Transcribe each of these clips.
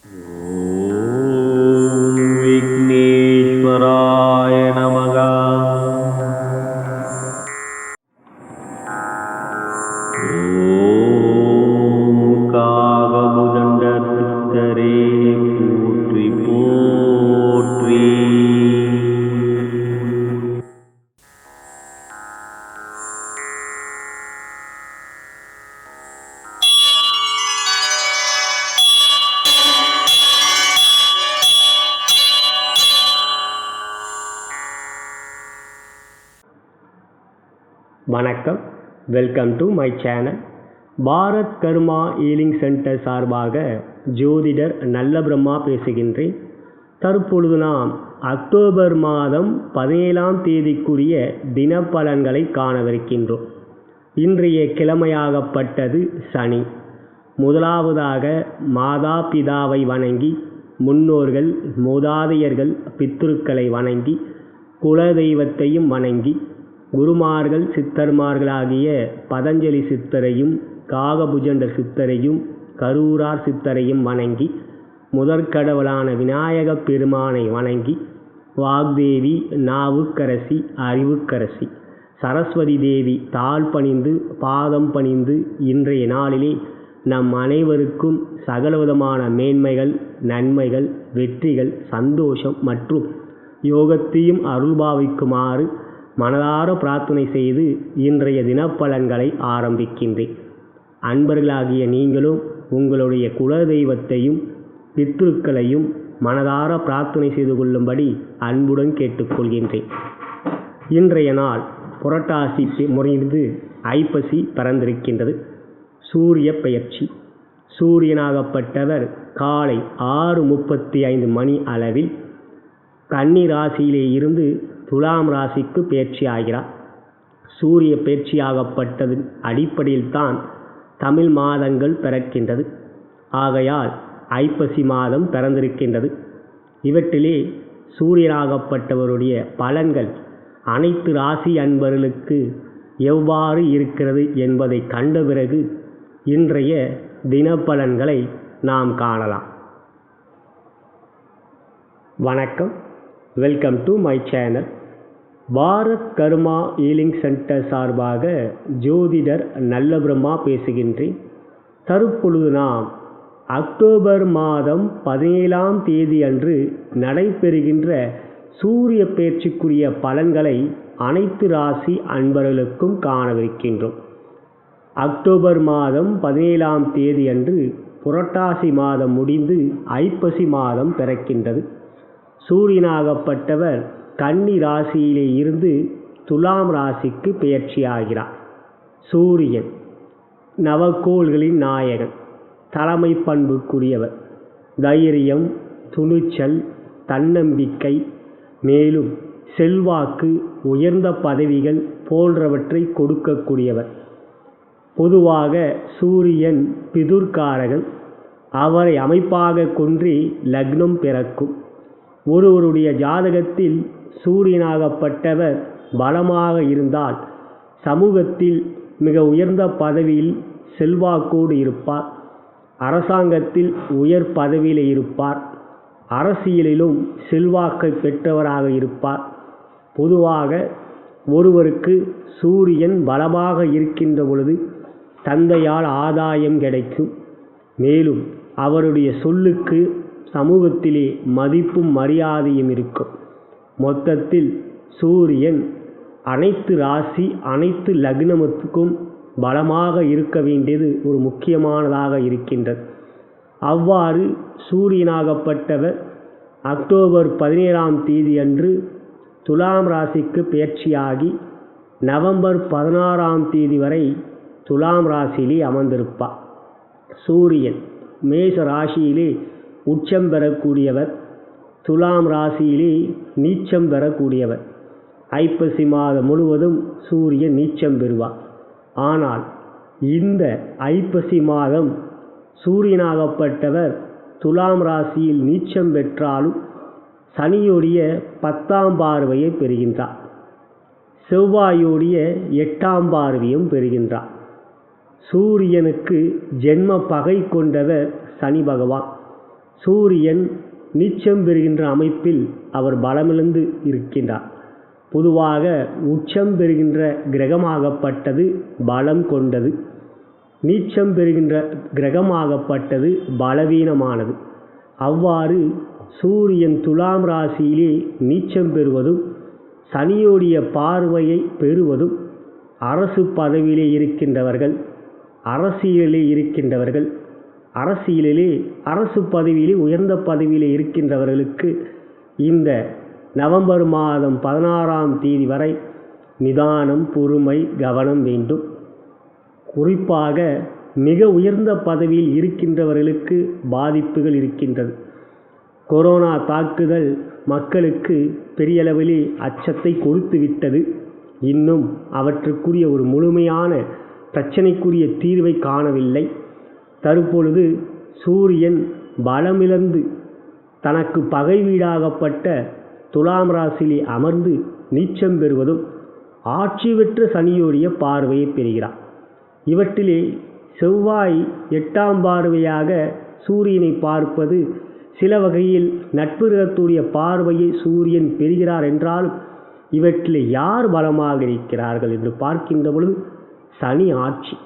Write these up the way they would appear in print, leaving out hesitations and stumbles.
ஓம் விக்னேஸ்வராய நமக. ஓம் காகபுதண்ட சித்தரே போற்றி போற்றி. வணக்கம், welcome to my channel. Bharat karma healing centre சார்பாக ஜோதிடர் நல்ல பிரம்மா பேசுகின்றேன். தற்பொழுது நாம் அக்டோபர் மாதம் 17ஆம் தேதிக்குரிய தினப்பலன்களை காணவிருக்கின்றோம். இன்றைய கிழமையாகப்பட்டது சனி. முதலாவதாக மாதா பிதாவை வணங்கி, முன்னோர்கள் மூதாதையர்கள் பித்ருக்களை வணங்கி, குலதெய்வத்தையும் வணங்கி, குருமார்கள் சித்தர்மார்களாகிய பதஞ்சலி சித்தரையும் காகபுஜண்ட சித்தரையும் கரூரார் சித்தரையும் வணங்கி, முதற்கடவுளான விநாயகப் பெருமானை வணங்கி, வாக்தேவி நாவுக்கரசி அறிவுக்கரசி சரஸ்வதி தேவி தாழ் பணிந்து பாதம் பணிந்து இன்றைய நாளிலே நம் அனைவருக்கும் சகலவிதமான மேன்மைகள், நன்மைகள், வெற்றிகள், சந்தோஷம் மற்றும் யோகத்தையும் அருள்பாவிக்குமாறு மனதார பிரார்த்தனை செய்து இன்றைய தினப்பலன்களை ஆரம்பிக்கின்றேன். அன்பர்களாகிய நீங்களும் உங்களுடைய குலதெய்வத்தையும் பித்ருக்களையும் மனதார பிரார்த்தனை செய்து கொள்ளும்படி அன்புடன் கேட்டுக்கொள்கின்றேன். இன்றைய நாள் புரட்டாசி முடிந்து ஐப்பசி பிறந்திருக்கின்றது. சூரிய பெயர்ச்சி. சூரியனாகப்பட்டவர் காலை 6:35 மணி அளவில் கன்னி ராசியிலே இருந்து துலாம் ராசிக்கு பெயர்ச்சி ஆகிறார். சூரிய பெயர்ச்சியாகப்பட்டதன் அடிப்படையில் தான் தமிழ் மாதங்கள் பிறக்கின்றது. ஆகையால் ஐப்பசி மாதம் பிறந்திருக்கின்றது. இவற்றிலே சூரியனாகப்பட்டவருடைய பலன்கள் அனைத்து ராசி அன்பர்களுக்கு எவ்வாறு இருக்கிறது என்பதை கண்ட பிறகு இன்றைய தினப்பலன்களை நாம் காணலாம். வணக்கம், welcome to my channel. Bharat karma healing centre சார்பாக ஜோதிடர் நல்ல பிரம்மா பேசுகின்றேன். தற்பொழுது நாம் அக்டோபர் மாதம் 17ஆம் தேதி அன்று நடைபெறுகின்ற சூரிய பெயர்ச்சிக்குரிய பலன்களை அனைத்து ராசி அன்பர்களுக்கும் காணவிருக்கின்றோம். அக்டோபர் மாதம் 17ஆம் தேதி அன்று புரட்டாசி மாதம் முடிந்து ஐப்பசி மாதம் பிறக்கின்றது. சூரியனாகப்பட்டவர் கன்னி ராசியிலே இருந்து துலாம் ராசிக்கு பெயர்ச்சியாகிறார். சூரியன் நவக்கோள்களின் நாயகன், தலைமை பண்புக்குரியவர், தைரியம், துணிச்சல், தன்னம்பிக்கை, மேலும் செல்வாக்கு, உயர்ந்த பதவிகள் போன்றவற்றை கொடுக்கக்கூடியவர். பொதுவாக சூரியன் பிதுர்காரகன். அவரை அமைப்பாக கொன்றே லக்னம் பிறக்கும். ஒருவருடைய ஜாதகத்தில் சூரியனாகப்பட்டவர் பலமாக இருந்தால் சமூகத்தில் மிக உயர்ந்த பதவியில் செல்வாக்கோடு இருப்பார். அரசாங்கத்தில் உயர் பதவியில் இருப்பார். அரசியலிலும் செல்வாக்கை பெற்றவராக இருப்பார். பொதுவாக ஒருவருக்கு சூரியன் பலமாக இருக்கின்ற பொழுது தந்தையால் ஆதாயம் கிடைக்கும். மேலும் அவருடைய சொல்லுக்கு சமூகத்திலே மதிப்பும் மரியாதையும் இருக்கும். மொத்தத்தில் சூரியன் அனைத்து ராசி அனைத்து லக்னத்துக்கும் பலமாக இருக்க வேண்டியது ஒரு முக்கியமானதாக இருக்கின்றது. அவ்வாறு சூரியனாகப்பட்டவர் அக்டோபர் 17ஆம் தேதி அன்று துலாம் ராசிக்கு பெயர்ச்சியாகி நவம்பர் 16ஆம் தேதி வரை துலாம் ராசியிலே அமர்ந்திருப்பார். சூரியன் மேஷ ராசியிலே உச்சம் பெறக்கூடியவர், துலாம் ராசியிலே நீச்சம் பெறக்கூடியவர். ஐப்பசி மாதம் முழுவதும் சூரியன் நீச்சம் பெறுவார். ஆனால் இந்த ஐப்பசி மாதம் சூரியனாகப்பட்டவர் துலாம் ராசியில் நீச்சம் பெற்றாலும் சனியுடைய 10ஆம் பார்வையை பெறுகின்றார். செவ்வாயுடைய 8ஆம் பார்வையும் பெறுகின்றார். சூரியனுக்கு ஜென்ம பகை கொண்டவர் சனி பகவான். சூரியன் நீச்சம் பெறுகின்ற அமைப்பில் அவர் பலமிழந்து இருக்கின்றார். பொதுவாக உச்சம் பெறுகின்ற கிரகமாகப்பட்டது பலம் கொண்டது, நீச்சம் பெறுகின்ற கிரகமாகப்பட்டது பலவீனமானது. அவ்வாறு சூரியன் துலாம் ராசியிலே நீச்சம் பெறுவதும் சனியோடைய பார்வையை பெறுவதும் அரசு பதவியிலே இருக்கின்றவர்கள், அரசியலிலே இருக்கின்றவர்கள், அரசு பதவியிலே உயர்ந்த பதவியிலே இருக்கின்றவர்களுக்கு இந்த நவம்பர் மாதம் 16ஆம் தேதி வரை நிதானம், பொறுமை, கவனம் வேண்டும். குறிப்பாக மிக உயர்ந்த பதவியில் இருக்கின்றவர்களுக்கு பாதிப்புகள் இருக்கின்றது. கொரோனா தாக்குதல் மக்களுக்கு பெரிய அளவிலே அச்சத்தை கொடுத்து விட்டது. இன்னும் அவற்றுக்குரிய ஒரு முழுமையான பிரச்சனைக்குரிய தீர்வை காணவில்லை. தற்பொழுது சூரியன் பலமிழந்து தனக்கு பகை வீடாகப்பட்ட துலாம் ராசியிலே அமர்ந்து நீச்சம் பெறுவதும் ஆட்சி பெற்ற சனியோடைய பார்வையை பெறுகிறார். இவற்றிலே செவ்வாய் 8ஆம் பார்வையாக சூரியனை பார்ப்பது சில வகையில் நட்பு கிரகத்துடைய பார்வையை சூரியன் பெறுகிறார் என்றாலும் இவற்றிலே யார் பலமாக இருக்கிறார்கள் என்று பார்க்கின்ற பொழுது சனி ஆட்சி.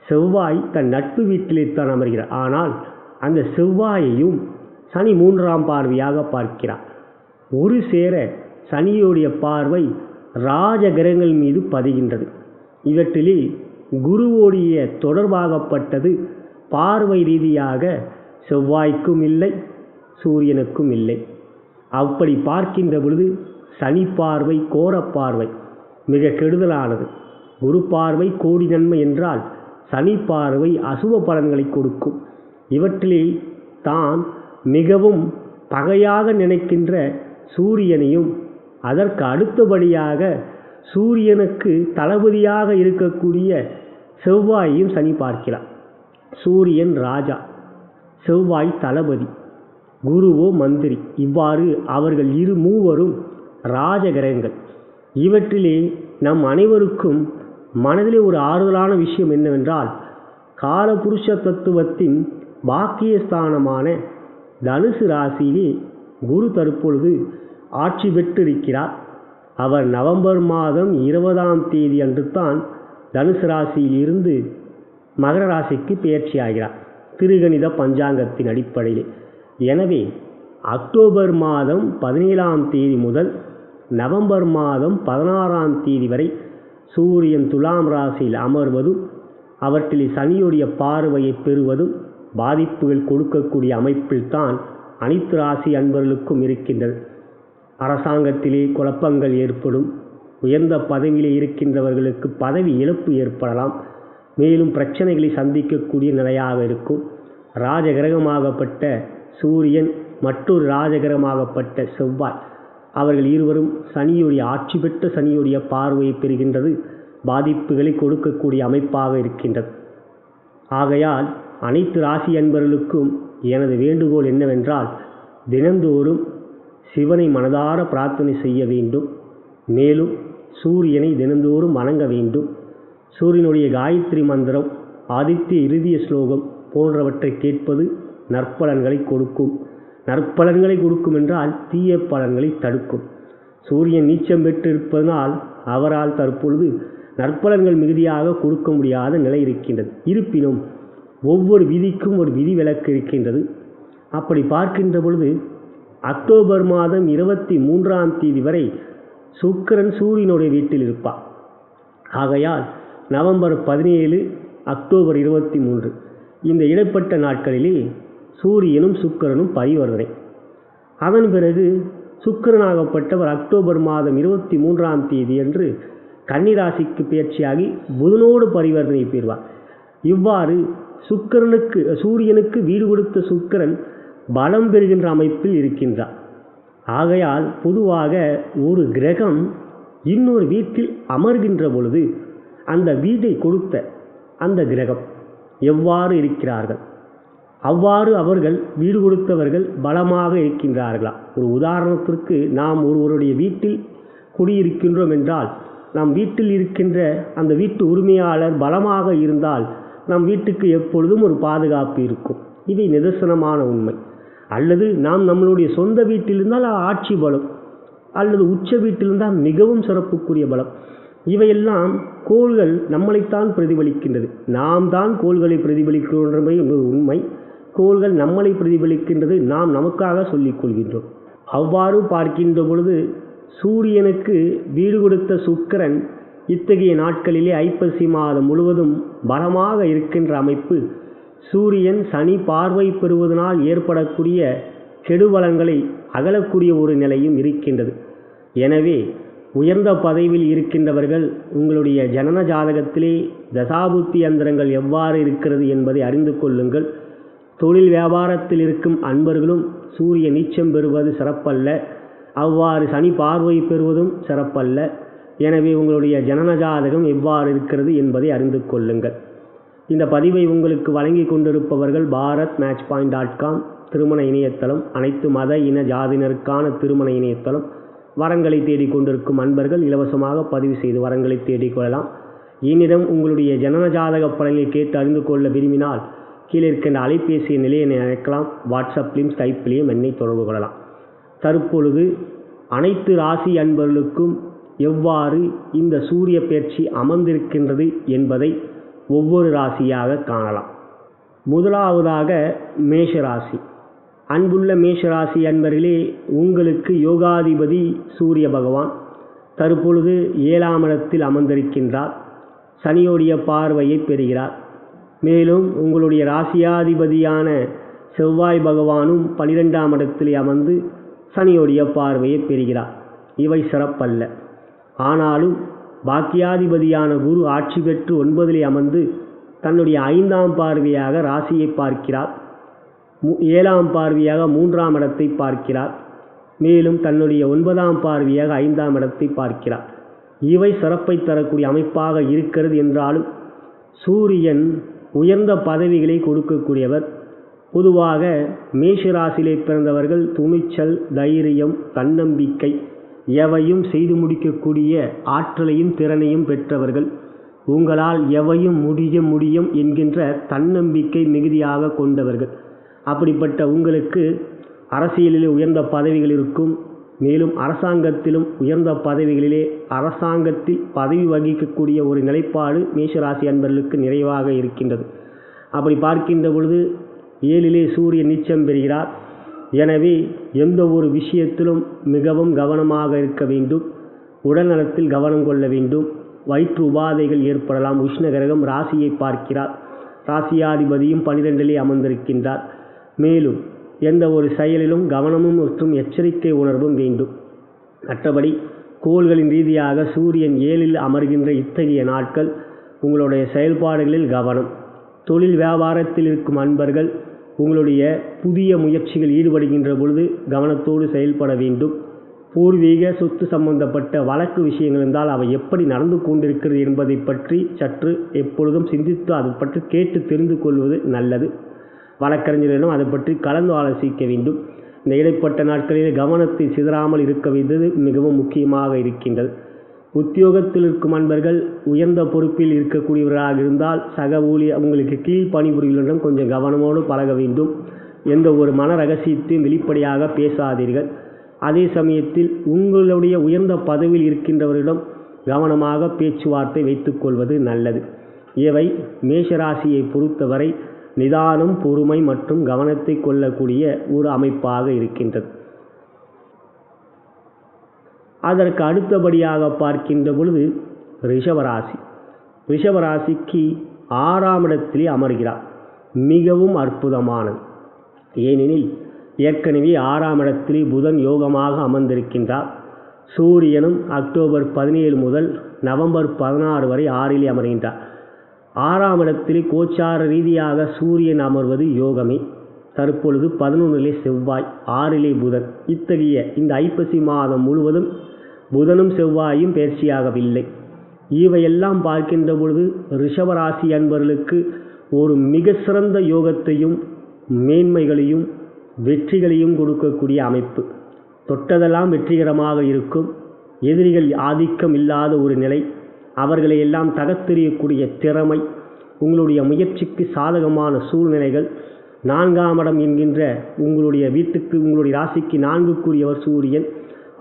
செவ்வாய் தன் நட்பு வீட்டிலே தான் அமர்கிறார். ஆனால் அந்த செவ்வாயையும் சனி 3ஆம் பார்வையாக பார்க்கிறார். ஒரு சேர சனியோடைய பார்வை ராஜ கிரகங்கள் மீது பதிகின்றது. இவற்றிலே குருவோடைய தொடர்பாகப்பட்டது பார்வை ரீதியாக செவ்வாய்க்கும் இல்லை, சூரியனுக்கும் இல்லை. அப்படி பார்க்கின்ற பொழுது சனி பார்வை கோர பார்வை, மிக கெடுதலானது. குரு பார்வை கோடி நன்மை என்றால் சனி பார்வை அசுப பலன்களை கொடுக்கும். இவற்றிலே தான் மிகவும் பகையாக நினைக்கின்ற சூரியனையும் அதற்கு அடுத்தபடியாக சூரியனுக்கு தளபதியாக இருக்கக்கூடிய செவ்வாயையும் சனி பார்க்கிறார். சூரியன் ராஜா, செவ்வாய் தளபதி, குருவோ மந்திரி. இவ்வாறு அவர்கள் மூவரும் ராஜகிரகங்கள். இவற்றிலே நம் அனைவருக்கும் மனதிலே ஒரு ஆறுதலான விஷயம் என்னவென்றால், காலபுருஷ தத்துவத்தின் பாக்கியஸ்தானமான தனுசு ராசியிலே குரு தற்பொழுது ஆட்சி பெற்றிருக்கிறார். அவர் நவம்பர் மாதம் 20ஆம் தேதி அன்று தான் தனுசு ராசியில் இருந்து மகர ராசிக்கு பெயர்ச்சியாகிறார், திருகணித பஞ்சாங்கத்தின் அடிப்படையில். எனவே அக்டோபர் மாதம் 17ஆம் தேதி முதல் நவம்பர் மாதம் 16ஆம் தேதி வரை சூரியன் துலாம் ராசியில் அமர்வதும் அவற்றில் சனியுடைய பார்வையை பெறுவதும் பாதிப்புகள் கொடுக்கக்கூடிய அமைப்பில் தான் அனைத்து ராசி அன்பர்களுக்கும் இருக்கின்றது. அரசாங்கத்திலே குழப்பங்கள் ஏற்படும், உயர்ந்த பதவியிலே இருக்கின்றவர்களுக்கு பதவி இழப்பு ஏற்படலாம், மேலும் பிரச்சனைகளை சந்திக்கக்கூடிய நிலையாக இருக்கும். ராஜகிரகமாகப்பட்ட சூரியன் மற்றொரு ராஜகிரகமாகப்பட்ட செவ்வாய், அவர்கள் இருவரும் சனியுடைய ஆட்சி பெற்ற சனியுடைய பார்வையை பெறுகின்றது, பாதிப்புகளை கொடுக்கக்கூடிய அமைப்பாக இருக்கின்றது. ஆகையால் அனைத்து ராசி அன்பர்களுக்கும் எனது வேண்டுகோள் என்னவென்றால், தினந்தோறும் சிவனை மனதார பிரார்த்தனை செய்ய வேண்டும். மேலும் சூரியனை தினந்தோறும் வணங்க வேண்டும். சூரியனுடைய காயத்ரி மந்திரம், ஆதித்ய இறுதிய ஸ்லோகம் போன்றவற்றை கேட்பது நற்பலன்களை கொடுக்கும். நற்பலன்களை கொடுக்கும் என்றால் தீய பலன்களை தடுக்கும். சூரியன் நீச்சம் பெற்றிருப்பதனால் அவரால் தற்பொழுது நற்பலன்கள் மிகுதியாக கொடுக்க முடியாத நிலை இருக்கின்றது. இருப்பினும் ஒவ்வொரு விதிக்கும் ஒரு விதி விலக்கு இருக்கின்றது. அப்படி பார்க்கின்ற பொழுது அக்டோபர் மாதம் 23ஆம் தேதி வரை சுக்கிரன் சூரியனுடைய வீட்டில் இருப்பார். ஆகையால் நவம்பர் 17, அக்டோபர் 23 இந்த இடைப்பட்ட நாட்களிலே சூரியனும் சுக்கிரனும் பரிவர்த்தனை. அதன் பிறகு சுக்கிரனாகப்பட்டவர் அக்டோபர் மாதம் 23ஆம் தேதி அன்று கன்னிராசிக்கு பெயர்ச்சியாகி புதனோடு பரிவர்த்தனை பெறுவார். இவ்வாறு சூரியனுக்கு வீடு கொடுத்த சுக்கிரன் பலம் பெறுகின்ற அமைப்பில் இருக்கின்றார். ஆகையால் பொதுவாக ஒரு கிரகம் இன்னொரு வீட்டில் அமர்கின்ற பொழுது அந்த வீட்டை கொடுத்த அந்த கிரகம் எவ்வாறு இருக்கிறார்கள், அவ்வாறு அவர்கள் வீடு கொடுத்தவர்கள் பலமாக இருக்கின்றார்களா? ஒரு உதாரணத்திற்கு, நாம் ஒருவருடைய வீட்டில் குடியிருக்கின்றோம் என்றால், நம் வீட்டில் இருக்கின்ற அந்த வீட்டு உரிமையாளர் பலமாக இருந்தால் நம் வீட்டுக்கு எப்பொழுதும் ஒரு பாதுகாப்பு இருக்கும். இது நிதர்சனமான உண்மை. அல்லது நாம் நம்மளுடைய சொந்த வீட்டில் இருந்தால் ஆட்சி பலம், அல்லது உச்ச வீட்டில் இருந்தால் மிகவும் சிறப்புக்குரிய பலம். இவையெல்லாம் கோள்கள் நம்மளைத்தான் பிரதிபலிக்கின்றது. நாம் தான் கோள்களை பிரதிபலிக்கின்றமை என்பது உண்மை. கோள்கள் நம்மளை பிரதிபலிக்கின்றது, நாம் நமக்காக சொல்லிக் கொள்கின்றோம். அவ்வாறு பார்க்கின்ற பொழுது சூரியனுக்கு வீடு கொடுத்த சுக்கிரன் இத்தகைய நாட்களிலே ஐப்பசி மாதம் முழுவதும் பலமாக இருக்கின்ற அமைப்பு. சூரியன் சனி பார்வை பெறுவதனால் ஏற்படக்கூடிய கெடுபலன்களை அகலக்கூடிய ஒரு நிலையும் இருக்கின்றது. எனவே உயர்ந்த பதவியில் இருக்கின்றவர்கள் உங்களுடைய ஜனன ஜாதகத்திலே தசாபுத்தி அந்தரங்கள் எவ்வாறு இருக்கிறது என்பதை அறிந்து கொள்ளுங்கள். தொழில் வியாபாரத்தில் இருக்கும் அன்பர்களும் சூரிய நீச்சம் பெறுவது சிறப்பல்ல, அவ்வாறு சனி பார்வை பெறுவதும் சிறப்பல்ல. எனவே உங்களுடைய ஜனன ஜாதகம் எவ்வாறு இருக்கிறது என்பதை அறிந்து கொள்ளுங்கள். இந்த பதிவை உங்களுக்கு வழங்கி கொண்டிருப்பவர்கள் bharatmatchpoint.com திருமண இணையதளம், அனைத்து மத இன ஜாதியினருக்கான திருமண இணையதளம். வரங்களை தேடிக்கொண்டிருக்கும் அன்பர்கள் இலவசமாக பதிவு செய்து வரங்களை தேடிக்கொள்ளலாம். என்னிடம் உங்களுடைய ஜனன ஜாதக பலனை கேட்டு அறிந்து கொள்ள விரும்பினால் கீழே இருக்கின்ற அலைபேசி நிலையை அழைக்கலாம். வாட்ஸ்அப்லையும் ஸ்கைப்லையும் என்னை தொடர்பு கொள்ளலாம். தற்பொழுது அனைத்து ராசி அன்பர்களுக்கும் எவ்வாறு இந்த சூரிய பெயர்ச்சி அமர்ந்திருக்கின்றது என்பதை ஒவ்வொரு ராசியாக காணலாம். முதலாவதாக மேஷராசி. அன்புள்ள மேஷராசி அன்பர்களே, உங்களுக்கு யோகாதிபதி சூரிய பகவான் தற்பொழுது 7ஆம் இடத்தில் அமர்ந்திருக்கின்றார். சனியோடைய பார்வையை பெறுகிறார். மேலும் உங்களுடைய ராசியாதிபதியான செவ்வாய் பகவானும் 12ஆம் இடத்திலே அமர்ந்து சனியோடைய பார்வையை பெறுகிறார். இவை சிறப்பல்ல. ஆனாலும் பாக்கியாதிபதியான குரு ஆட்சி பெற்று 9இலே அமர்ந்து தன்னுடைய 5ஆம் பார்வையாக ராசியை பார்க்கிறார். 7ஆம் பார்வையாக 3ஆம் இடத்தை பார்க்கிறார். மேலும் தன்னுடைய 9ஆம் பார்வையாக 5ஆம் இடத்தை பார்க்கிறார். இவை சிறப்பை தரக்கூடிய அமைப்பாக இருக்கிறது. என்றாலும் சூரியன் உயர்ந்த பதவிகளை கொடுக்கக்கூடியவர். பொதுவாக மேஷராசியிலே பிறந்தவர்கள் துணிச்சல், தைரியம், தன்னம்பிக்கை எவையும் செய்து முடிக்கக்கூடிய ஆற்றலையும் திறனையும் பெற்றவர்கள். உங்களால் எவையும் முடியும் என்கின்ற தன்னம்பிக்கை மிகுதியாக கொண்டவர்கள். அப்படிப்பட்ட உங்களுக்கு அரசியலிலே உயர்ந்த பதவிகள் இருக்கும். மேலும் அரசாங்கத்திலும் உயர்ந்த பதவிகளிலே அரசாங்கத்தில் பதவி வகிக்கக்கூடிய ஒரு நிலைப்பாடு மேஷராசி அன்பர்களுக்கு நிறைவாக இருக்கின்றது. அப்படி பார்க்கின்ற பொழுது 7இலே சூரியன் நீச்சம் பெறுகிறார். எனவே எந்த ஒரு விஷயத்திலும் மிகவும் கவனமாக இருக்க வேண்டும். உடல் நலத்தில் கவனம் கொள்ள வேண்டும். வயிற்று உபாதைகள் ஏற்படலாம். உஷ்ண கிரகம் ராசியை பார்க்கிறார். ராசியாதிபதியும் 12இலே அமர்ந்திருக்கின்றார். மேலும் எந்த ஒரு செயலிலும் கவனமும் மற்றும் எச்சரிக்கை உணர்வும் வேண்டும். மற்றபடி கோள்களின் ரீதியாக சூரியன் 7இல் அமர்கின்ற இத்தகைய நாட்கள் உங்களுடைய செயல்பாடுகளில் கவனம். தொழில் வியாபாரத்தில் இருக்கும் அன்பர்கள் உங்களுடைய புதிய முயற்சிகள் ஈடுபடுகின்ற பொழுது கவனத்தோடு செயல்பட வேண்டும். பூர்வீக சொத்து சம்பந்தப்பட்ட வழக்கு விஷயங்கள் இருந்தால் அவை எப்படி நடந்து கொண்டிருக்கிறது என்பதை பற்றி சற்று எப்பொழுதும் சிந்தித்து அதை பற்றி கேட்டு தெரிந்து கொள்வது நல்லது. வழக்கறிஞர்களிடம் அதை பற்றி கலந்து ஆலோசிக்க வேண்டும். இந்த இடைப்பட்ட நாட்களில் கவனத்தை சிதறாமல் இருக்க வேண்டியது மிகவும் முக்கியமாக இருக்கின்றது. உத்தியோகத்தில் இருக்கும் அன்பர்கள் உயர்ந்த பொறுப்பில் இருக்கக்கூடியவர்களாக இருந்தால் சக ஊழியர் உங்களுக்கு கீழ் பணிபுரிகளிடம் கொஞ்சம் கவனமோடு பழக வேண்டும். எந்த ஒரு மன ரகசியத்தையும் வெளிப்படையாக பேசாதீர்கள். அதே சமயத்தில் உங்களுடைய உயர்ந்த பதவியில் இருக்கின்றவர்களிடம் கவனமாக பேச்சுவார்த்தை வைத்துக் கொள்வது நல்லது. இவை மேஷராசியை பொறுத்தவரை நிதானம், பொறுமை மற்றும் கவனத்தை கொள்ளக்கூடிய ஒரு அமைப்பாக இருக்கின்றது. அதற்கு அடுத்தபடியாக பார்க்கின்ற பொழுது ரிஷபராசி. ரிஷபராசிக்கு 6ஆம் இடத்திலே அமர்கிறார். மிகவும் அற்புதமானது. ஏனெனில் ஏற்கனவே 6ஆம் இடத்திலே புதன் யோகமாக அமர்ந்திருக்கின்றார். சூரியனும் அக்டோபர் 17 முதல் நவம்பர் 16 வரை 6இலே அமர்கின்றார். 6ஆம் இடத்திலே கோச்சார ரீதியாக சூரியன் அமர்வது யோகமே. தற்பொழுது 11இலே செவ்வாய், 6இலே புதன். இத்தகைய இந்த ஐப்பசி மாதம் முழுவதும் புதனும் செவ்வாயும் பயிற்சியாகவில்லை. இவையெல்லாம் பார்க்கின்ற பொழுது ரிஷபராசி அன்பர்களுக்கு ஒரு மிக சிறந்த யோகத்தையும் மேன்மைகளையும் வெற்றிகளையும் கொடுக்கக்கூடிய அமைப்பு. தொட்டதெல்லாம் வெற்றிகரமாக இருக்கும். எதிரிகள் ஆதிக்கம் இல்லாத ஒரு நிலை. அவர்களை எல்லாம் தகர்த்தெறியக்கூடிய திறமை, உங்களுடைய முயற்சிக்கு சாதகமான சூழ்நிலைகள், 4ஆம் இடம் என்கின்ற உங்களுடைய வீட்டுக்கு, உங்களுடைய ராசிக்கு 4க்குரியவர் சூரியன்.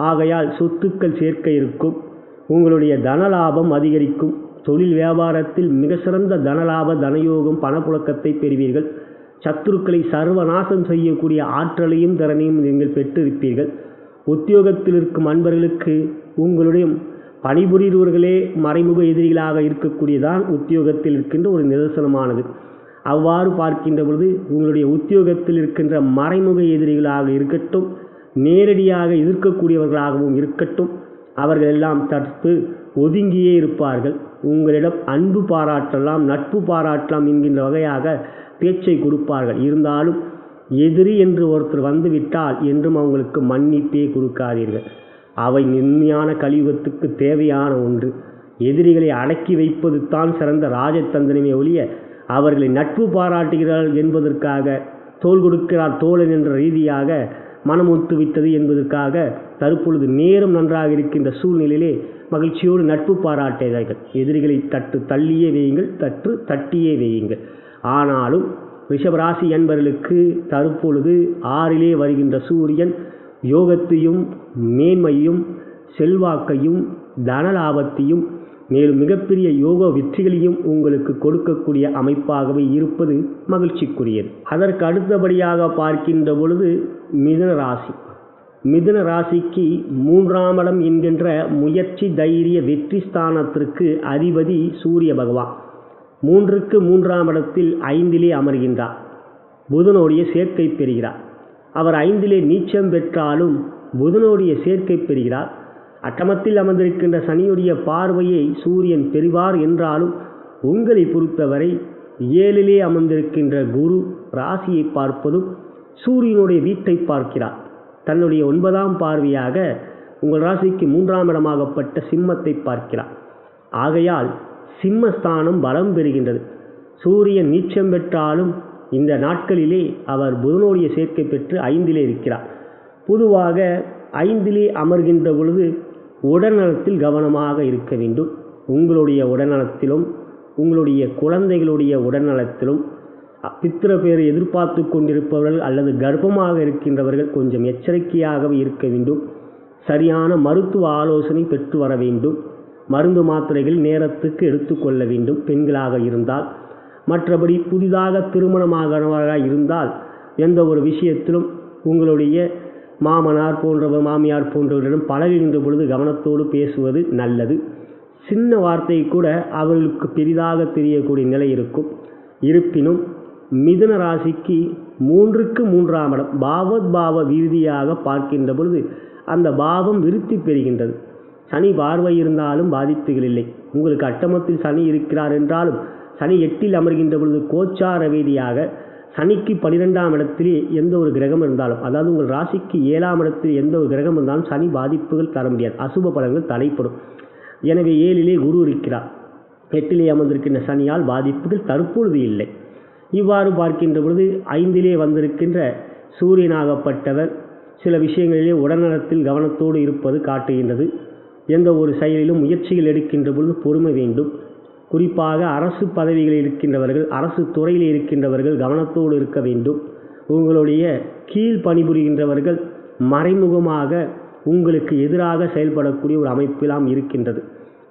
ஆகையால் சொத்துக்கள் சேர்க்க இருக்கும். உங்களுடைய தனலாபம் அதிகரிக்கும். தொழில் வியாபாரத்தில் மிக சிறந்த தனலாப தனயோகம் பணப்புழக்கத்தை பெறுவீர்கள். சத்துருக்களை சர்வநாசம் செய்யக்கூடிய ஆற்றலையும் திறனையும் நீங்கள் பெற்றிருப்பீர்கள். உத்தியோகத்தில் இருக்கும் அன்பர்களுக்கு உங்களுடைய பணிபுரிபவர்களே மறைமுக எதிரிகளாக இருக்கக்கூடியதான் உத்தியோகத்தில் இருக்கின்ற ஒரு நிதர்சனமானது. அவ்வாறு பார்க்கின்ற பொழுது உங்களுடைய உத்தியோகத்தில் இருக்கின்ற மறைமுக எதிரிகளாக இருக்கட்டும், நேரடியாக எதிர்க்கக்கூடியவர்களாகவும் இருக்கட்டும், அவர்கள் எல்லாம் தடுத்து ஒதுங்கியே இருப்பார்கள். உங்களிடம் அன்பு பாராட்டலாம், நட்பு பாராட்டலாம் என்கின்ற வகையாக பேச்சை கொடுப்பார்கள். இருந்தாலும் எதிரி என்று ஒருத்தர் வந்துவிட்டால் என்றும் அவங்களுக்கு மன்னிப்பே கொடுக்காதீர்கள். அவை நிம்மதியான கலியுகத்துக்கு தேவையான ஒன்று. எதிரிகளை அடக்கி வைப்பது தான் சிறந்த ராஜதந்திரமே ஒழிய அவர்களை நட்பு பாராட்டுகிறார்கள் என்பதற்காக, தோள் கொடுக்கிறார் தோழன் என்ற ரீதியாக மனமொத்து விட்டது என்பதற்காக தற்பொழுது நேரம் நன்றாக இருக்கின்ற சூழ்நிலையிலே மகிழ்ச்சியோடு நட்பு பாராட்டுகிறார்கள். எதிரிகளை தள்ளியே வையுங்கள், தட்டியே வையுங்கள். ஆனாலும் ரிஷபராசி என்பவர்களுக்கு தற்பொழுது 6லே வருகின்ற சூரியன் யோகத்தையும் மேன்மையும் செல்வாக்கையும் தனலாபத்தையும் மேலும் மிகப்பெரிய யோக வெற்றிகளையும் உங்களுக்கு கொடுக்கக்கூடிய அமைப்பாகவே இருப்பது மகிழ்ச்சிக்குரியது. அதற்கு அடுத்தபடியாக பார்க்கின்ற பொழுது மிதுன ராசி. மிதுன ராசிக்கு 3ஆம் இடம் என்கின்ற முயற்சி தைரிய வெற்றி ஸ்தானத்திற்கு அதிபதி சூரிய பகவான். 3க்கு 3ஆம் இடத்தில் 5லே அமர்கின்றார். புதனுடைய சேர்க்கை பெறுகிறார். அவர் 5லே நீச்சம் பெற்றாலும் புதனுடைய சேர்க்கை பெறுகிறார். அட்டமத்தில் அமர்ந்திருக்கின்ற சனியுடைய பார்வையை சூரியன் பெறுவார் என்றாலும் உங்களை பொறுத்தவரை 7லே அமர்ந்திருக்கின்ற குரு ராசியை பார்ப்பதும் சூரியனுடைய வீட்டை பார்க்கிறார். தன்னுடைய 9ஆம் பார்வையாக உங்கள் ராசிக்கு 3ஆம் இடமாகப்பட்ட சிம்மத்தை பார்க்கிறார். ஆகையால் சிம்மஸ்தானம் பலம் பெறுகின்றது. சூரியன் நீச்சம் பெற்றாலும் இந்த நாட்களிலே அவர் புதனுடைய சேர்க்கை பெற்று 5லே இருக்கிறார். பொதுவாக 5லே அமர்கின்ற பொழுது உடல்நலத்தில் கவனமாக இருக்க வேண்டும். உங்களுடைய உடல்நலத்திலும் உங்களுடைய குழந்தைகளுடைய உடல்நலத்திலும் பித்திர எதிர்பார்த்து கொண்டிருப்பவர்கள் அல்லது கர்ப்பமாக இருக்கின்றவர்கள் கொஞ்சம் எச்சரிக்கையாகவே இருக்க வேண்டும். சரியான மருத்துவ ஆலோசனை பெற்று வர வேண்டும். மருந்து மாத்திரைகள் நேரத்துக்கு எடுத்துக்கொள்ள வேண்டும் பெண்களாக இருந்தால். மற்றபடி புதிதாக திருமணமாகவராக இருந்தால் எந்த ஒரு விஷயத்திலும் உங்களுடைய மாமனார் போன்றவர் மாமியார் போன்றவர்களிடம் பழகுகின்ற பொழுது கவனத்தோடு பேசுவது நல்லது. சின்ன வார்த்தை கூட அவர்களுக்கு பெரிதாக தெரியக்கூடிய நிலை இருக்கும். இருப்பினும் மிதுன ராசிக்கு 3க்கு 3ஆம் இடம் பாவ ரீதியாக பார்க்கின்ற பொழுது அந்த பாவம் விருத்தி பெறுகின்றது. சனி பார்வை இருந்தாலும் பாதிப்புகள் இல்லை. உங்களுக்கு அட்டமத்தில் சனி இருக்கிறார் என்றாலும் சனி 8ல் அமர்கின்ற பொழுது கோச்சார ரீதியாக சனிக்கு 12ஆம் இடத்திலே எந்த ஒரு கிரகம் இருந்தாலும், அதாவது உங்கள் ராசிக்கு 7ஆம் இடத்தில் எந்த ஒரு கிரகம் இருந்தாலும் சனி பாதிப்புகள் தர முடியாது. அசுப பலன்கள் தடைப்படும். எனவே 7லே குரு இருக்கிறார். 8லே அமர்ந்திருக்கின்ற சனியால் பாதிப்புகள் தற்பொழுது இல்லை. இவ்வாறு பார்க்கின்ற பொழுது 5லே வந்திருக்கின்ற சூரியனாகப்பட்டவர் சில விஷயங்களிலே உடல்நலத்தில் கவனத்தோடு இருப்பது காட்டுகின்றது. எந்த ஒரு செயலிலும் முயற்சிகள் எடுக்கின்ற பொழுது பொறுமை வேண்டும். குறிப்பாக அரசு பதவிகளில் இருக்கின்றவர்கள், அரசு துறையில் இருக்கின்றவர்கள் கவனத்தோடு இருக்க வேண்டும். உங்களுடைய கீழ் பணிபுரிகின்றவர்கள் மறைமுகமாக உங்களுக்கு எதிராக செயல்படக்கூடிய ஒரு அமைப்பெல்லாம் இருக்கின்றது.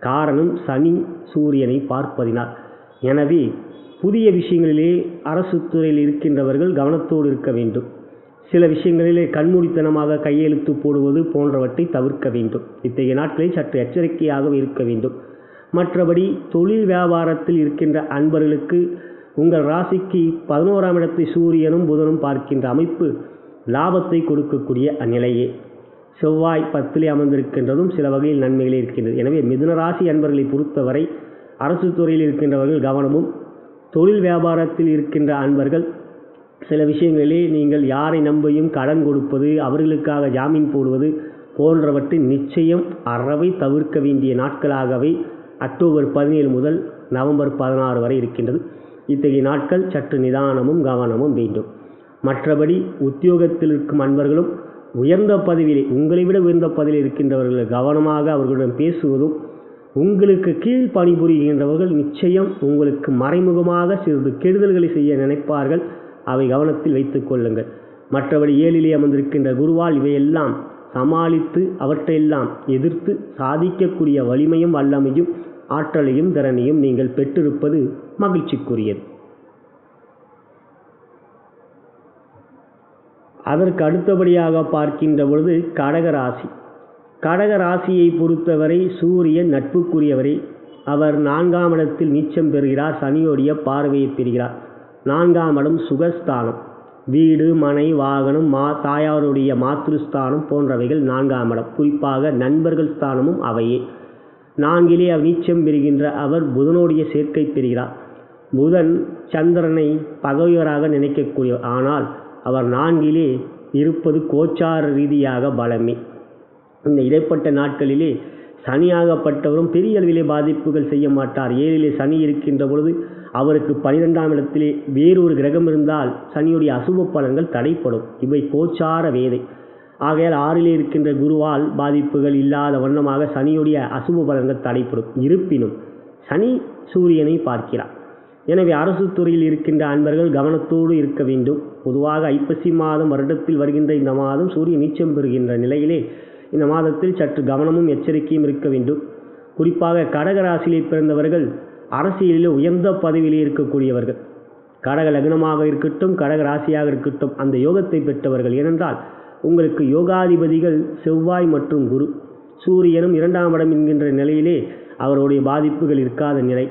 காரணம் சனி சூரியனை பார்ப்பதினால். எனவே புதிய விஷயங்களிலே அரசு துறையில் இருக்கின்றவர்கள் கவனத்தோடு இருக்க வேண்டும். சில விஷயங்களிலே கண்மூடித்தனமாக கையெழுத்து போடுவது போன்றவற்றை தவிர்க்க வேண்டும். இத்தகைய நாட்களில் சற்று எச்சரிக்கையாக இருக்க வேண்டும். மற்றபடி தொழில் வியாபாரத்தில் இருக்கின்ற அன்பர்களுக்கு உங்கள் ராசிக்கு 11ஆம் இடத்தை சூரியனும் புதனும் பார்க்கின்ற அமைப்பு லாபத்தை கொடுக்கக்கூடிய அந்நிலையே. செவ்வாய் 10லே அமர்ந்திருக்கின்றதும் சில வகையில் நன்மைகளே இருக்கின்றது. எனவே மிதுன ராசி அன்பர்களை பொறுத்தவரை அரசு துறையில் இருக்கின்றவர்கள் கவனமும், தொழில் வியாபாரத்தில் இருக்கின்ற அன்பர்கள் சில விஷயங்களிலே நீங்கள் யாரை நம்பியும் கடன் கொடுப்பது, அவர்களுக்காக ஜாமீன் போடுவது போன்றவற்றை நிச்சயம் அறவை தவிர்க்க வேண்டிய நாட்களாகவே அக்டோபர் 17 முதல் நவம்பர் 16 வரை இருக்கின்றது. இத்தகைய நாட்கள் சற்று நிதானமும் கவனமும் வேண்டும். மற்றபடி உத்தியோகத்தில் இருக்கும் அன்பர்களும் உயர்ந்த பதவியிலே, உங்களை விட உயர்ந்த பதவியில் இருக்கின்றவர்கள் கவனமாக அவர்களிடம் பேசுவதும், உங்களுக்கு கீழ் பணிபுரிகின்றவர்கள் நிச்சயம் உங்களுக்கு மறைமுகமாக சிறிது கெடுதல்களை செய்ய நினைப்பார்கள். அவை கவனத்தில் வைத்துக் கொள்ளுங்கள். மற்றபடி 7லே அமர்ந்திருக்கின்ற குருவால் இவையெல்லாம் சமாளித்து அவற்றையெல்லாம் எதிர்த்து சாதிக்கக்கூடிய வலிமையும் வல்லமையும் ஆற்றலையும் திறனையும் நீங்கள் பெற்றிருப்பது மகிழ்ச்சிக்குரியது. அதற்கு அடுத்தபடியாக பார்க்கின்ற பொழுது கடகராசி. கடகராசியை பொறுத்தவரை சூரியன் நட்புக்குரியவரே. அவர் 4ஆம் இடத்தில் நீச்சம் பெறுகிறார். சனியோடைய பார்வையை பெறுகிறார். 4ஆம் இடம் சுகஸ்தானம். வீடு மனை வாகனம் தாயாருடைய மாத்ருஸ்தானம் போன்றவைகள் 4ஆம் இடம். குறிப்பாக நண்பர்கள் ஸ்தானமும் அவையே. 4லே நீச்சம் பெறுகின்ற அவர் புதனுடைய சேர்க்கை பெறுகிறார். புதன் சந்திரனை பகைவராக நினைக்கக்கூடியவர். ஆனால் அவர் 4லே இருப்பது கோச்சார ரீதியாக பலமே. இந்த இடைப்பட்ட நாட்களிலே சனியாகப்பட்டவரும் பெரிய அளவிலே பாதிப்புகள் செய்ய மாட்டார். 7லே சனி இருக்கின்ற பொழுது அவருக்கு 12ஆம் இடத்திலே வேறொரு கிரகம் இருந்தால் சனியுடைய அசுப பலன்கள் தடைப்படும். இவை கோச்சார வேதை. ஆகையால் 6லே இருக்கின்ற குருவால் பாதிப்புகள் இல்லாத வண்ணமாக சனியுடைய அசுப பலன்கள் தடைப்படும். இருப்பினும் சனி சூரியனை பார்க்கிறார். எனவே அரசு துறையில் இருக்கின்ற அன்பர்கள் கவனத்தோடு இருக்க வேண்டும். பொதுவாக ஐப்பசி மாதம் வருடத்தில் வருகின்ற இந்த மாதம் சூரியன் நீச்சம் பெறுகின்ற நிலையிலே இந்த மாதத்தில் சற்று கவனமும் எச்சரிக்கையும் இருக்க வேண்டும். குறிப்பாக கடகராசியிலே பிறந்தவர்கள் அரசியலில் உயர்ந்த பதவியிலே இருக்கக்கூடியவர்கள். கடக லக்னமாக இருக்கட்டும், கடக ராசியாக இருக்கட்டும், அந்த யோகத்தை பெற்றவர்கள். ஏனென்றால் உங்களுக்கு யோகாதிபதிகள் செவ்வாய் மற்றும் குரு. சூரியனும் 2ஆம் இடம் என்கின்ற நிலையிலே அவருடைய பாதிப்புகள் இருக்காத நிலை.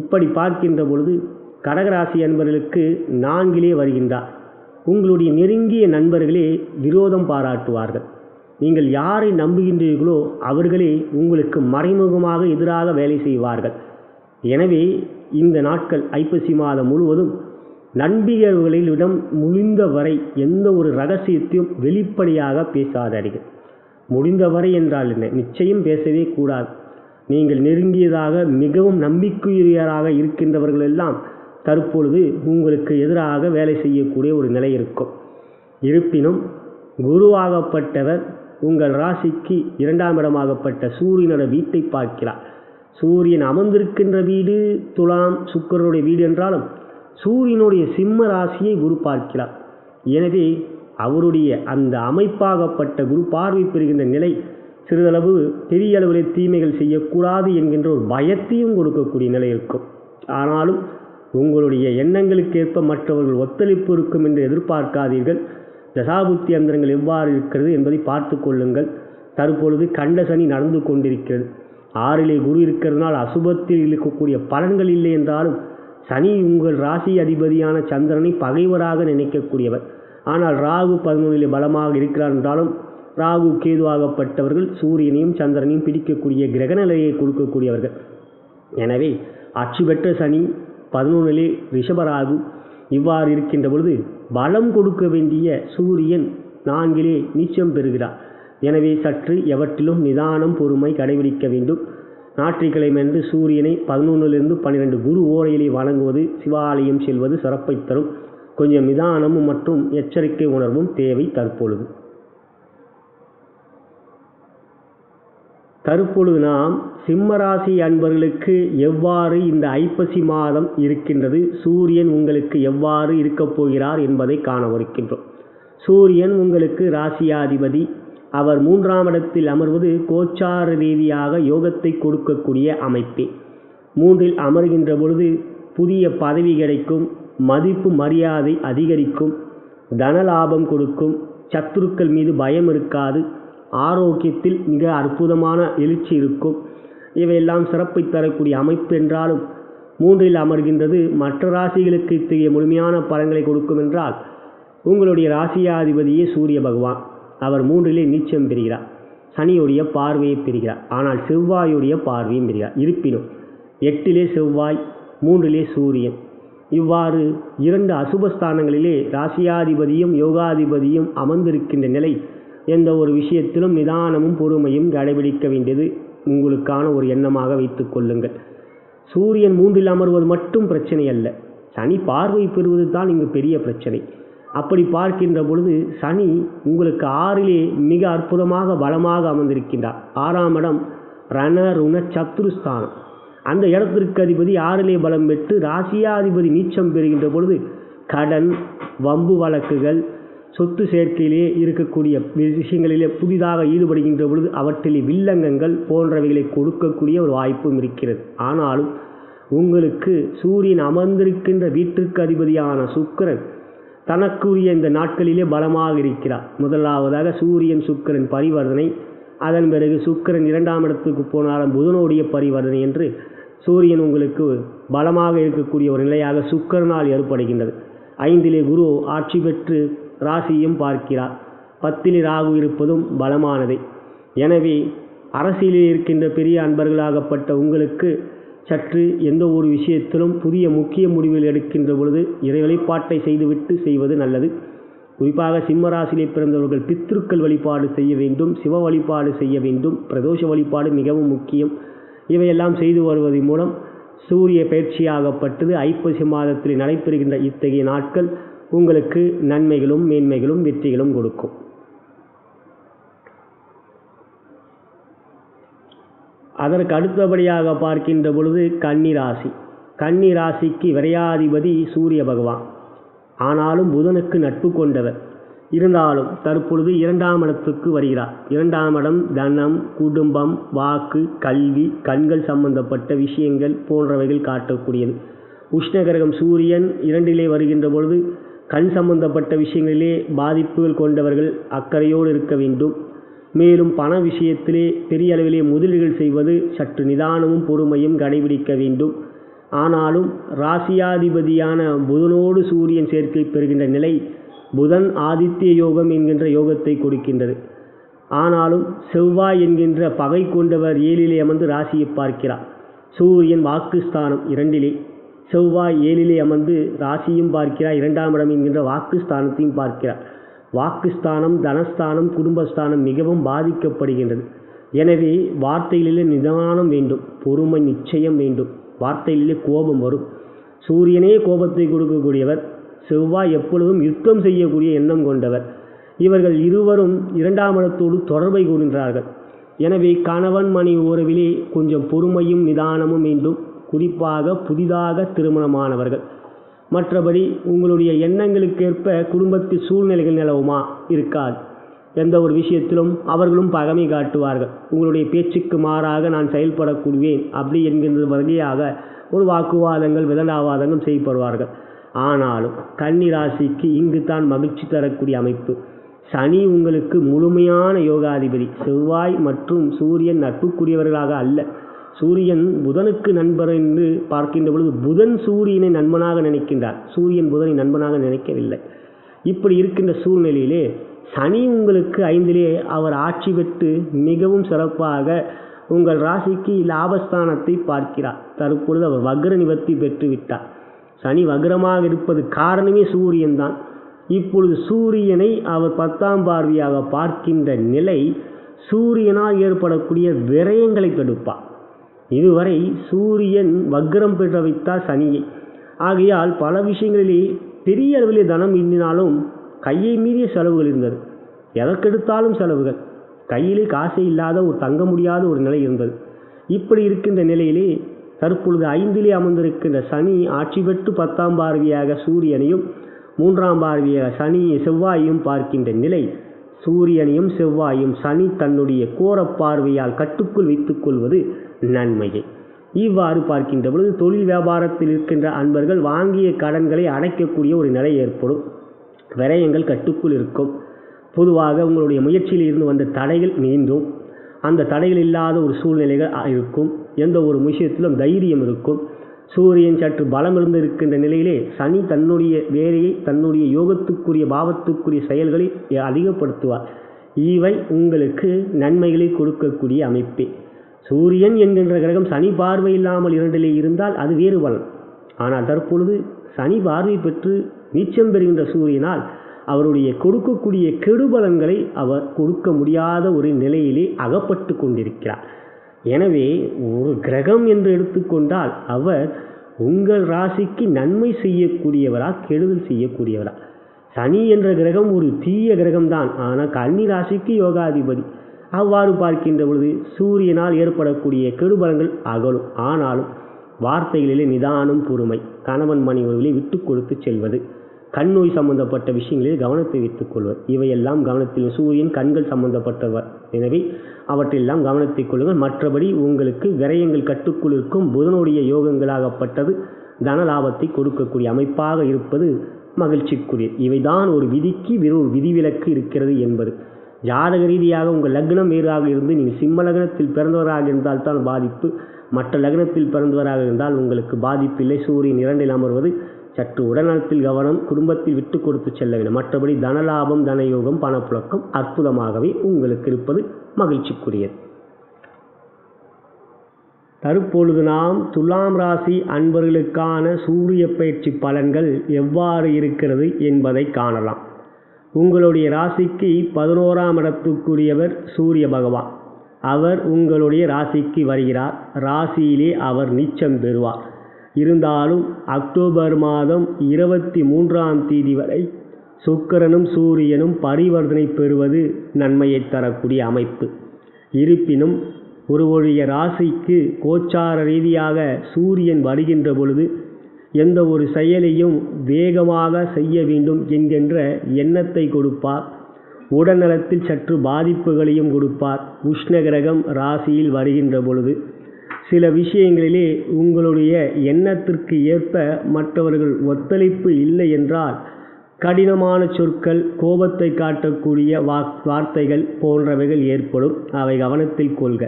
இப்படி பார்க்கின்ற பொழுது கடகராசி அன்பர்களுக்கு 4லே வருகின்றார். உங்களுடைய நெருங்கிய நண்பர்களே விரோதம் பாராட்டுவார்கள். நீங்கள் யாரை நம்புகின்றீர்களோ அவர்களே உங்களுக்கு மறைமுகமாக எதிராக வேலை செய்வார்கள். எனவே இந்த நாட்கள் ஐப்பசி மாதம் முழுவதும் நண்பியர்களிடம் முடிந்தவரை எந்த ஒரு ரகசியத்தையும் வெளிப்படையாக பேசாதீர்கள். முடிந்தவரை என்றால் என்ன? நிச்சயம் பேசவே கூடாது. நீங்கள் நெருங்கியதாக மிகவும் நம்பிக்கையுரியராக இருக்கின்றவர்கள் எல்லாம் தற்பொழுது உங்களுக்கு எதிராக வேலை செய்யக்கூடிய ஒரு நிலை இருக்கும். இருப்பினும் குருவாகப்பட்டவர் உங்கள் ராசிக்கு 2ஆம் இடமாகப்பட்ட சூரியனோட வீட்டை பார்க்கிறார். சூரியன் அமர்ந்திருக்கின்ற வீடு துலாம் சுக்கிரனுடைய வீடு என்றாலும் சூரியனுடைய சிம்ம ராசியை குரு பார்க்கிறார். எனவே அவருடைய அந்த அமைப்பாகப்பட்ட குரு பார்வை பெறுகின்ற நிலை சிறிதளவு பெரிய அளவில் தீமைகள் செய்யக்கூடாது என்கின்ற ஒரு பயத்தையும் கொடுக்கக்கூடிய நிலை இருக்கும். ஆனாலும் உங்களுடைய எண்ணங்களுக்கேற்ப மற்றவர்கள் ஒத்துழைப்பு இருக்கும் என்று எதிர்பார்க்காதீர்கள். தசாபுத்தி அந்தரங்கள் எவ்வாறு இருக்கிறது என்பதை பார்த்து கொள்ளுங்கள். தற்பொழுது கண்ட சனி நடந்து கொண்டிருக்கிறது. 6லே குரு இருக்கிறதுனால் அசுபத்தில் இருக்கக்கூடிய பலன்கள் இல்லை என்றாலும் சனி உங்கள் ராசி அதிபதியான சந்திரனை பகைவராக நினைக்கக்கூடியவர். ஆனால் ராகு 11லே பலமாக இருக்கிறார் என்றாலும் ராகு கேதுவாகப்பட்டவர்கள் சூரியனையும் சந்திரனையும் பிடிக்கக்கூடிய கிரகநிலையை கொடுக்கக்கூடியவர்கள். எனவே ஆட்சி பெற்ற சனி 11லே ரிஷபராகு இவ்வாறு இருக்கின்ற பொழுது பலம் கொடுக்க வேண்டிய சூரியன் 4லே நீச்சம் பெறுகிறார். எனவே சற்று எவற்றிலும் நிதானம் பொறுமை கடைபிடிக்க வேண்டும். ஞாயிற்றுக்கிழமை என்று சூரியனை 11லிருந்து 12 குரு ஓரையிலே வணங்குவது, சிவாலயம் செல்வது சிறப்பை தரும். கொஞ்சம் நிதானமும் மற்றும் எச்சரிக்கை உணர்வும் தேவை. தற்பொழுது நாம் சிம்மராசி அன்பர்களுக்கு எவ்வாறு இந்த ஐப்பசி மாதம் இருக்கின்றது, சூரியன் உங்களுக்கு எவ்வாறு இருக்கப் போகிறார் என்பதை காணவிருக்கின்றோம். சூரியன் உங்களுக்கு ராசியாதிபதி. அவர் 3ஆம் இடத்தில் அமர்வது கோச்சார ரீதியாக யோகத்தை கொடுக்கக்கூடிய அமைப்பே. 3இல் அமர்கின்ற பொழுது புதிய பதவி கிடைக்கும், மதிப்பு மரியாதை அதிகரிக்கும், தனலாபம் கொடுக்கும், சத்துருக்கள் மீது பயம் இருக்காது, ஆரோக்கியத்தில் மிக அற்புதமான எழுச்சி இருக்கும். இவையெல்லாம் சிறப்பை தரக்கூடிய அமைப்பு என்றாலும் 3இல் அமர்கின்றது மற்ற ராசிகளுக்கு இத்தகைய முழுமையான பலன்களை கொடுக்கும் என்றால் உங்களுடைய ராசியாதிபதியே சூரிய பகவான். அவர் 3லே நீச்சம் பெறுகிறார். சனியுடைய பார்வையை பெறுகிறார். ஆனால் செவ்வாயுடைய பார்வையும் பெறுகிறார். இருப்பினும் 8லே செவ்வாய் 3லே சூரியன் இவ்வாறு 2 அசுபஸ்தானங்களிலே ராசியாதிபதியும் யோகாதிபதியும் அமர்ந்திருக்கின்ற நிலை எந்த ஒரு விஷயத்திலும் நிதானமும் பொறுமையும் கடைபிடிக்க வேண்டியது உங்களுக்கான ஒரு எண்ணமாக வைத்துக் கொள்ளுங்கள். சூரியன் 3இல் அமர்வது மட்டும் பிரச்சனை அல்ல, சனி பார்வை பெறுவது தான் இங்கு பெரிய பிரச்சனை. அப்படி பார்க்கின்ற பொழுது சனி உங்களுக்கு 6லே மிக அற்புதமாக பலமாக அமர்ந்திருக்கின்றார். 6ஆம் இடம் ரண ருண சத்ருஸ்தானம். அந்த இடத்திற்கு அதிபதி 6லே பலம் பெற்று ராசியாதிபதி நீச்சம் பெறுகின்ற பொழுது கடன், வம்பு வழக்குகள், சொத்து சேர்க்கையிலே இருக்கக்கூடிய விஷயங்களிலே புதிதாக ஈடுபடுகின்ற பொழுது அவற்றிலே வில்லங்கங்கள் போன்றவைகளை கொடுக்கக்கூடிய ஒரு வாய்ப்பும் இருக்கிறது. ஆனாலும் உங்களுக்கு சூரியன் அமர்ந்திருக்கின்ற வீட்டிற்கு அதிபதியான சுக்கிரன் தனக்குரிய இந்த நாட்களிலே பலமாக இருக்கிறார். முதலாவதாக சூரியன் சுக்கிரன் பரிவர்த்தனை, அதன் பிறகு சுக்கிரன் 2ஆம் இடத்துக்கு போனாலும் புதனுடைய பரிவர்த்தனை என்று சூரியன் உங்களுக்கு பலமாக இருக்கக்கூடிய ஒரு நிலையாக சுக்கிரனால் ஏற்படுகின்றது. 5லே குரு ஆட்சி பெற்று ராசியும் பார்க்கிறார். 10லே ராகு இருப்பதும் பலமானதே. எனவே அரசியலில் இருக்கின்ற பெரிய அன்பர்களாகப்பட்ட உங்களுக்கு சற்று எந்த ஒரு விஷயத்திலும் புதிய முக்கிய முடிவுகள் எடுக்கின்ற பொழுது இறை வழிபாட்டை செய்துவிட்டு செய்வது நல்லது. குறிப்பாக சிம்ம ராசியிலே பிறந்தவர்கள் பித்ருக்கள் வழிபாடு செய்ய வேண்டும், சிவ வழிபாடு செய்ய வேண்டும், பிரதோஷ வழிபாடு மிகவும் முக்கியம். இவையெல்லாம் செய்து வருவதன் மூலம் சூரிய பயிற்சியாகப்பட்டது ஐப்பசி மாதத்தில் நடைபெறுகின்ற இத்தகைய நாட்கள் உங்களுக்கு நன்மைகளும் மேன்மைகளும் வெற்றிகளும் கொடுக்கும். அதற்கு அடுத்தபடியாக பார்க்கின்ற பொழுது கன்னி ராசி. கன்னி ராசிக்கு விரையாதிபதி சூரிய பகவான். ஆனாலும் புதனுக்கு நட்பு கொண்டவர். இருந்தாலும் தற்பொழுது 2ஆம் இடத்துக்கு வருகிறார். 2ஆம் இடம் தனம், குடும்பம், வாக்கு, கல்வி, கண்கள் சம்பந்தப்பட்ட விஷயங்கள் போன்றவைகள் காட்டக்கூடியது. உஷ்ணகிரகம் சூரியன் 2லே வருகின்ற பொழுது கண் சம்பந்தப்பட்ட விஷயங்களிலே பாதிப்புகள் கொண்டவர்கள் அக்கறையோடு இருக்க வேண்டும். மேலும் பண விஷயத்திலே பெரிய அளவிலே முதலீடுகள் செய்வது சற்று நிதானமும் பொறுமையும் கடைபிடிக்க வேண்டும். ஆனாலும் ராசியாதிபதியான புதனோடு சூரியன் சேர்க்கை பெறுகின்ற நிலை புதன் ஆதித்ய யோகம் என்கின்ற யோகத்தை கொடுக்கின்றது. ஆனாலும் செவ்வாய் என்கின்ற பகை கொண்டவர் 7லே அமர்ந்து ராசியை பார்க்கிறார். சூரியன் வாக்குஸ்தானம் 2லே, செவ்வாய் 7லே அமர்ந்து ராசியும் பார்க்கிறார். 2ஆம் இடம் என்கின்ற வாக்குஸ்தானத்தையும் பார்க்கிறார். வாக்குஸ்தானம், தனஸ்தானம், குடும்பஸ்தானம் மிகவும் பாதிக்கப்படுகின்றது. எனவே வார்த்தைகளிலே நிதானம் வேண்டும், பொறுமை நிச்சயம் வேண்டும். வார்த்தைகளிலே கோபம் வரும். சூரியனே கோபத்தை கொடுக்கக்கூடியவர், செவ்வாய் எப்பொழுதும் யுத்தம் செய்யக்கூடிய எண்ணம் கொண்டவர். இவர்கள் இருவரும் 2ஆம் இடத்தோடு தொடர்பை கூறுகின்றார்கள். எனவே கணவன் மனைவி உறவிலே கொஞ்சம் பொறுமையும் நிதானமும் வேண்டும். குறிப்பாக புதிதாக திருமணமானவர்கள். மற்றபடி உங்களுடைய எண்ணங்களுக்கேற்ப குடும்பத்தில் சூழ்நிலைகள் நிலவுமா? இருக்காது. எந்த ஒரு விஷயத்திலும் அவர்களும் பகைமை காட்டுவார்கள். உங்களுடைய பேச்சுக்கு மாறாக நான் செயல்படக்கூடியேன் அப்படி என்கின்ற வகையாக ஒரு வாக்குவாதங்கள், விதண்டாவாதங்கள் செய்யப்படுவார்கள். ஆனாலும் கன்னி ராசிக்கு இங்கு தான் மகிழ்ச்சி தரக்கூடிய அமைப்பு. சனி உங்களுக்கு முழுமையான யோகாதிபதி. செவ்வாய் மற்றும் சூரியன் நட்புக்குரியவர்களாக அல்ல. சூரியன் புதனுக்கு நண்பர் என்று பார்க்கின்ற பொழுது புதன் சூரியனை நண்பனாக நினைக்கின்றார், சூரியன் புதனை நண்பனாக நினைக்கவில்லை. இப்படி இருக்கின்ற சூழ்நிலையிலே சனி உங்களுக்கு 5லே அவர் ஆட்சி பெற்று மிகவும் சிறப்பாக உங்கள் ராசிக்கு லாபஸ்தானத்தை பார்க்கிறார். தற்பொழுது அவர் வக்ர நிவர்த்தி பெற்று விட்டார். சனி வக்ரமாக இருப்பது காரணமே சூரியன் தான். இப்பொழுது சூரியனை அவர் 10ஆம் பார்வையாக பார்க்கின்ற நிலை சூரியனால் ஏற்படக்கூடிய விரயங்களை தடுப்பார். இதுவரை சூரியன் வக்ரம் பெற்ற வைத்தார் சனியை. ஆகையால் பல விஷயங்களிலே பெரிய அளவிலே தனம் ஈட்டினாலும் கையை மீறிய செலவுகள் இருந்தது. எதற்கெடுத்தாலும் செலவுகள். கையிலே காசே இல்லாத ஒரு தங்க முடியாத ஒரு நிலை இருந்தது. இப்படி இருக்கின்ற நிலையிலே தற்பொழுது 5லே அமர்ந்திருக்கின்ற சனி ஆட்சி பெற்று 10ஆம் பார்வையாக சூரியனையும் 3ஆம் பார்வையாக செவ்வாயையும் பார்க்கின்ற நிலை சூரியனையும் செவ்வாயும் சனி தன்னுடைய கோர பார்வையால் கட்டுக்குள் வைத்துக் கொள்வது நன்மையை. இவ்வாறு பார்க்கின்ற பொழுது தொழில் வியாபாரத்தில் இருக்கின்ற அன்பர்கள் வாங்கிய கடன்களை அடைக்கக்கூடிய ஒரு நிலை ஏற்படும். விரயங்கள் கட்டுக்குள் இருக்கும். பொதுவாக உங்களுடைய முயற்சியில் இருந்து வந்த தடைகள் நீண்டும் அந்த தடைகள் இல்லாத ஒரு சூழ்நிலைகள் இருக்கும். எந்த ஒரு விஷயத்திலும் தைரியம் இருக்கும். சூரியன் சற்று பலம் இருந்து இருக்கின்ற நிலையிலே சனி தன்னுடைய வேலையை தன்னுடைய யோகத்துக்குரிய பாவத்துக்குரிய செயல்களை அதிகப்படுத்துவார். இவை உங்களுக்கு நன்மைகளை கொடுக்கக்கூடிய அமைப்பே. சூரியன் என்கின்ற கிரகம் சனி பார்வை இல்லாமல் 2லே இருந்தால் அது வேறு பலன். ஆனால் தற்பொழுது சனி பார்வை பெற்று நீச்சம் பெறுகின்ற சூரியனால் அவருடைய கொடுக்கக்கூடிய கெடுபலன்களை அவர் கொடுக்க முடியாத ஒரு நிலையிலே அகப்பட்டு கொண்டிருக்கிறார். எனவே ஒரு கிரகம் என்று எடுத்துக்கொண்டால் அவர் உங்கள் ராசிக்கு நன்மை செய்யக்கூடியவரா கெடுதல் செய்யக்கூடியவரா? சனி என்ற கிரகம் ஒரு தீய கிரகம்தான், ஆனால் கன்னி ராசிக்கு யோகாதிபதி. அவ்வாறு பார்க்கின்ற பொழுது சூரியனால் ஏற்படக்கூடிய கெடுபலன்கள் அகலும். ஆனாலும் வார்த்தைகளிலே நிதானம், பொறுமை, கணவன் மனைவிகளை விட்டு கொடுத்து செல்வது, கண் நோய் சம்பந்தப்பட்ட விஷயங்களில் கவனத்தை வைத்துக் கொள்வர். இவையெல்லாம் கவனத்தில் சூரியன் கண்கள் சம்பந்தப்பட்டவர், எனவே அவற்றெல்லாம் கவனத்தை கொள்ளுங்கள். மற்றபடி உங்களுக்கு விரயங்கள் கட்டுக்குள் இருக்கும் புதனுடைய யோகங்களாகப்பட்டது தன லாபத்தை கொடுக்கக்கூடிய அமைப்பாக இருப்பது மகிழ்ச்சிக்குரிய. இவைதான் ஒரு விதிக்கு ஒரு விதிவிலக்கு இருக்கிறது என்பது. ஜாதக ரீதியாக உங்கள் லக்னம் வேறாக இருந்து நீங்கள் சிம்ம லக்னத்தில் பிறந்தவராக இருந்தால் தான் பாதிப்பு, மற்ற லக்னத்தில் பிறந்தவராக இருந்தால் உங்களுக்கு பாதிப்பில்லை. சூரியன் 2இல் அமர்வது சற்று உடல்நலத்தில் கவனம், குடும்பத்தில் விட்டு கொடுத்து செல்ல வேண்டும். மற்றபடி தனலாபம், தனயோகம், பணப்புழக்கம் அற்புதமாகவே உங்களுக்கு இருப்பது மகிழ்ச்சிக்குரியது. தற்பொழுது நாம் துலாம் ராசி அன்பர்களுக்கான சூரிய பயிற்சி பலன்கள் எவ்வாறு இருக்கிறது என்பதை காணலாம். உங்களுடைய ராசிக்கு 11ஆம் இடத்துக்குரியவர் சூரிய பகவான். அவர் உங்களுடைய ராசிக்கு வருகிறார். ராசியிலே அவர் நீச்சம் பெறுவார். இருந்தாலும் அக்டோபர் மாதம் 23ஆம் தேதி வரை சுக்கிரனும் சூரியனும் பரிவர்த்தனை பெறுவது நன்மையை தரக்கூடிய அமைப்பு. இருப்பினும் ஒருவருடைய ராசிக்கு கோச்சார ரீதியாக சூரியன் வருகின்ற பொழுது எந்த ஒரு செயலையும் வேகமாக செய்ய வேண்டும் என்கின்ற எண்ணத்தை கொடுப்பார். உடல்நலத்தில் சற்று பாதிப்புகளையும் கொடுப்பார். உஷ்ண கிரகம் ராசியில் வருகின்ற பொழுது சில விஷயங்களிலே உங்களுடைய எண்ணத்திற்கு ஏற்ப மற்றவர்கள் ஒத்துழைப்பு இல்லை என்றால் கடினமான சொற்கள், கோபத்தை காட்டக்கூடிய வார்த்தைகள் போன்றவைகள் ஏற்படும். அவை கவனத்தில் கொள்க.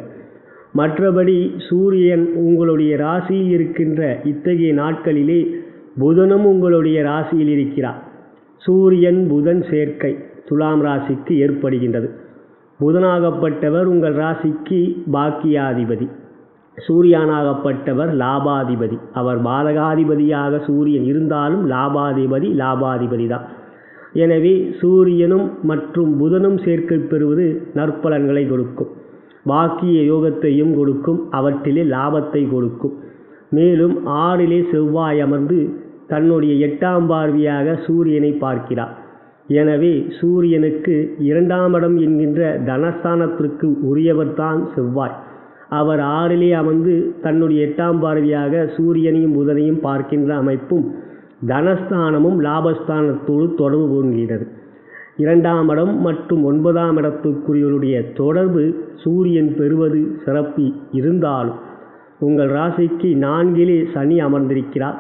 மற்றபடி சூரியன் உங்களுடைய ராசியில் இருக்கின்ற இத்தகைய நாட்களிலே புதனும் உங்களுடைய ராசியில் இருக்கிறார். சூரியன் புதன் சேர்க்கை துலாம் ராசிக்கு ஏற்படுகின்றது. புதனாகப்பட்டவர் உங்கள் ராசிக்கு பாக்கியாதிபதி, சூரியனாகப்பட்டவர் லாபாதிபதி. அவர் பாதகாதிபதியாக சூரியன் இருந்தாலும் லாபாதிபதி தான். எனவே சூரியனும் மற்றும் புதனும் சேர்க்கை பெறுவது நற்பலன்களை கொடுக்கும், பாக்கிய யோகத்தையும் கொடுக்கும், அவற்றிலே லாபத்தை கொடுக்கும். மேலும் 6இலே செவ்வாய் அமர்ந்து தன்னுடைய 8ஆம் பார்வையாக சூரியனை பார்க்கிறார். எனவே சூரியனுக்கு 2ஆம் இடம் என்கின்ற தனஸ்தானத்திற்கு உரியவர் தான் செவ்வாய். அவர் 6இலே அமர்ந்து தன்னுடைய 8ஆம் பார்வையாக சூரியனையும் புதனையும் பார்க்கின்ற அமைப்பும் தனஸ்தானமும் லாபஸ்தானத்தோடு தொடர்பு கொள்கிறது. 2ஆம் இடம் மற்றும் 9ஆம் இடத்துக்குரியவருடைய தொடர்பு சூரியன் பெறுவது சிறப்பு. இருந்தாலும் உங்கள் ராசிக்கு 4இலே சனி அமர்ந்திருக்கிறார்.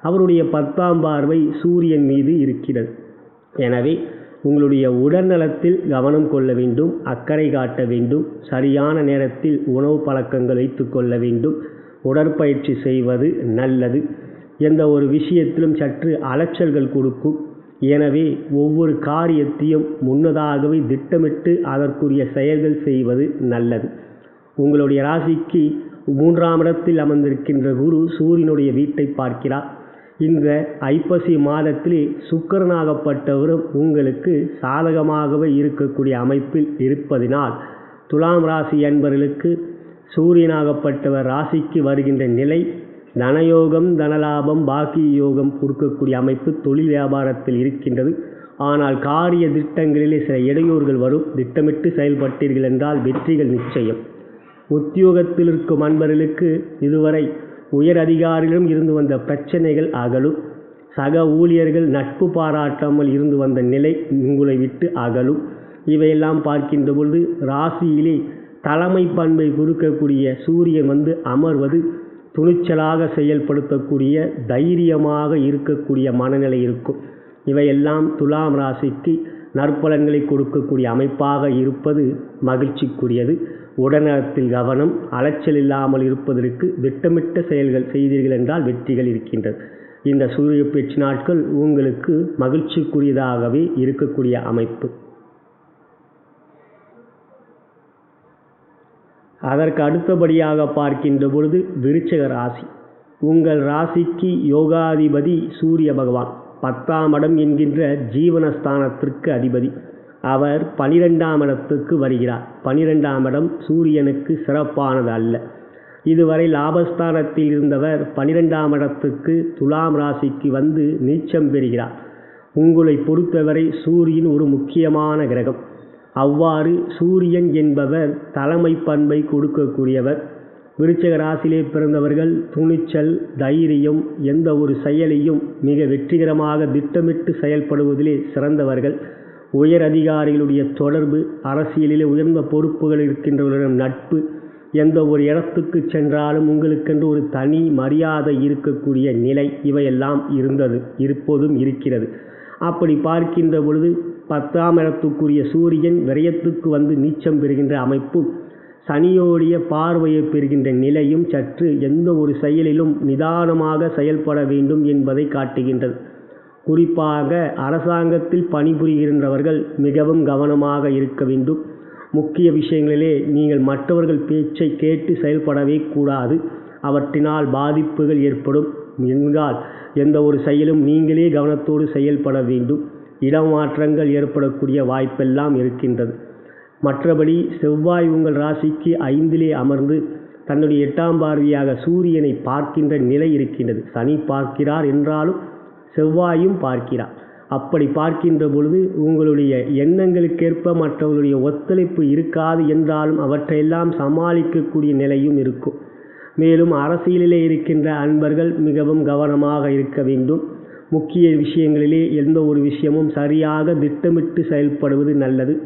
அவருடைய 10ஆம் பார்வை சூரியன் மீது இருக்கிறது. எனவே உங்களுடைய உடல்நலத்தில் கவனம் கொள்ள வேண்டும், அக்கறை காட்ட வேண்டும். சரியான நேரத்தில் உணவு பழக்கங்கள் வைத்து கொள்ள வேண்டும். உடற்பயிற்சி செய்வது நல்லது. எந்த ஒரு விஷயத்திலும் சற்று அலைச்சல்கள் கொடுக்கும். எனவே ஒவ்வொரு காரியத்தையும் முன்னதாகவே திட்டமிட்டு அதற்குரிய செயல்கள் செய்வது நல்லது. உங்களுடைய ராசிக்கு 3ஆம் இடத்தில் அமர்ந்திருக்கின்ற குரு சூரியனுடைய வீட்டை பார்க்கிறார். இந்த ஐப்பசி மாதத்திலே சுக்கிரனாகப்பட்டவரும் உங்களுக்கு சாதகமாகவே இருக்கக்கூடிய அமைப்பில் இருப்பதினால் துலாம் ராசி அன்பர்களுக்கு சூரியனாகப்பட்டவர் ராசிக்கு வருகின்ற நிலை தனயோகம், தனலாபம், பாக்கிய யோகம் கொடுக்கக்கூடிய அமைப்பு தொழில் வியாபாரத்தில் இருக்கின்றது. ஆனால் காரிய திட்டங்களிலே சில இடையூறுகள் வரும். திட்டமிட்டு செயல்பட்டீர்கள் என்றால் வெற்றிகள் நிச்சயம். உத்தியோகத்தில் இருக்கும் அன்பர்களுக்கு இதுவரை உயர் அதிகாரிகளும் இருந்து வந்த பிரச்சனைகள் அகலும். சக ஊழியர்கள் நட்பு பாராட்டாமல் இருந்து வந்த நிலை உங்களை விட்டு அகலும். இவையெல்லாம் பார்க்கின்ற பொழுது ராசியிலே தலைமை பண்பை கொடுக்கக்கூடிய சூரியன் வந்து அமர்வது துணிச்சலாக செயல்படுத்தக்கூடிய, தைரியமாக இருக்கக்கூடிய மனநிலை இருக்கும். இவையெல்லாம் துலாம் ராசிக்கு நற்பலன்களை கொடுக்கக்கூடிய அமைப்பாக இருப்பது மகிழ்ச்சிக்குரியது. உடல்நலத்தில் கவனம், அலைச்சல் இல்லாமல் இருப்பதற்கு திட்டமிட்ட செயல்கள் செய்தீர்கள் என்றால் வெற்றிகள் இருக்கின்றது. இந்த சூரிய பயிற்சி நாட்கள் உங்களுக்கு மகிழ்ச்சிக்குரியதாகவே இருக்கக்கூடிய அமைப்பு. அதற்கு அடுத்தபடியாக பார்க்கின்ற பொழுது விருச்சிக ராசி. உங்கள் ராசிக்கு யோகாதிபதி சூரிய பகவான் 10ஆம் இடம் என்கின்ற ஜீவனஸ்தானத்திற்கு அதிபதி. அவர் 12ஆம் இடத்துக்கு வருகிறார். 12ஆம் இடம் சூரியனுக்கு சிறப்பானது அல்ல. இதுவரை லாபஸ்தானத்தில் இருந்தவர் 12ஆம் இடத்துக்கு துலாம் ராசிக்கு வந்து நீச்சம் பெறுகிறார். உங்களை பொறுத்தவரை சூரியன் ஒரு முக்கியமான கிரகம். அவ்வாறு சூரியன் என்பவர் தலைமை பண்பை கொடுக்கக்கூடியவர். விருச்சிக ராசியிலே பிறந்தவர்கள் துணிச்சல், தைரியம், எந்த ஒரு செயலையும் மிக வெற்றிகரமாக திட்டமிட்டு செயல்படுவதிலே சிறந்தவர்கள். உயர் அதிகாரிகளுடைய தொடர்பு, அரசியலிலே உயர்ந்த பொறுப்புகள் இருக்கின்றவர்களிடம் நட்பு, எந்த ஒரு இடத்துக்கு சென்றாலும் உங்களுக்கென்று ஒரு தனி மரியாதை இருக்கக்கூடிய நிலை இவையெல்லாம் இப்போதும் இருக்கிறது. அப்படி பார்க்கின்ற பொழுது 10ஆம் இடத்துக்குரிய சூரியன் விரயத்துக்கு வந்து நீச்சம் பெறுகின்ற அமைப்பும், சனியோடைய பார்வையை பெறுகின்ற நிலையும் சற்று எந்த ஒரு செயலிலும் நிதானமாக செயல்பட வேண்டும் என்பதை காட்டுகின்றது. குறிப்பாக அரசாங்கத்தில் பணிபுரிகின்றவர்கள் மிகவும் கவனமாக இருக்க வேண்டும். முக்கிய விஷயங்களிலே நீங்கள் மற்றவர்கள் பேச்சை கேட்டு செயல்படவே கூடாது. அவற்றினால் பாதிப்புகள் ஏற்படும் என்றால் எந்த ஒரு செயலும் நீங்களே கவனத்தோடு செயல்பட வேண்டும். இடமாற்றங்கள் ஏற்படக்கூடிய வாய்ப்பெல்லாம் இருக்கின்றது. மற்றபடி செவ்வாய் உங்கள் ராசிக்கு 5லே அமர்ந்து தன்னுடைய 8ஆம் பார்வையாக சூரியனை பார்க்கின்ற நிலை இருக்கின்றது. சனி பார்க்கிறார் என்றாலும் செவ்வாயும் பார்க்கிறார். அப்படி பார்க்கின்ற பொழுது உங்களுடைய எண்ணங்களுக்கேற்ப மற்றவர்களுடைய ஒத்துழைப்பு இருக்காது என்றாலும் அவற்றையெல்லாம் சமாளிக்கக்கூடிய நிலையும் இருக்கும். மேலும் அரசியலிலே இருக்கின்ற அன்பர்கள் மிகவும் கவனமாக இருக்க வேண்டும். முக்கிய விஷயங்களிலே எந்த ஒரு விஷயமும் சரியாக திட்டமிட்டு செயல்படுவது நல்லது.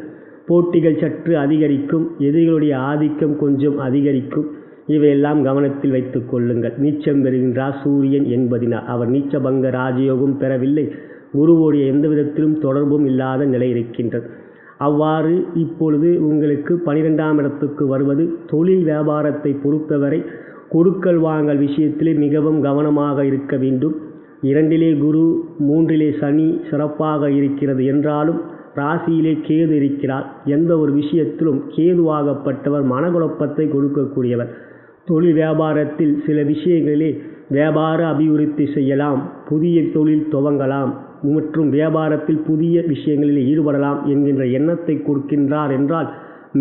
போட்டிகள் சற்று அதிகரிக்கும், எதிரிகளுடைய ஆதிக்கம் கொஞ்சம் அதிகரிக்கும். இவையெல்லாம் கவனத்தில் வைத்துக் கொள்ளுங்கள். நீச்சம் பெறுகின்றார் சூரியன் என்பதினால் அவர் நீச்சபங்க ராஜயோகம் பெறவில்லை. குருவோடைய எந்த விதத்திலும் தொடர்பும் இல்லாத நிலை இருக்கின்றது. அவ்வாறு இப்பொழுது உங்களுக்கு 12ஆம் இடத்துக்கு வருவது தொழில் வியாபாரத்தை பொறுத்தவரை கொடுக்கல் வாங்கல் விஷயத்திலே மிகவும் கவனமாக இருக்க வேண்டும். 2லே குரு, 3லே சனி சிறப்பாக இருக்கிறது என்றாலும் ராசியிலே கேது இருக்கிறார். எந்த ஒரு விஷயத்திலும் கேதுவாகப்பட்டவர் மனக்குழப்பத்தை கொடுக்கக்கூடியவர். தொழில் வியாபாரத்தில் சில விஷயங்களிலே வியாபார அபிவிருத்தி செய்யலாம், புதிய தொழில் துவங்கலாம் மற்றும் வியாபாரத்தில் புதிய விஷயங்களில் ஈடுபடலாம் என்கின்ற எண்ணத்தை கொடுக்கின்றார் என்றால்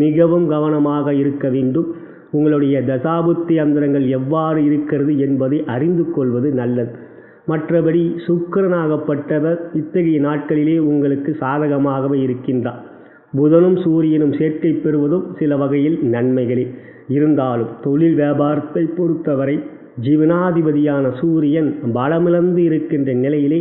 மிகவும் கவனமாக இருக்க வேண்டும். உங்களுடைய தசாபுத்தி அந்தரங்கள் எவ்வாறு இருக்கிறது என்பதை அறிந்து கொள்வது நல்லது. மற்றபடி சுக்கிரனாகப்பட்டவர் இத்தகைய நாட்களிலே உங்களுக்கு சாதகமாகவே இருக்கின்றார். புதனும் சூரியனும் சேர்க்கை பெறுவதும் சில வகையில் நன்மைகளே இருந்தாலும் தொழில் வியாபாரத்தை பொறுத்தவரை ஜீவனாதிபதியான சூரியன் பலமிழந்து இருக்கின்ற நிலையிலே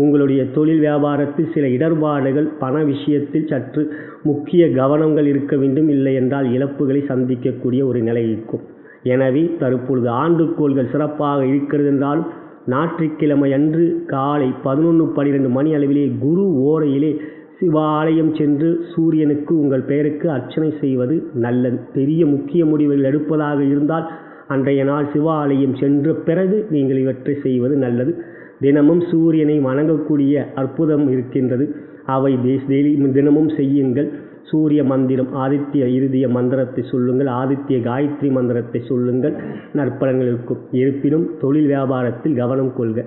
உங்களுடைய தொழில் வியாபாரத்தில் சில இடர்பாடுகள், பண விஷயத்தில் சற்று முக்கிய கவனங்கள் இருக்க வேண்டும். இல்லை என்றால் இழப்புகளை சந்திக்கக்கூடிய ஒரு நிலை இருக்கும். எனவே தற்பொழுது ஆண்டுக்கோள்கள் சிறப்பாக இருக்கிறது என்றாலும் ஞாயிற்றுக்கிழமை அன்று காலை 11:12 மணி அளவிலே குரு ஓரையிலே சிவாலயம் சென்று சூரியனுக்கு உங்கள் பெயருக்கு அர்ச்சனை செய்வது நல்லது. பெரிய முக்கிய முடிவுகள் எடுப்பதாக இருந்தால் அன்றைய நாள் சிவாலயம் சென்ற பிறகு நீங்கள் இவற்றை செய்வது நல்லது. தினமும் சூரியனை வணங்கக்கூடிய அற்புதம் இருக்கின்றது. அவை தினமும் செய்யுங்கள். சூரிய மந்திரம், ஆதித்ய இறுதிய மந்திரத்தை சொல்லுங்கள், ஆதித்ய காயத்ரி மந்திரத்தை சொல்லுங்கள், நற்பலன்கள் இருக்கும். இருப்பினும் தொழில் வியாபாரத்தில் கவனம் கொள்க.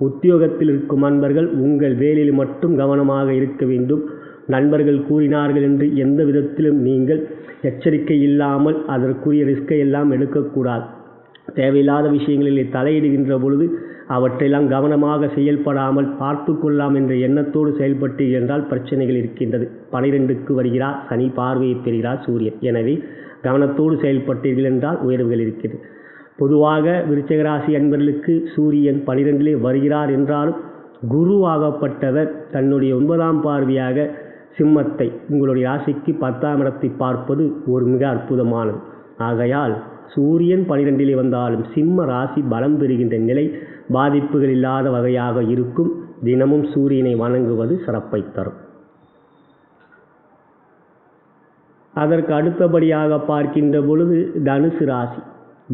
உத்தியோகத்தில் இருக்கும் நண்பர்கள் உங்கள் வேலையில் மட்டும் கவனமாக இருக்க வேண்டும். நண்பர்கள் கூறினார்கள் என்று எந்த விதத்திலும் நீங்கள் எச்சரிக்கை இல்லாமல் அதற்குரிய ரிஸ்கை எல்லாம் எடுக்கக்கூடாது. தேவையில்லாத விஷயங்களில் தலையிடுகின்ற பொழுது அவற்றையெல்லாம் கவனமாக செயல்படாமல் பார்த்து கொள்ளலாம் என்ற எண்ணத்தோடு செயல்பட்டு என்றால் பிரச்சனைகள் இருக்கின்றது. 12க்கு வருகிறார் சனி, பார்வையை பெறுகிறார் சூரியன். எனவே கவனத்தோடு செயல்பட்டீர்கள் என்றால் உயர்வுகள் இருக்கிறது. பொதுவாக விருச்சிக ராசி அன்பர்களுக்கு சூரியன் 12லே வருகிறார் என்றாலும் குருவாகப்பட்டவர் தன்னுடைய 9ஆம் பார்வையாக சிம்மத்தை உங்களுடைய ராசிக்கு 10ஆம் இடத்தை பார்ப்பது ஒரு மிக அற்புதமானது. ஆகையால் சூரியன் 12லே வந்தாலும் சிம்ம ராசி பலம் பெறுகின்ற நிலை பாதிப்புகள் இல்லாத வகையாக இருக்கும். தினமும் சூரியனை வணங்குவது சிறப்பை தரும். அதற்கு அடுத்தபடியாக பார்க்கின்ற பொழுது தனுசு ராசி.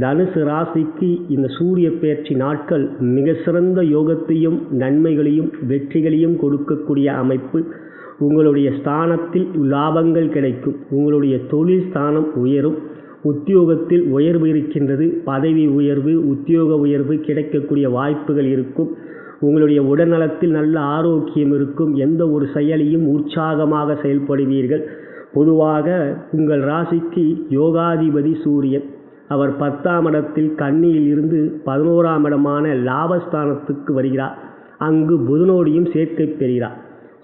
தனுசு ராசிக்கு இந்த சூரிய பெயர்ச்சி நாட்கள் மிக சிறந்த யோகத்தையும் நன்மைகளையும் வெற்றிகளையும் கொடுக்கக்கூடிய அமைப்பு. உங்களுடைய ஸ்தானத்தில் லாபங்கள் கிடைக்கும். உங்களுடைய தொழில் ஸ்தானம் உயரும். உத்தியோகத்தில் உயர்வு இருக்கின்றது. பதவி உயர்வு, உத்தியோக உயர்வு கிடைக்கக்கூடிய வாய்ப்புகள் இருக்கும். உங்களுடைய உடல்நலத்தில் நல்ல ஆரோக்கியம் இருக்கும். எந்த ஒரு செயலையும் உற்சாகமாக செயல்படுவீர்கள். பொதுவாக உங்கள் ராசிக்கு யோகாதிபதி சூரியன். அவர் 10ஆம் இடத்தில் கன்னியில் இருந்து 11ஆம் இடமான லாபஸ்தானத்துக்கு வருகிறார். அங்கு புதனோடியும் சேர்க்கை பெறுகிறார்.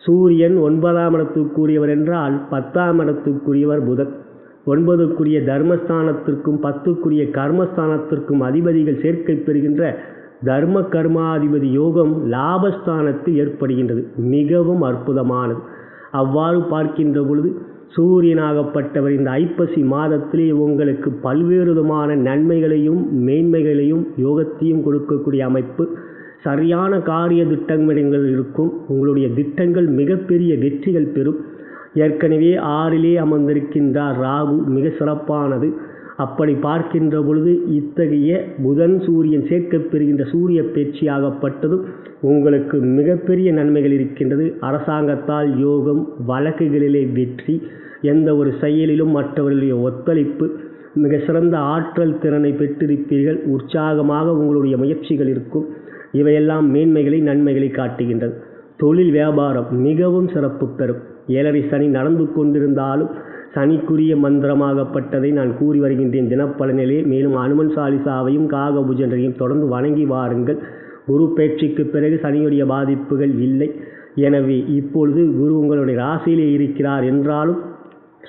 சூரியன் 9ஆம் இடத்துக்குரியவர் என்றால் 10ஆம் இடத்துக்குரியவர் புதன். 9க்குரிய தர்மஸ்தானத்திற்கும் 10க்குரிய கர்மஸ்தானத்திற்கும் அதிபதிகள் சேர்க்கை பெறுகின்ற தர்ம கர்மாதிபதி யோகம் லாபஸ்தானத்தில் ஏற்படுகின்றது. மிகவும் அற்புதமானது. அவ்வாறு பார்க்கின்ற பொழுது சூரியனாகப்பட்டவர் இந்த ஐப்பசி மாதத்திலே உங்களுக்கு பல்வேறு விதமான நன்மைகளையும் மேன்மைகளையும் யோகத்தையும் கொடுக்கக்கூடிய அமைப்பு. சரியான காரிய திட்டங்கள் இருக்கும். உங்களுடைய திட்டங்கள் மிகப்பெரிய வெற்றிகள் பெறும். ஏற்கனவே 6லே அமர்ந்திருக்கின்றார் ராகு, மிக சிறப்பானது. அப்படி பார்க்கின்ற பொழுது இத்தகைய புதன் சூரியன் சேர்க்கப் பெறுகின்ற சூரிய பேச்சியாகப்பட்டதும் உங்களுக்கு மிகப்பெரிய நன்மைகள் இருக்கின்றது. அரசாங்கத்தால் யோகம், வழக்குகளிலே வெற்றி, எந்த ஒரு செயலிலும் மற்றவர்களுடைய ஒத்துழைப்பு, மிக சிறந்த ஆற்றல் திறனை பெற்றிருப்பீர்கள். உற்சாகமாக உங்களுடைய முயற்சிகள் இருக்கும். இவையெல்லாம் மேன்மைகளை நன்மைகளை காட்டுகின்றது. தொழில் வியாபாரம் மிகவும் சிறப்பு பெறும். 7.5 சனி நடந்து கொண்டிருந்தாலும் சனிக்குரிய மந்திரமாகப்பட்டதை நான் கூறி வருகின்றேன் தினப்பலனிலே. மேலும் அனுமன் சாலிசாவையும் காகபுஜன்றையும் தொடர்ந்து வணங்கி வாருங்கள். குரு பேச்சுக்கு பிறகு சனியுடைய பாதிப்புகள் இல்லை. எனவே இப்பொழுது குரு உங்களுடைய ராசியிலே இருக்கிறார் என்றாலும்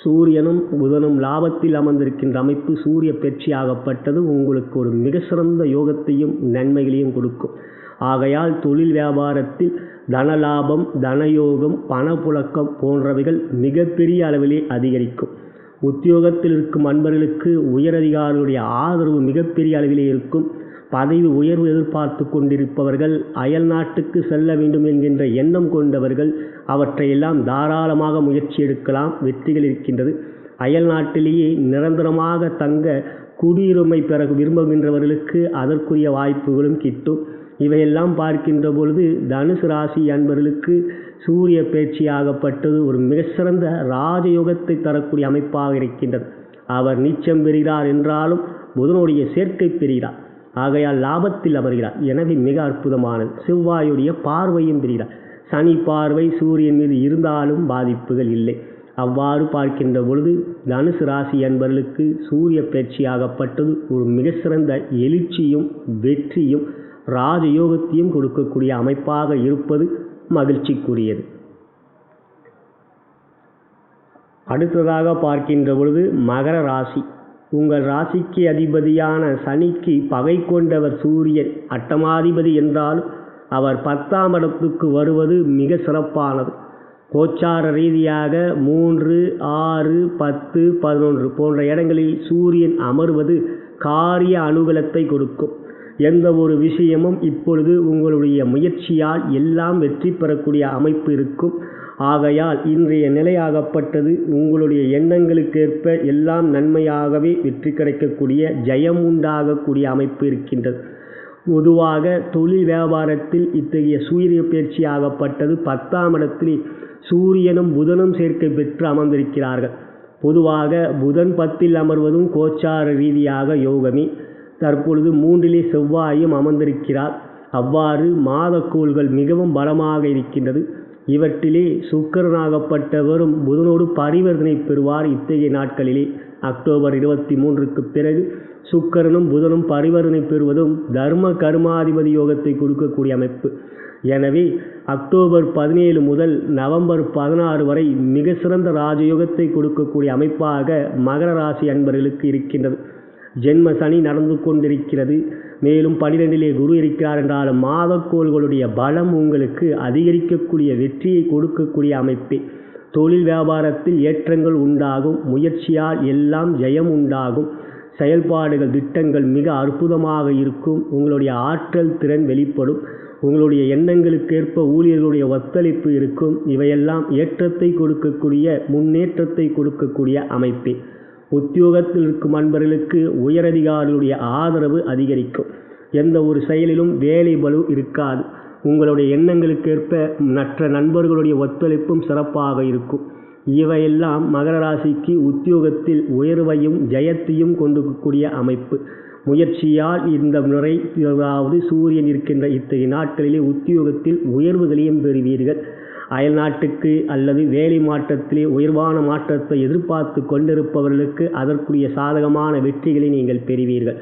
சூரியனும் புதனும் லாபத்தில் அமர்ந்திருக்கின்ற அமைப்பு சூரிய பேச்சியாகப்பட்டது உங்களுக்கு ஒரு மிக சிறந்த யோகத்தையும் நன்மைகளையும் கொடுக்கும். ஆகையால் தொழில் வியாபாரத்தில் தனலாபம், தனயோகம், பணப்புழக்கம் போன்றவைகள் மிகப்பெரிய அளவிலே அதிகரிக்கும். உத்தியோகத்தில் இருக்கும் அன்பர்களுக்கு உயரதிகாரிகளுடைய ஆதரவு மிகப்பெரிய அளவிலே இருக்கும். பதவி உயர்வு எதிர்பார்த்து கொண்டிருப்பவர்கள், அயல் நாட்டுக்கு செல்ல வேண்டும் என்கின்ற எண்ணம் கொண்டவர்கள் அவற்றையெல்லாம் தாராளமாக முயற்சி எடுக்கலாம். வெற்றிகள் இருக்கின்றது. அயல் நாட்டிலேயே நிரந்தரமாக தங்க குடியுரிமை பெற விரும்புகின்றவர்களுக்கு அதற்குரிய வாய்ப்புகளும் கிட்டும். இவையெல்லாம் பார்க்கின்ற பொழுது தனுசு ராசி அன்பர்களுக்கு சூரிய பேச்சியாகப்பட்டது ஒரு மிக சிறந்த ராஜயோகத்தை தரக்கூடிய அமைப்பாக இருக்கின்றது. அவர் நீச்சம் பெறுகிறார் என்றாலும் புதனுடைய சேர்க்கை பெறுகிறார். ஆகையால் லாபத்தில் அமர்கிறார். எனவே மிக அற்புதமானது. செவ்வாயுடைய பார்வையும் பெறுகிறார். சனி பார்வை சூரியன் மீது இருந்தாலும் பாதிப்புகள் இல்லை. அவ்வாறு பார்க்கின்ற பொழுது தனுசு ராசி அன்பர்களுக்கு சூரிய பேச்சியாகப்பட்டது ஒரு மிக சிறந்த எழுச்சியும் வெற்றியும் ராஜயோகத்தையும் கொடுக்கக்கூடிய அமைப்பாக இருப்பது மகிழ்ச்சிக்குரியது. அடுத்ததாக பார்க்கின்ற பொழுது மகர ராசி. உங்கள் ராசிக்கு அதிபதியான சனிக்கு பகை கொண்டவர் சூரியன் அட்டமாதிபதி என்றாலும் அவர் 10ஆம் இடத்துக்கு வருவது மிக சிறப்பானது. கோச்சார ரீதியாக 3, 6, 10, 11 போன்ற இடங்களில் சூரியன் அமர்வது காரிய அனுகூலத்தை கொடுக்கும். எந்த ஒரு விஷயமும் இப்பொழுது உங்களுடைய முயற்சியால் எல்லாம் வெற்றி பெறக்கூடிய அமைப்பு இருக்கும். ஆகையால் இன்றைய நிலையாகப்பட்டது உங்களுடைய எண்ணங்களுக்கேற்ப எல்லாம் நன்மையாகவே வெற்றி கிடைக்கக்கூடிய ஜெயம் உண்டாகக்கூடிய அமைப்பு இருக்கின்றது. பொதுவாக தொழில் வியாபாரத்தில் இத்தகைய சூரிய பயிற்சியாகப்பட்டது 10ஆம் இடத்தில் சூரியனும் புதனும் சேர்க்கை பெற்று அமர்ந்திருக்கிறார்கள். பொதுவாக புதன் 10ல் அமர்வதும் கோச்சார ரீதியாக யோகமே. தற்பொழுது 3லே செவ்வாயும் அமர்ந்திருக்கிறார். அவ்வாறு மாதக்கோள்கள் மிகவும் பலமாக இருக்கின்றது. இவற்றிலே சுக்கிரனாகப்பட்டவரும் புதனோடு பரிவர்த்தனை பெறுவார். இத்தகைய நாட்களிலே அக்டோபர் 23க்கு பிறகு சுக்கிரனும் புதனும் பரிவர்த்தனை பெறுவதும் தர்ம கர்மாதிபதி யோகத்தை கொடுக்கக்கூடிய அமைப்பு. எனவே அக்டோபர் 17 முதல் நவம்பர் 16 வரை மிக சிறந்த ராஜயோகத்தை கொடுக்கக்கூடிய அமைப்பாக மகர ராசி அன்பர்களுக்கு இருக்கின்றது. ஜென்ம சனி நடந்து கொண்டிருக்கிறது. மேலும் 12லே குரு இருக்கிறார் என்றாலும் மாதக்கோள்களுடைய பலம் உங்களுக்கு அதிகரிக்கக்கூடிய வெற்றியை கொடுக்கக்கூடிய அமைப்பே. தொழில் வியாபாரத்தில் ஏற்றங்கள் உண்டாகும். முயற்சியால் எல்லாம் ஜெயம் உண்டாகும். செயல்பாடுகள் திட்டங்கள் மிக அற்புதமாக இருக்கும். உங்களுடைய ஆற்றல் திறன் வெளிப்படும். உங்களுடைய எண்ணங்களுக்கேற்ப ஊழியர்களுடைய ஒத்துழைப்பு இருக்கும். இவையெல்லாம் ஏற்றத்தை கொடுக்கக்கூடிய முன்னேற்றத்தை கொடுக்கக்கூடிய அமைப்பே. உத்தியோகத்தில் இருக்கும் அன்பர்களுக்கு உயரதிகாரிகளுடைய ஆதரவு அதிகரிக்கும். எந்த ஒரு செயலிலும் வேலை பளு இருக்காது. உங்களுடைய எண்ணங்களுக்கேற்ப மற்ற நண்பர்களுடைய ஒத்துழைப்பும் சிறப்பாக இருக்கும். இவையெல்லாம் மகர ராசிக்கு உத்தியோகத்தில் உயர்வையும் ஜெயத்தையும் கொண்டிருக்கக்கூடிய அமைப்பு. முயற்சியால் இந்த முறை அதாவது சூரியன் இருக்கின்ற இத்தகைய நாட்களிலே உத்தியோகத்தில் உயர்வுகளையும் பெறுவீர்கள். அயல் நாட்டுக்கு அல்லது வேலை மாற்றத்திலே உயர்வான மாற்றத்தை எதிர்பார்த்து கொண்டிருப்பவர்களுக்கு அதற்குரிய சாதகமான வெற்றிகளை நீங்கள் பெறுவீர்கள்.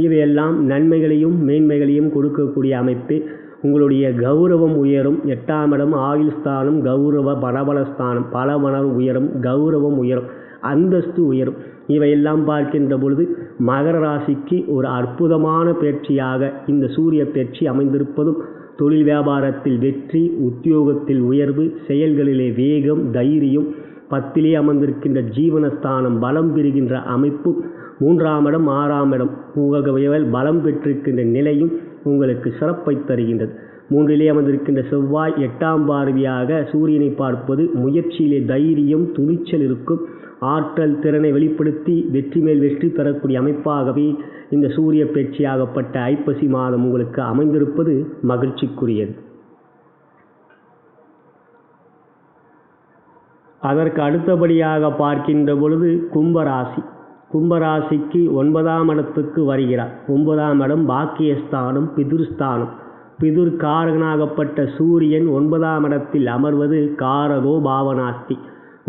இவையெல்லாம் நன்மைகளையும் மேன்மைகளையும் கொடுக்கக்கூடிய அமைப்பு. உங்களுடைய கௌரவம் உயரும். 8ஆம் இடம் ஆயுள் ஸ்தானம், கௌரவ பணபலஸ்தானம், பலமனம் உயரும், கௌரவம் உயரும், அந்தஸ்து உயரும். இவையெல்லாம் பார்க்கின்ற பொழுது மகர ராசிக்கு ஒரு அற்புதமான பயிற்சியாக இந்த சூரிய பயிற்சி அமைந்திருப்பதும் தொழில் வியாபாரத்தில் வெற்றி, உத்தியோகத்தில் உயர்வு, செயல்களிலே வேகம், தைரியம், 10லே அமர்ந்திருக்கின்ற ஜீவனஸ்தானம் பலம் பெறுகின்ற அமைப்பு, 3ஆம் இடம் 6ஆம் இடம் உங்களுக்கு பலம் பெற்றிருக்கின்ற நிலையும் உங்களுக்கு சிறப்பை தருகின்றது. 3லே அமர்ந்திருக்கின்ற செவ்வாய் 8ஆம் பார்வையாக சூரியனை பார்ப்பது முயற்சியிலே தைரியம், துணிச்சல் இருக்கும். ஆற்றல், திறனை வெளிப்படுத்தி வெற்றி மேல் வெற்றி பெறக்கூடிய அமைப்பாகவே இந்த சூரிய பயிற்சியாகப்பட்ட ஐப்பசி மாதம் உங்களுக்கு அமைந்திருப்பது மகிழ்ச்சிக்குரியது. அதற்கு அடுத்தபடியாக பார்க்கின்ற பொழுது கும்பராசி. கும்பராசிக்கு 9ஆம் இடத்துக்கு வருகிறார். 9ஆம் இடம் பாக்கியஸ்தானம், பிதுர்ஸ்தானம். பிதுர் காரகனாகப்பட்ட சூரியன் 9ஆம் இடத்தில் அமர்வது காரகோ பாவனாஸ்தி.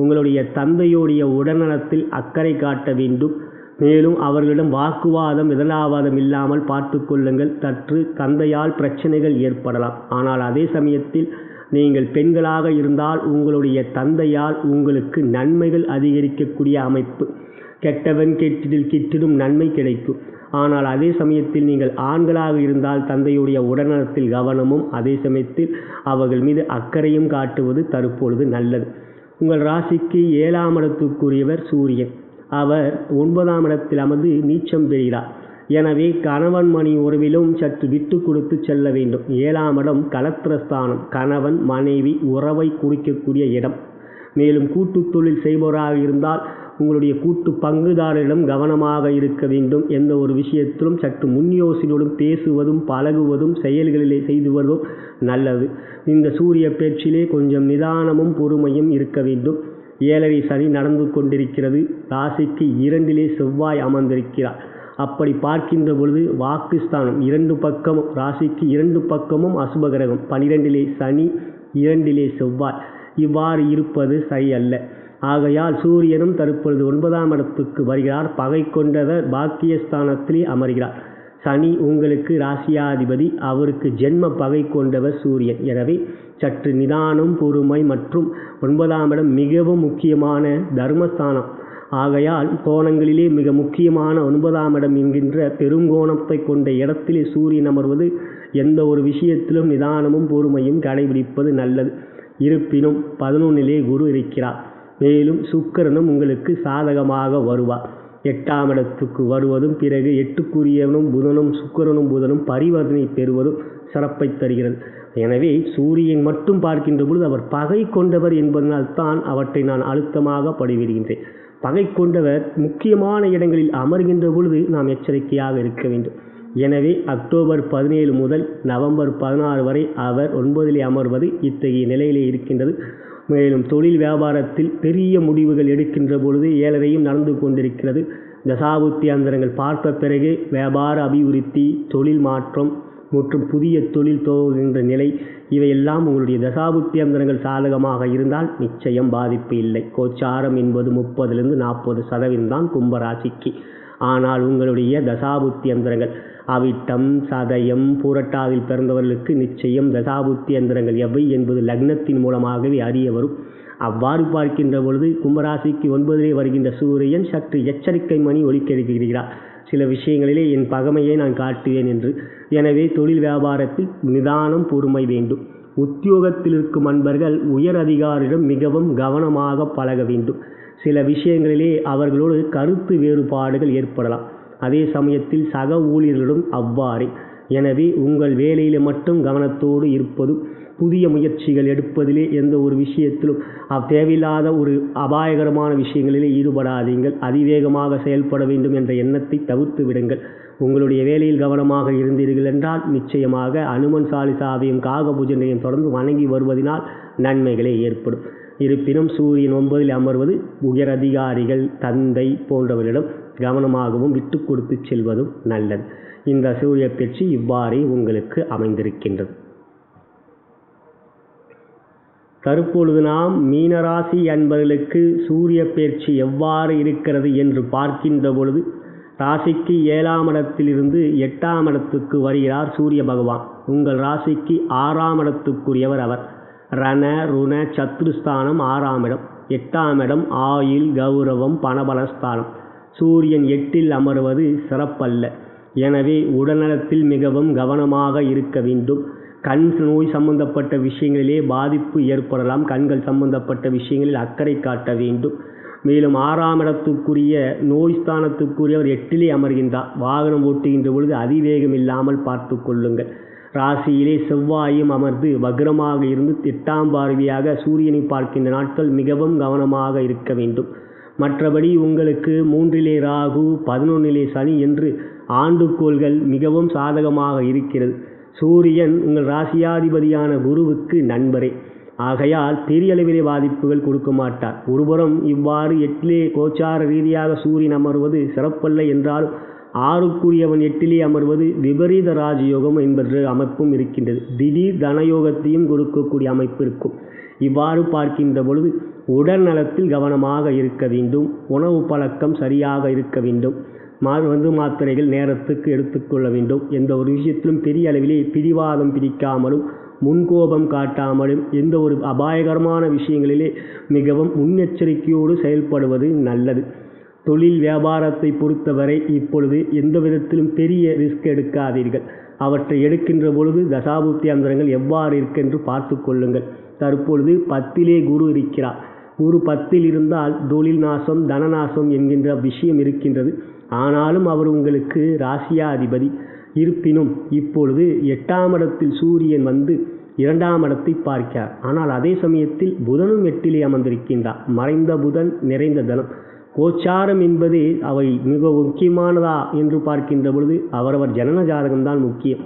உங்களுடைய தந்தையுடைய உடல்நலத்தில் அக்கறை காட்ட வேண்டும். மேலும் அவர்களிடம் வாக்குவாதம், எதிராவாதம் இல்லாமல் பார்த்து கொள்ளுங்கள். சற்று தந்தையால் பிரச்சனைகள் ஏற்படலாம். ஆனால் அதே சமயத்தில் நீங்கள் பெண்களாக இருந்தால் உங்களுடைய தந்தையால் உங்களுக்கு நன்மைகள் அதிகரிக்கக்கூடிய அமைப்பு. கெட்டவன் கெட்டிடில் கிட்டிடும் நன்மை கிடைக்கும். ஆனால் அதே சமயத்தில் நீங்கள் ஆண்களாக இருந்தால் தந்தையுடைய உடல்நலத்தில் கவனமும் அதே சமயத்தில் அவர்கள் மீது அக்கறையும் காட்டுவது தற்பொழுது நல்லது. உங்கள் ராசிக்கு 7ஆம் இடத்துக்குரியவர் சூரியன். அவர் 9ஆம் இடத்தில் அமர்ந்து நீச்சம் பெறுகிறார். எனவே கணவன் மணி உறவிலும் சற்று விட்டு கொடுத்து செல்ல வேண்டும். 7ஆம் இடம் கலத்திரஸ்தானம், கணவன் மனைவி உறவை குறிக்கக்கூடிய இடம். மேலும் கூட்டு தொழில் செய்பவராக இருந்தால் உங்களுடைய கூட்டு பங்குதாரரிடம் கவனமாக இருக்க வேண்டும். எந்த ஒரு விஷயத்திலும் சற்று முன்யோசனையுடன் பேசுவதும் பழகுவதும் செயல்களிலே செய்துவதும் நல்லது. இந்த சூரிய பேச்சிலே கொஞ்சம் நிதானமும் பொறுமையும் இருக்க வேண்டும். 7ரை சனி நடந்து கொண்டிருக்கிறது. ராசிக்கு 2லே செவ்வாய் அமர்ந்திருக்கிறார். அப்படி பார்க்கின்ற பொழுது வாக்குஸ்தானம் 2 பக்கமும், ராசிக்கு 2 பக்கமும் அசுபகிரகம், 12லே சனி, 2லே செவ்வாய். இவ்வாறு இருப்பது சரியல்ல. ஆகையால் சூரியனும் தற்பொழுது 9ஆம் இடத்துக்கு வருகிறார். பகை கொண்டவர் பாக்கியஸ்தானத்திலே அமர்கிறார். சனி உங்களுக்கு ராசியாதிபதி, அவருக்கு ஜென்ம பகை கொண்டவர் சூரியன். எனவே சற்று நிதானம், பொறுமை மற்றும் 9ஆம் இடம் மிகவும் முக்கியமான தர்மஸ்தானம். ஆகையால் கோணங்களிலே மிக முக்கியமான 9ஆம் இடம் என்கின்ற பெருங்கோணத்தை கொண்ட இடத்திலே சூரியன் அமர்வது எந்த ஒரு விஷயத்திலும் நிதானமும் பொறுமையும் கடைபிடிப்பது நல்லது. இருப்பினும் 11லே குரு இருக்கிறார். மேலும் சுக்கிரனும் உங்களுக்கு சாதகமாக வருவார். 8ஆம் இடத்துக்கு வருவதும் பிறகு 8க்குரியவனும் புதனும் சுக்கிரனும் புதனும் பரிவர்த்தனை பெறுவதும் சிறப்பை தருகிறது. எனவே சூரியன் மட்டும் பார்க்கின்ற பொழுது அவர் பகை கொண்டவர் என்பதனால் தான் அவற்றை நான் அழுத்தமாக பதிவிடுகின்றேன். பகை கொண்டவர் முக்கியமான இடங்களில் அமர்கின்ற பொழுது நாம் எச்சரிக்கையாக இருக்க வேண்டும். எனவே அக்டோபர் 17 முதல் நவம்பர் 16 வரை அவர் 9லே அமர்வது இத்தகைய நிலையிலே இருக்கின்றது. மேலும் தொழில் வியாபாரத்தில் பெரிய முடிவுகள் எடுக்கின்ற பொழுது 7ரையும் நடந்து கொண்டிருக்கிறது. தசாபுத்தி அந்தரங்கள் பார்த்த பிறகு வியாபார அபிவிருத்தி, தொழில் மாற்றம் மற்றும் புதிய தொழில் துவங்குகின்ற நிலை, இவையெல்லாம் உங்களுடைய தசாபுத்தி அந்தரங்கள் சாதகமாக இருந்தால் நிச்சயம் பாதிப்பு இல்லை. கோச்சாரம் என்பது 30லிருந்து 40% தான் கும்பராசிக்கு. ஆனால் உங்களுடைய தசாபுத்தி அந்தரங்கள் அவிட்டம், சதயம், பூரட்டாதில் பிறந்தவர்களுக்கு நிச்சயம் தசாபுத்தி அந்தரங்கள் எவை என்பது லக்னத்தின் மூலமாகவே அறிய வரும். அவ்வாறு பார்க்கின்ற பொழுது கும்பராசிக்கு 9லே வருகின்ற சூரியன் சற்று எச்சரிக்கை மணி ஒலிக்கெடுக்கிறார். சில விஷயங்களிலே என் பகைமையை நான் காட்டுவேன் என்று. எனவே தொழில் வியாபாரத்தில் நிதானம், பொறுமை வேண்டும். உத்தியோகத்தில் இருக்கும் அன்பர்கள் உயர் அதிகாரியிடம் மிகவும் கவனமாக பழக வேண்டும். சில விஷயங்களிலே அவர்களோடு கருத்து வேறுபாடுகள் ஏற்படலாம். அதே சமயத்தில் சக ஊழியர்களிடம் அவ்வாறே. எனவே உங்கள் வேலையில் மட்டும் கவனத்தோடு இருப்பதும், புதிய முயற்சிகள் எடுப்பதிலே எந்த ஒரு விஷயத்திலும் தேவையில்லாத ஒரு அபாயகரமான விஷயங்களிலே ஈடுபடாதீங்கள். அதிவேகமாக செயல்பட வேண்டும் என்ற எண்ணத்தை தவிர்த்து விடுங்கள். உங்களுடைய வேலையில் கவனமாக இருந்தீர்கள் என்றால் நிச்சயமாக அனுமன் சாலிசாவையும் காகபூஜனையும் தொடர்ந்து வணங்கி வருவதனால் நன்மைகளே ஏற்படும். இருப்பினும் சூரியன் 9ல் அமர்வது உயர் அதிகாரிகள், தந்தை போன்றவர்களிடம் கவனமாகவும் விட்டு கொடுத்து செல்வதும் நல்லது. இந்த சூரிய பயிற்சி இவ்வாறே உங்களுக்கு அமைந்திருக்கின்றது. தற்பொழுது நாம் மீனராசி அன்பர்களுக்கு சூரிய பயிற்சி எவ்வாறு இருக்கிறது என்று பார்க்கின்ற பொழுது ராசிக்கு 7ஆம் இடத்திலிருந்து 8ஆம் இடத்துக்கு வருகிறார் சூரிய பகவான். உங்கள் ராசிக்கு 6ஆம் இடத்துக்குரியவர் அவர். ரண ருண சத்ருஸ்தானம் 6ஆம் இடம். 8ஆம் இடம் ஆயுள், கௌரவம், பணபலஸ்தானம். சூரியன் 8ல் அமர்வது சிறப்பல்ல. எனவே உடல்நலத்தில் மிகவும் கவனமாக இருக்க வேண்டும். கண் நோய் சம்பந்தப்பட்ட விஷயங்களிலே பாதிப்பு ஏற்படலாம். கண்கள் சம்பந்தப்பட்ட விஷயங்களில் அக்கறை காட்ட வேண்டும். மேலும் 6ஆம் இடத்துக்குரிய நோய் ஸ்தானத்துக்குரியவர் 8லே அமர்கின்றார். வாகனம் ஓட்டுகின்ற பொழுது அதிவேகம் இல்லாமல் பார்த்து கொள்ளுங்கள். ராசியிலே செவ்வாயும் அமர்ந்து வக்ரமாக இருந்து 8ஆம் பார்வையாக சூரியனை பார்க்கின்ற நாட்கள் மிகவும் கவனமாக இருக்க வேண்டும். மற்றபடி உங்களுக்கு 3லே ராகு 11லே சனி என்று ஆண்டுகோள்கள் மிகவும் சாதகமாக இருக்கிறது. சூரியன் உங்கள் ராசியாதிபதியான குருவுக்கு நண்பரே. ஆகையால் பெரிய அளவிலே பாதிப்புகள் கொடுக்க மாட்டார். ஒருபுறம் இவ்வாறு 8லே கோச்சார ரீதியாக சூரியன் அமர்வது சிறப்பல்ல என்றாலும் 6க்குரியவன் 8லே அமர்வது விபரீத ராஜயோகம் என்பது அமைப்பும் இருக்கின்றது. திடீர் தனயோகத்தையும் கொடுக்கக்கூடிய அமைப்பு இருக்கும். இவ்வாறு பார்க்கின்ற பொழுது உடல் நலத்தில் கவனமாக இருக்க வேண்டும். உணவு பழக்கம் சரியாக இருக்க வேண்டும். மருந்து மாத்திரைகள் நேரத்துக்கு எடுத்துக்கொள்ள வேண்டும். எந்த ஒரு விஷயத்திலும் பெரிய அளவிலே பிடிவாதம் பிடிக்காமலும் முன்கோபம் காட்டாமலும் எந்த ஒரு அபாயகரமான விஷயங்களிலே மிகவும் முன்னெச்சரிக்கையோடு செயல்படுவது நல்லது. தொழில் வியாபாரத்தை பொறுத்தவரை இப்பொழுது எந்த விதத்திலும் பெரிய ரிஸ்க் எடுக்காதீர்கள். அவற்றை எடுக்கின்ற பொழுது தசாபுத்தி அந்தரங்கள் எவ்வாறு இருக்கென்று பார்த்து கொள்ளுங்கள். தற்பொழுது 10லே குரு இருக்கிறார். குரு 10ல் இருந்தால் தொழில் நாசம் தனநாசம் என்கின்ற விஷயம் இருக்கின்றது. ஆனாலும் அவர் உங்களுக்கு ராசியாதிபதி. இருப்பினும் இப்பொழுது 8ஆம் இடத்தில் சூரியன் வந்து 2ஆம் இடத்தை பார்க்கிறார். ஆனால் அதே சமயத்தில் புதனும் 8லே அமர்ந்திருக்கின்றார். மறைந்த புதன் நிறைந்த தனம். கோச்சாரம் என்பது அவை மிக முக்கியமானதா என்று பார்க்கின்ற பொழுது அவரவர் ஜனன ஜாதகம்தான் முக்கியம்.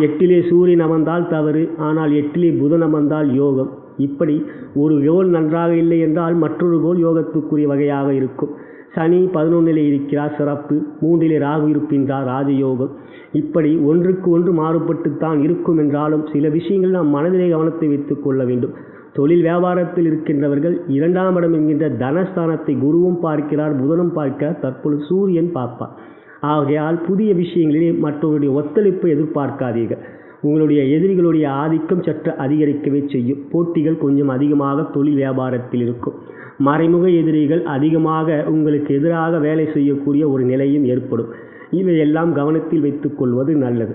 8லே சூரியன் அமர்ந்தால் தவறு, ஆனால் 8லே புதன் அமர்ந்தால் யோகம். இப்படி ஒரு கோள் நன்றாக இல்லை என்றால் மற்றொரு கோள் யோகத்துக்குரிய வகையாக இருக்கும். சனி 11லே இருக்கிறார், சிறப்பு. 3லே ராகு இருக்கின்றார், ராஜயோகம். இப்படி ஒன்றுக்கு ஒன்று மாறுபட்டுத்தான் இருக்கும் என்றாலும் சில விஷயங்கள் நாம் மனதிலே கவனத்தை வைத்துக் கொள்ள வேண்டும். தொழில் வியாபாரத்தில் இருக்கின்றவர்கள் 2ஆம் இடம் என்கின்ற தனஸ்தானத்தை குருவும் பார்க்கிறார், புதனும் பார்க்கிறார். தற்பொழுது சூரியன் பார்ப்பார். ஆகையால் புதிய விஷயங்களிலே மற்றவருடைய ஒத்துழைப்பை எதிர்பார்க்காதீர்கள். உங்களுடைய எதிரிகளுடைய ஆதிக்கம் சற்று அதிகரிக்கவே செய்யும். போட்டிகள் கொஞ்சம் அதிகமாக தொழில் வியாபாரத்தில் இருக்கும். மறைமுக எதிரிகள் அதிகமாக உங்களுக்கு எதிராக வேலை செய்யக்கூடிய ஒரு நிலையும் ஏற்படும். இவையெல்லாம் கவனத்தில் வைத்துக் கொள்வது நல்லது.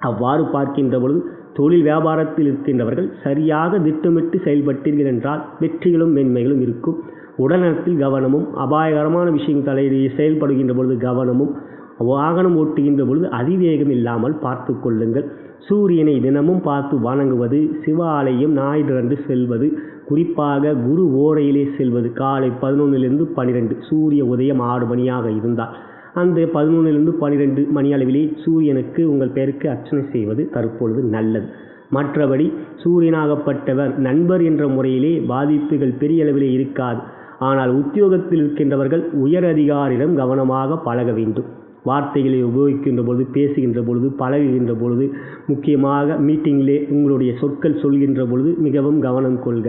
அவ்வாறு பார்க்கின்ற பொழுது தொழில் வியாபாரத்தில் இருக்கின்றவர்கள் சரியாக திட்டமிட்டு செயல்பட்டீர்கள் என்றால் வெற்றிகளும் மேன்மைகளும் இருக்கும். உடல்நலத்தில் கவனமும், அபாயகரமான விஷயங்களை செயல்படுகின்ற பொழுது கவனமும், வாகனம் ஓட்டுகின்ற பொழுது அதிவேகம் இல்லாமல் பார்த்து கொள்ளுங்கள். சூரியனை தினமும் பார்த்து வணங்குவது, சிவாலயம் ஞாயிறன்று செல்வது, குறிப்பாக குரு ஓரையிலே செல்வது. காலை 11லிருந்து 12 சூரிய உதயம் 6 மணியாக இருந்தால் அந்த 11லிருந்து 12 மணி அளவிலே சூரியனுக்கு உங்கள் பெயருக்கு அர்ச்சனை செய்வது தற்பொழுது நல்லது. மற்றபடி சூரியனாகப்பட்டவர் நண்பர் என்ற முறையிலே பாதிப்புகள் பெரிய அளவிலே இருக்காது. ஆனால் உத்தியோகத்தில் இருக்கின்றவர்கள் உயர் அதிகாரியிடம் கவனமாக பழக வேண்டும். வார்த்தைகளை உபயோகிக்கின்ற பொழுது, பேசுகின்ற பொழுது, பழகுகின்ற பொழுது, முக்கியமாக மீட்டிங்கிலே உங்களுடைய சொற்கள் சொல்கின்ற பொழுது மிகவும் கவனம் கொள்க.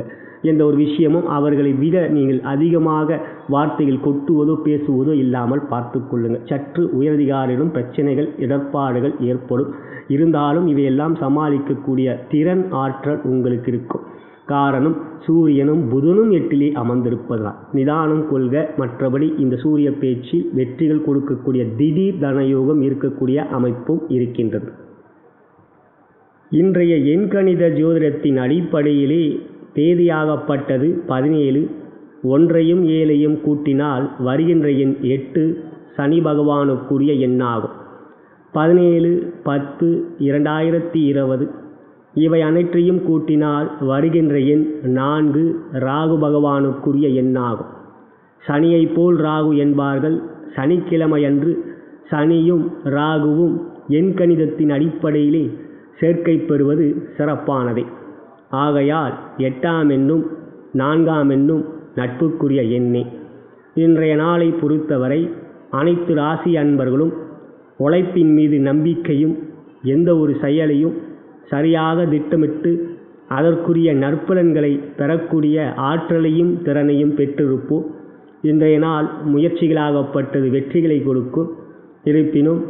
எந்த ஒரு விஷயமும் அவர்களை விட நீங்கள் அதிகமாக வார்த்தைகள் கொட்டுவதோ பேசுவதோ இல்லாமல் பார்த்து கொள்ளுங்கள். சற்று உயரதிகாரியிடம் பிரச்சனைகள் இடர்பாடுகள் ஏற்படும். இருந்தாலும் இவையெல்லாம் சமாளிக்கக்கூடிய திறன் ஆற்றல் உங்களுக்கு இருக்கும். காரணம் சூரியனும் புதனும் 8லே அமர்ந்திருப்பதுதான். நிதானம் கொள்க. மற்றபடி இந்த சூரிய பேச்சில் வெற்றிகள் கொடுக்கக்கூடிய திடீர் தனயோகம் இருக்கக்கூடிய அமைப்பும் இருக்கின்றது. இன்றைய எண்கணித ஜோதிடத்தின் அடிப்படையிலே தேதியாகப்பட்டது 17. 1ஐயும் 7ஐயும் கூட்டினால் வருகின்ற எண் 8 சனி பகவானுக்குரிய எண்ணாகும். 17/10/2020 இவை அனைத்தையும் கூட்டினால் வருகின்ற எண் 4 ராகு பகவானுக்குரிய எண்ணாகும். சனியை போல் ராகு என்பார்கள். சனிக்கிழமையன்று சனியும் ராகுவும் எண்கணிதத்தின் அடிப்படையிலே சேர்க்கை பெறுவது சிறப்பானதே. ஆகையால் 8ஆம் எண்ணும் 4ஆம் எண்ணும் நட்புக்குரிய எண்ணே. இன்றைய நாளை பொறுத்தவரை அனைத்து ராசி அன்பர்களும் உழைப்பின் மீது நம்பிக்கையும், எந்த ஒரு செயலையும் சரியாக திட்டமிட்டு அதற்குரிய நற்பலன்களை பெறக்கூடிய ஆற்றலையும் திறனையும் பெற்றிருப்போம். இன்றைய நாள் முயற்சிகளாகப்பட்டது வெற்றிகளை கொடுக்கும். இருப்பினும்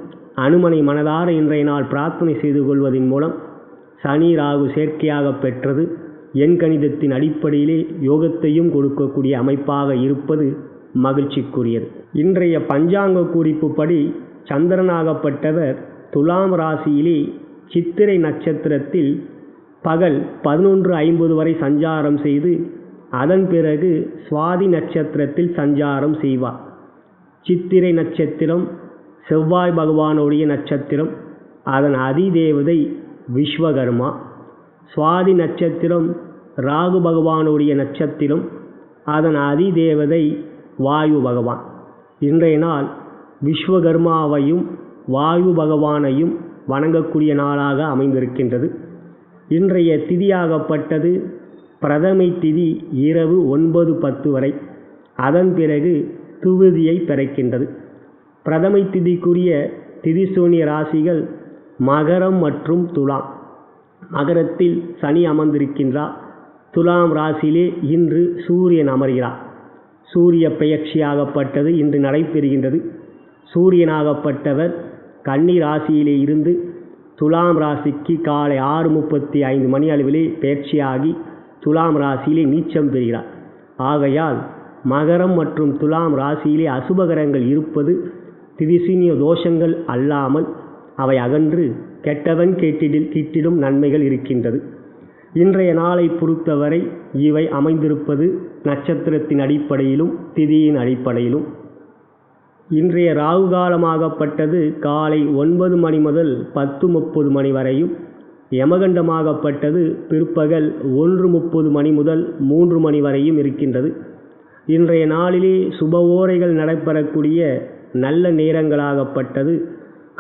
அனுமனை மனதார இன்றைய நாள் பிரார்த்தனை செய்து கொள்வதன் மூலம் சனி ராகு சேர்க்கையாக பெற்றது எண்கணிதத்தின் அடிப்படையிலே யோகத்தையும் கொடுக்கக்கூடிய அமைப்பாக இருப்பது மகிழ்ச்சிக்குரியது. இன்றைய பஞ்சாங்க குறிப்புப்படி சந்திரனாகப்பட்டவர் துலாம் ராசியிலே சித்திரை நட்சத்திரத்தில் பகல் 11:50 வரை சஞ்சாரம் செய்து அதன் பிறகு சுவாதி நட்சத்திரத்தில் சஞ்சாரம் செய்வார். சித்திரை நட்சத்திரம் செவ்வாய் பகவானுடைய நட்சத்திரம், அதன் அதிதேவதை விஸ்வகர்மா. சுவாதி நட்சத்திரம் ராகு பகவானுடைய நட்சத்திரம், அதன் அதிதேவதை வாயு பகவான். இன்றைய நாள் விஸ்வகர்மாவையும் வாயு பகவானையும் வணங்கக்கூடிய நாளாக அமைந்திருக்கின்றது. இன்றைய திதியாகப்பட்டது பிரதமை திதி இரவு 9:10 வரை, அதன் பிறகு துவிதியை பிறக்கின்றது. பிரதமை திதிக்குரிய திதிசூனிய ராசிகள் மகரம் மற்றும் துலாம். மகரத்தில் சனி அமர்ந்திருக்கின்றார். துலாம் ராசியிலே இன்று சூரியன் அமர்கிறார். சூரிய பெயர்ச்சியாகப்பட்டது இன்று நடைபெறுகின்றது. சூரியனாகப்பட்டவர் கன்னி ராசியிலே இருந்து துலாம் ராசிக்கு காலை 6:35 மணி அளவிலே பெயர்ச்சியாகி துலாம் ராசியிலே நீச்சம் பெறுகிறார். ஆகையால் மகரம் மற்றும் துலாம் ராசியிலே அசுபகரங்கள் இருப்பது திதிசூனிய தோஷங்கள் அல்லாமல் அவை அகன்று கெட்டவன் கிட்டிடும் நன்மைகள் இருக்கின்றது. இன்றைய நாளை பொறுத்தவரை இவை அமைந்திருப்பது நட்சத்திரத்தின் அடிப்படையிலும் திதியின் அடிப்படையிலும். இன்றைய ராகு காலமாகப்பட்டது காலை 9 மணி முதல் 10:30 மணி வரையும், யமகண்டமாகப்பட்டது பிற்பகல் 1:30 மணி முதல் 3 மணி வரையும் இருக்கின்றது. இன்றைய நாளிலே சுபவோரைகள் நடைபெறக்கூடிய நல்ல நேரங்களாகப்பட்டது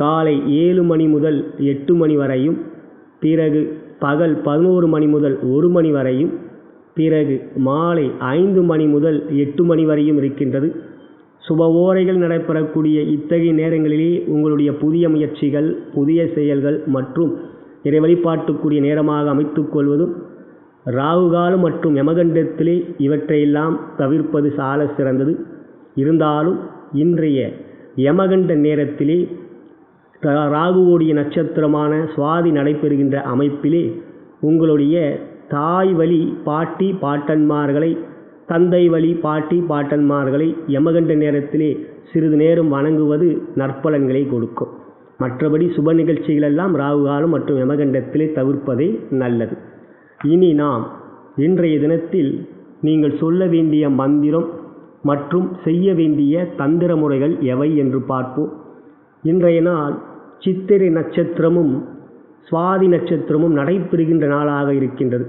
காலை 7 மணி முதல் 8 மணி வரையும், பிறகு பகல் 11 மணி முதல் 1 மணி வரையும், பிறகு மாலை 5 மணி முதல் 8 மணி வரையும் இருக்கின்றது. சுபவோரைகள் நடைபெறக்கூடிய இத்தகைய நேரங்களிலே உங்களுடைய புதிய முயற்சிகள், புதிய செயல்கள் மற்றும் இறை வழிபாட்டுக்குரிய நேரமாக அமைத்துக் கொள்வதும், ராகுகாலம் மற்றும் யமகண்டத்திலே இவற்றையெல்லாம் தவிர்ப்பது சால சிறந்தது. இருந்தாலும் இன்றைய யமகண்ட நேரத்திலே ராகுவோடைய நட்சத்திரமான சுவாதி நடைபெறுகின்ற அமைப்பிலே உங்களுடைய தாய் வழி பாட்டி பாட்டன்மார்களை, தந்தை வழி பாட்டி பாட்டன்மார்களை யமகண்ட நேரத்திலே சிறிது நேரம் வணங்குவது நற்பலன்களை கொடுக்கும். மற்றபடி சுப நிகழ்ச்சிகளெல்லாம் ராகுகாலம் மற்றும் யமகண்டத்திலே தவிர்ப்பதே நல்லது. இனி நாம் இன்றைய தினத்தில் நீங்கள் சொல்ல வேண்டிய மந்திரம் மற்றும் செய்ய வேண்டிய தந்திர முறைகள் எவை என்று பார்ப்போம். இன்றைய நாள் சித்திரை நட்சத்திரமும் சுவாதி நட்சத்திரமும் நடைபெறுகின்ற நாளாக இருக்கின்றது.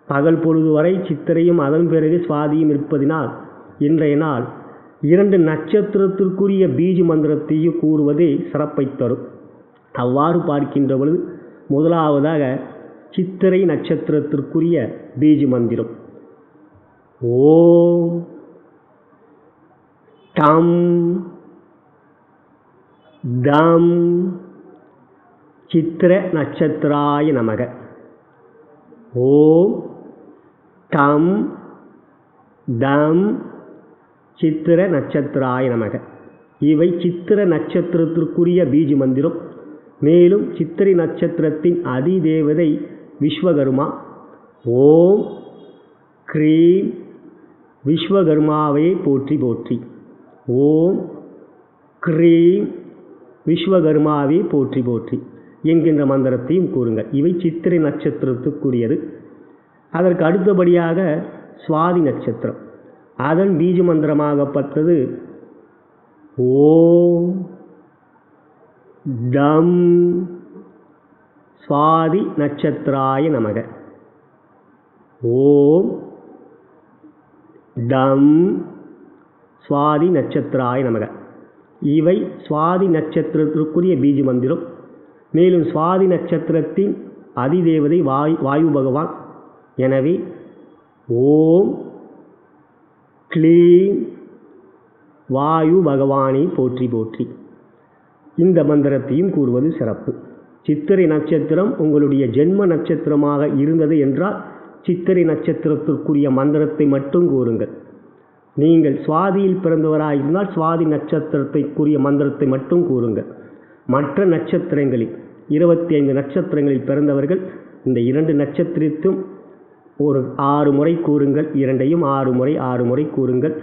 பகல் பொழுது வரை சித்திரையும் அதன் பிறகு சுவாதியும் இருப்பதினால் இன்றைய நாள் 2 நட்சத்திரத்திற்குரிய பீஜ மந்திரத்தையும் கூறுவதே சிறப்பை தரும். அவ்வாறு பார்க்கின்ற பொழுது முதலாவதாக சித்திரை நட்சத்திரத்திற்குரிய பீஜ மந்திரம் ஓம் டம் தம் சித்திர நட்சத்திராய நமக. ஓம் டம் தம் சித்திர நட்சத்திராய நமக. இவை சித்திர நட்சத்திரத்திற்குரிய பீஜ மந்திரம். மேலும் சித்திரை நட்சத்திரத்தின் அதிதேவதை விஸ்வகர்மா. ஓம் க்ரீம் விஸ்வகர்மாவே போற்றி போற்றி. ஓம் க்ரீம் விஸ்வகர்மாவே போற்றி போற்றி என்கின்ற மந்திரத்தையும் கூறுங்கள். இவை சித்திரை நட்சத்திரத்துக்குரியது. அதற்கு அடுத்தபடியாக சுவாதி நட்சத்திரம், அதன் பீஜ மந்திரமாகப்பட்டது ஓம் டம் சுவாதி நட்சத்திராய நமக. ஓம் டம் சுவாதி நட்சத்திராய நமக. இவை சுவாதி நட்சத்திரத்திற்குரிய பீஜ மந்திரம். மேலும் சுவாதி நட்சத்திரத்தின் அதிதேவதை வாயு பகவான். எனவே ஓம் க்ளீம் வாயு பகவானை போற்றி போற்றி இந்த மந்திரத்தையும் கூறுவது சிறப்பு. சித்திரை நட்சத்திரம் உங்களுடைய ஜென்ம நட்சத்திரமாக இருந்தது என்றால் சித்திரை நட்சத்திரத்திற்குரிய மந்திரத்தை மட்டும் கூறுங்கள். நீங்கள் சுவாதியில் பிறந்தவராக இருந்தால் சுவாதி நட்சத்திரத்திற்குரிய மந்திரத்தை மட்டும் கூறுங்கள். மற்ற நட்சத்திரங்களில் 25 நட்சத்திரங்களில் பிறந்தவர்கள் இந்த 2 நட்சத்திரத்தும் ஒரு 6 முறை கூறுங்கள். இரண்டையும் 6 முறை கூறுங்கள்.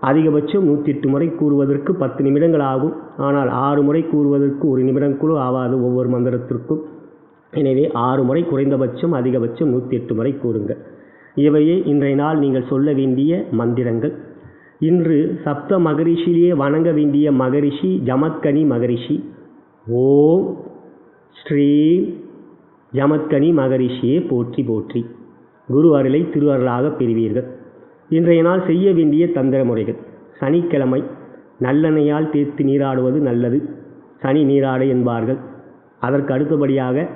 அதிகபட்சம் 108 முறை கூறுவதற்கு 10 நிமிடங்கள் ஆகும். ஆனால் 6 முறை கூறுவதற்கு 1 நிமிடம் கூட ஆகாது ஒவ்வொரு மந்திரத்திற்கும். எனவே 6 முறை குறைந்தபட்சம், அதிகபட்சம் 108 முறை கூறுங்கள். இவையே இன்றைய நாள் நீங்கள் சொல்ல வேண்டிய மந்திரங்கள். இன்று சப்த மகரிஷியிலேயே வணங்க வேண்டிய மகரிஷி ஜமத்கனி மகரிஷி. ஓம் ஸ்ரீ ஜமத்கனி மகரிஷியே போற்றி போற்றி. குரு அருளை திருவருளாக பெறுவீர்கள். இன்றைய நாள் செய்ய வேண்டிய தந்திர முறைகள். சனிக்கிழமை நல்லெண்ணெயால் தேய்த்து நீராடுவது நல்லது. சனி நீராடை என்பார்கள். அதற்கு அடுத்தபடியாக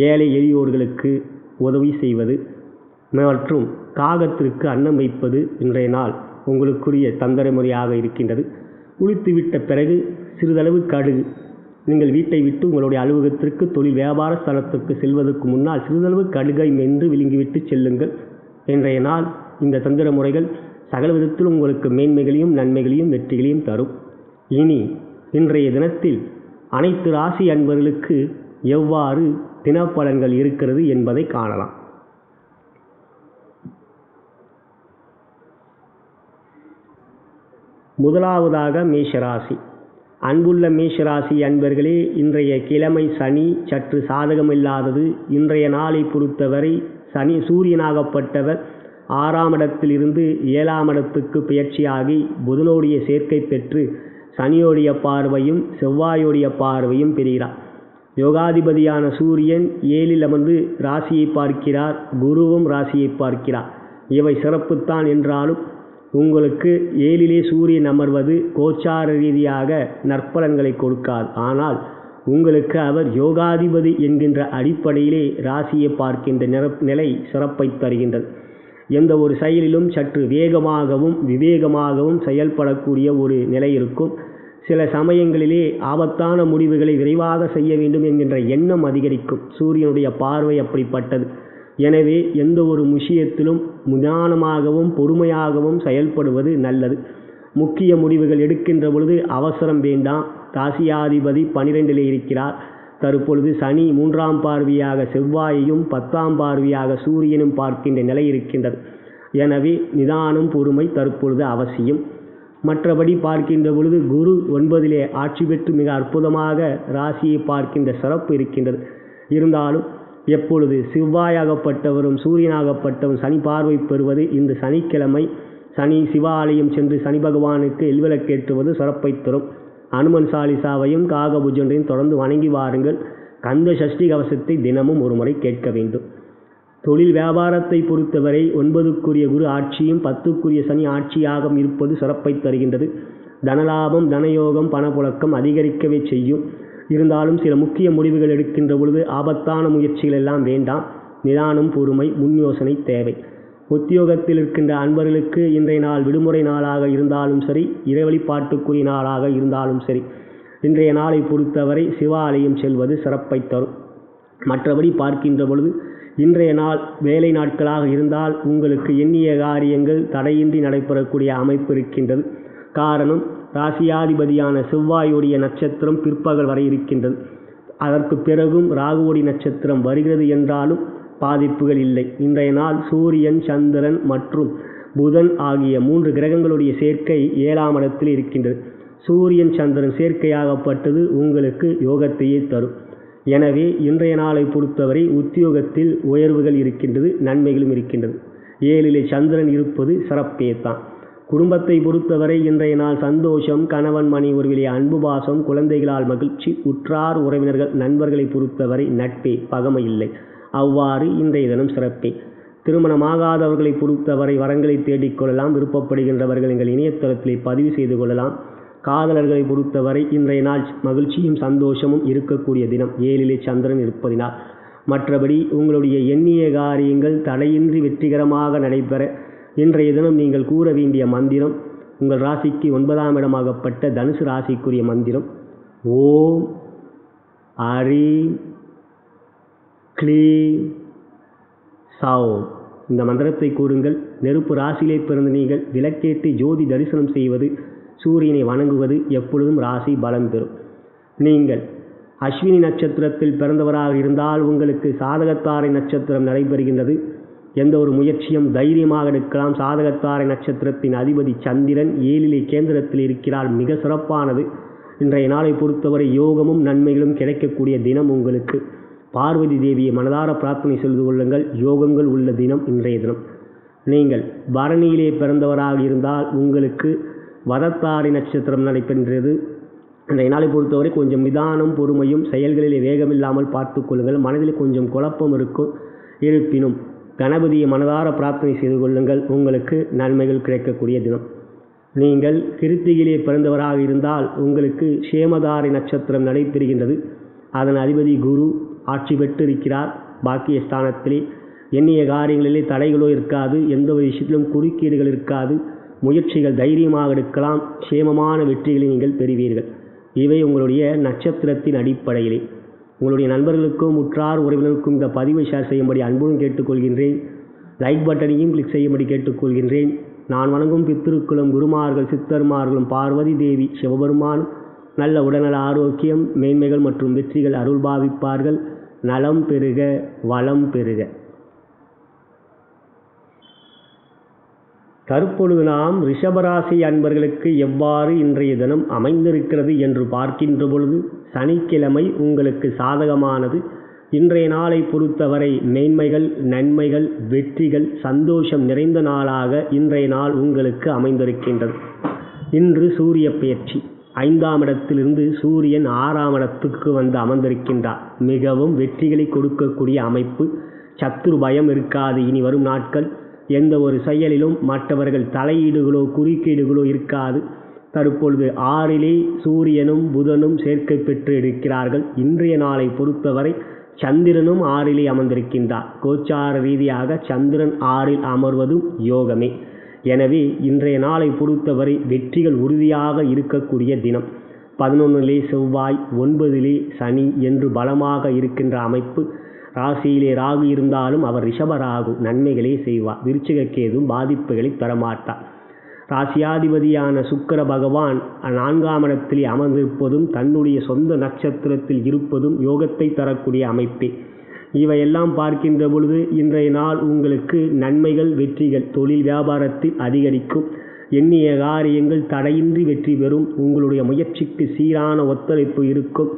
ஏழை எளியோர்களுக்கு உதவி செய்வது மற்றும் காகத்திற்கு அன்னம் வைப்பது இன்றைய நாள் உங்களுக்குரிய தந்திர முறையாக இருக்கின்றது. குளித்துவிட்ட பிறகு சிறிதளவு கடுகு, நீங்கள் வீட்டை விட்டு உங்களுடைய அலுவலகத்திற்கு தொழில் வியாபார ஸ்தலத்திற்கு செல்வதற்கு முன்னால் சிறிதளவு கடுகை மென்று விழுங்கிவிட்டு செல்லுங்கள். இன்றைய நாள் இந்த தந்திர முறைகள் சகல விதத்தில் உங்களுக்கு மேன்மைகளையும் நன்மைகளையும் வெற்றிகளையும் தரும். இனி இன்றைய தினத்தில் அனைத்து ராசி அன்பர்களுக்கு எவ்வாறு தினப்பலன்கள் இருக்கிறது என்பதை காணலாம். முதலாவதாக மேஷராசி. அன்புள்ள மேஷராசி அன்பர்களே, இன்றைய கிழமை சனி சற்று சாதகமில்லாதது. இன்றைய நாளை பொறுத்தவரை சனி சூரியனாகப்பட்டவர் 6ஆம் இடத்திலிருந்து 7ஆம் இடத்துக்கு பெயர்ச்சியாகி புதனுடைய சேர்க்கை பெற்று சனியோடைய பார்வையும் செவ்வாயோடைய பார்வையும் பெறுகிறார். யோகாதிபதியான சூரியன் 7இல் அமர்ந்து ராசியை பார்க்கிறார். குருவும் ராசியை பார்க்கிறார். இவை சிறப்புத்தான் என்றாலும் உங்களுக்கு 7இலே சூரியன் அமர்வது கோச்சார ரீதியாக நற்பலன்களை கொடுக்காது. ஆனால் உங்களுக்கு அவர் யோகாதிபதி என்கின்ற அடிப்படையிலே ராசியை பார்க்கின்ற நிலை சிறப்பை தருகின்றது. எந்த ஒரு செயலிலும் சற்று வேகமாகவும் விவேகமாகவும் செயல்படக்கூடிய ஒரு நிலை இருக்கும். சில சமயங்களிலே ஆபத்தான முடிவுகளை விரைவாக செய்ய வேண்டும் என்கின்ற எண்ணம் அதிகரிக்கும். சூரியனுடைய பார்வை அப்படிப்பட்டது. எனவே எந்த ஒரு விஷயத்திலும் நிதானமாகவும் பொறுமையாகவும் செயல்படுவது நல்லது. முக்கிய முடிவுகள் எடுக்கின்ற பொழுது அவசரம் வேண்டாம். ராசியாதிபதி 12இலே இருக்கிறார். தற்பொழுது சனி 3ஆம் பார்வையாக செவ்வாயையும் 10ஆம் பார்வையாக சூரியனும் பார்க்கின்ற நிலை இருக்கின்றது. எனவே நிதானம் பொறுமை தற்பொழுது அவசியம். மற்றபடி பார்க்கின்ற பொழுது குரு 9இலே ஆட்சி பெற்று மிக அற்புதமாக ராசியை பார்க்கின்ற சிறப்பு இருக்கின்றது. இருந்தாலும் எப்பொழுது செவ்வாயாகப்பட்டவரும் சூரியனாகப்பட்டவரும் சனி பார்வை பெறுவது இந்த சனிக்கிழமை சனி சிவாலயம் சென்று சனி பகவானுக்கு எல்விளக்கேற்றுவது சிறப்பை தரும். அனுமன் சாலிசாவையும் காகபுஜன்றையும் தொடர்ந்து வணங்கி வாருங்கள். கந்த சஷ்டி கவசத்தை தினமும் ஒரு முறை கேட்க வேண்டும். தொழில் வியாபாரத்தை பொறுத்தவரை 9க்குரிய குரு ஆட்சியும் 10க்குரிய சனி ஆட்சியாக இருப்பது சிறப்பை தருகின்றது. தனலாபம் தனயோகம் பணப்புழக்கம் அதிகரிக்கவே செய்யும். இருந்தாலும் சில முக்கிய முடிவுகள் எடுக்கின்ற பொழுது ஆபத்தான முயற்சிகள் எல்லாம் வேண்டாம். நிதானம் பொறுமை முன் யோசனை தேவை. உத்தியோகத்தில் இருக்கின்ற அன்பர்களுக்கு இன்றைய நாள் விடுமுறை நாளாக இருந்தாலும் சரி, இறை வழிபாட்டுக்குரிய நாளாக இருந்தாலும் சரி, இன்றைய நாளை பொறுத்தவரை சிவாலயம் செல்வது சிறப்பை தரும். மற்றபடி பார்க்கின்ற பொழுது இன்றைய நாள் வேலை நாட்களாக இருந்தால் உங்களுக்கு எண்ணிய காரியங்கள் தடையின்றி நடைபெறக்கூடிய அமைப்பு இருக்கின்றது. காரணம், ராசியாதிபதியான செவ்வாயுடைய நட்சத்திரம் பிற்பகல் வரை இருக்கின்றது. அதற்கு பிறகும் ராகுவுடைய நட்சத்திரம் வருகிறது என்றாலும் பாதிப்புகள் இல்லை. இன்றைய நாள் சூரியன் சந்திரன் மற்றும் புதன் ஆகிய 3 கிரகங்களுடைய சேர்க்கை 7ஆம் இடத்தில் இருக்கின்றது. சூரியன் சந்திரன் சேர்க்கையாகப்பட்டது உங்களுக்கு யோகத்தையே தரும். எனவே இன்றைய நாளை பொறுத்தவரை உத்தியோகத்தில் உயர்வுகள் இருக்கின்றது, நன்மைகளும் இருக்கின்றது. 7இலே சந்திரன் இருப்பது சிறப்பே தான். குடும்பத்தை பொறுத்தவரை இன்றைய நாள் சந்தோஷம், கணவன் மணி உறவிலே அன்பு பாசம், குழந்தைகளால் மகிழ்ச்சி, உற்றார் உறவினர்கள் நண்பர்களை பொறுத்தவரை நட்பே பகமை இல்லை. அவ்வாறு இன்றைய தினம் சிறப்பே. திருமணமாகாதவர்களை பொறுத்தவரை வரங்களை தேடிக்கொள்ளலாம். விருப்பப்படுகின்றவர்கள் எங்கள் இணையதளத்திலே பதிவு செய்து கொள்ளலாம். காதலர்களை பொறுத்தவரை இன்றைய நாள் மகிழ்ச்சியும் சந்தோஷமும் இருக்கக்கூடிய தினம். 7இலே சந்திரன் இருப்பதினால் மற்றபடி உங்களுடைய எண்ணிய காரியங்கள் தடையின்றி வெற்றிகரமாக நடைபெற இன்றைய தினம் நீங்கள் கூற வேண்டிய மந்திரம் உங்கள் ராசிக்கு 9ஆம் இடமாகப்பட்ட தனுசு ராசிக்குரிய மந்திரம். ஓம் ஹரீம் க்ளீம் சௌம். இந்த மந்திரத்தை கூறுங்கள். நெருப்பு ராசியிலே பிறந்த நீங்கள் விளக்கேற்றி ஜோதி தரிசனம் செய்வது, சூரியனை வணங்குவது எப்பொழுதும் ராசி பலம் பெறும். நீங்கள் அஸ்வினி நட்சத்திரத்தில் பிறந்தவராக இருந்தால் உங்களுக்கு சாதகத்தாரை நட்சத்திரம் நடைபெறுகின்றது. எந்த ஒரு முயற்சியும் தைரியமாக எடுக்கலாம். சாதகத்தாரை நட்சத்திரத்தின் அதிபதி சந்திரன் 7லே கேந்திரத்தில் இருக்கிறார், மிக சிறப்பானது. இன்றைய நாளை பொறுத்தவரை யோகமும் நன்மைகளும் கிடைக்கக்கூடிய தினம் உங்களுக்கு. பார்வதி தேவியை மனதார பிரார்த்தனை செய்து கொள்ளுங்கள். யோகங்கள் உள்ள தினம் இன்றைய தினம். நீங்கள் பரணியிலே பிறந்தவராக இருந்தால் உங்களுக்கு வதத்தாரி நட்சத்திரம் நடைபெறுகிறது. இன்றைய நாளை பொறுத்தவரை கொஞ்சம் நிதானம் பொறுமையும் செயல்களிலே வேகமில்லாமல் பார்த்து கொள்ளுங்கள். மனதில் கொஞ்சம் குழப்பம் இருக்கும். இருப்பினும் கணபதியை மனதார பிரார்த்தனை செய்து கொள்ளுங்கள். உங்களுக்கு நன்மைகள் கிடைக்கக்கூடிய தினம். நீங்கள் கிருத்திகையிலே பிறந்தவராக இருந்தால் உங்களுக்கு சேமதாரி நட்சத்திரம் நடைபெறுகின்றது. அதன் அதிபதி குரு ஆட்சி பெற்று இருக்கிறார் பாக்கியஸ்தானத்திலே. எண்ணிய காரியங்களிலே தடைகளோ இருக்காது. எந்த ஒரு விஷயத்திலும் குறுக்கீடுகள் இருக்காது. முயற்சிகள் தைரியமாக எடுக்கலாம். சேமமான வெற்றிகளை நீங்கள் பெறுவீர்கள். இவை உங்களுடைய நட்சத்திரத்தின் அடிப்படையிலே. உங்களுடைய நண்பர்களுக்கும் உற்றார் உறவினருக்கும் இந்த பதிவை ஷேர் செய்யும்படி அன்புடன் கேட்டுக்கொள்கின்றேன். லைக் பட்டனையும் கிளிக் செய்யும்படி கேட்டுக்கொள்கின்றேன். நான் வணங்கும் பித்திருக்களும் குருமார்கள் சித்தர்மார்களும் பார்வதி தேவி சிவபெருமான் நல்ல உடல்நல ஆரோக்கியம் மேன்மைகள் மற்றும் வெற்றிகள் அருள் பாவிப்பார்கள். நலம் பெறுக வளம் பெறுக. தற்பொழுது நாம் ரிஷபராசி அன்பர்களுக்கு எவ்வாறு இன்றைய தினம் அமைந்திருக்கிறது என்று பார்க்கின்ற பொழுது சனிக்கிழமை உங்களுக்கு சாதகமானது. இன்றைய நாளை பொறுத்தவரை மேன்மைகள் நன்மைகள் வெற்றிகள் சந்தோஷம் நிறைந்த நாளாக இன்றைய நாள் உங்களுக்கு அமைந்திருக்கின்றது. இன்று சூரிய பெயர்ச்சி 5ஆம் இடத்திலிருந்து சூரியன் 6ஆம் இடத்துக்கு வந்து அமர்ந்திருக்கின்றார். மிகவும் வெற்றிகளை கொடுக்கக்கூடிய அமைப்பு. சத்துரு பயம் இருக்காது. இனி வரும் நாட்கள் எந்த ஒரு செயலிலும் மற்றவர்கள் தலையீடுகளோ குறுக்கீடுகளோ இருக்காது. தற்பொழுது 6லே சூரியனும் புதனும் சேர்க்கை பெற்று இருக்கிறார்கள். இன்றைய நாளை பொறுத்தவரை சந்திரனும் 6லே அமர்ந்திருக்கின்றார். கோச்சார ரீதியாக சந்திரன் 6ல் அமர்வதும் யோகமே. எனவே இன்றைய நாளை பொறுத்தவரை வெற்றிகள் உறுதியாக இருக்கக்கூடிய தினம். 11லே செவ்வாய் 9லே சனி என்று பலமாக இருக்கின்ற அமைப்பு. ராசியிலே ராகு இருந்தாலும் அவர் ரிஷப ராகு நன்மைகளே செய்வார். விருச்சிக கேது பாதிப்புகளை பெறமாட்டார். ராசியாதிபதியான சுக்கிர பகவான் 4ஆம் இடத்திலே அமர்ந்திருப்பதும் தன்னுடைய சொந்த நட்சத்திரத்தில் இருப்பதும் யோகத்தை தரக்கூடிய அமைப்பே. இவையெல்லாம் பார்க்கின்ற பொழுது இன்றைய நாள் உங்களுக்கு நன்மைகள் வெற்றிகள் தொழில் வியாபாரத்தில் அதிகரிக்கும். எண்ணிய காரியங்கள் தடையின்றி வெற்றி பெறும். உங்களுடைய முயற்சிக்கு சீரான ஒத்துழைப்பு இருக்கும்.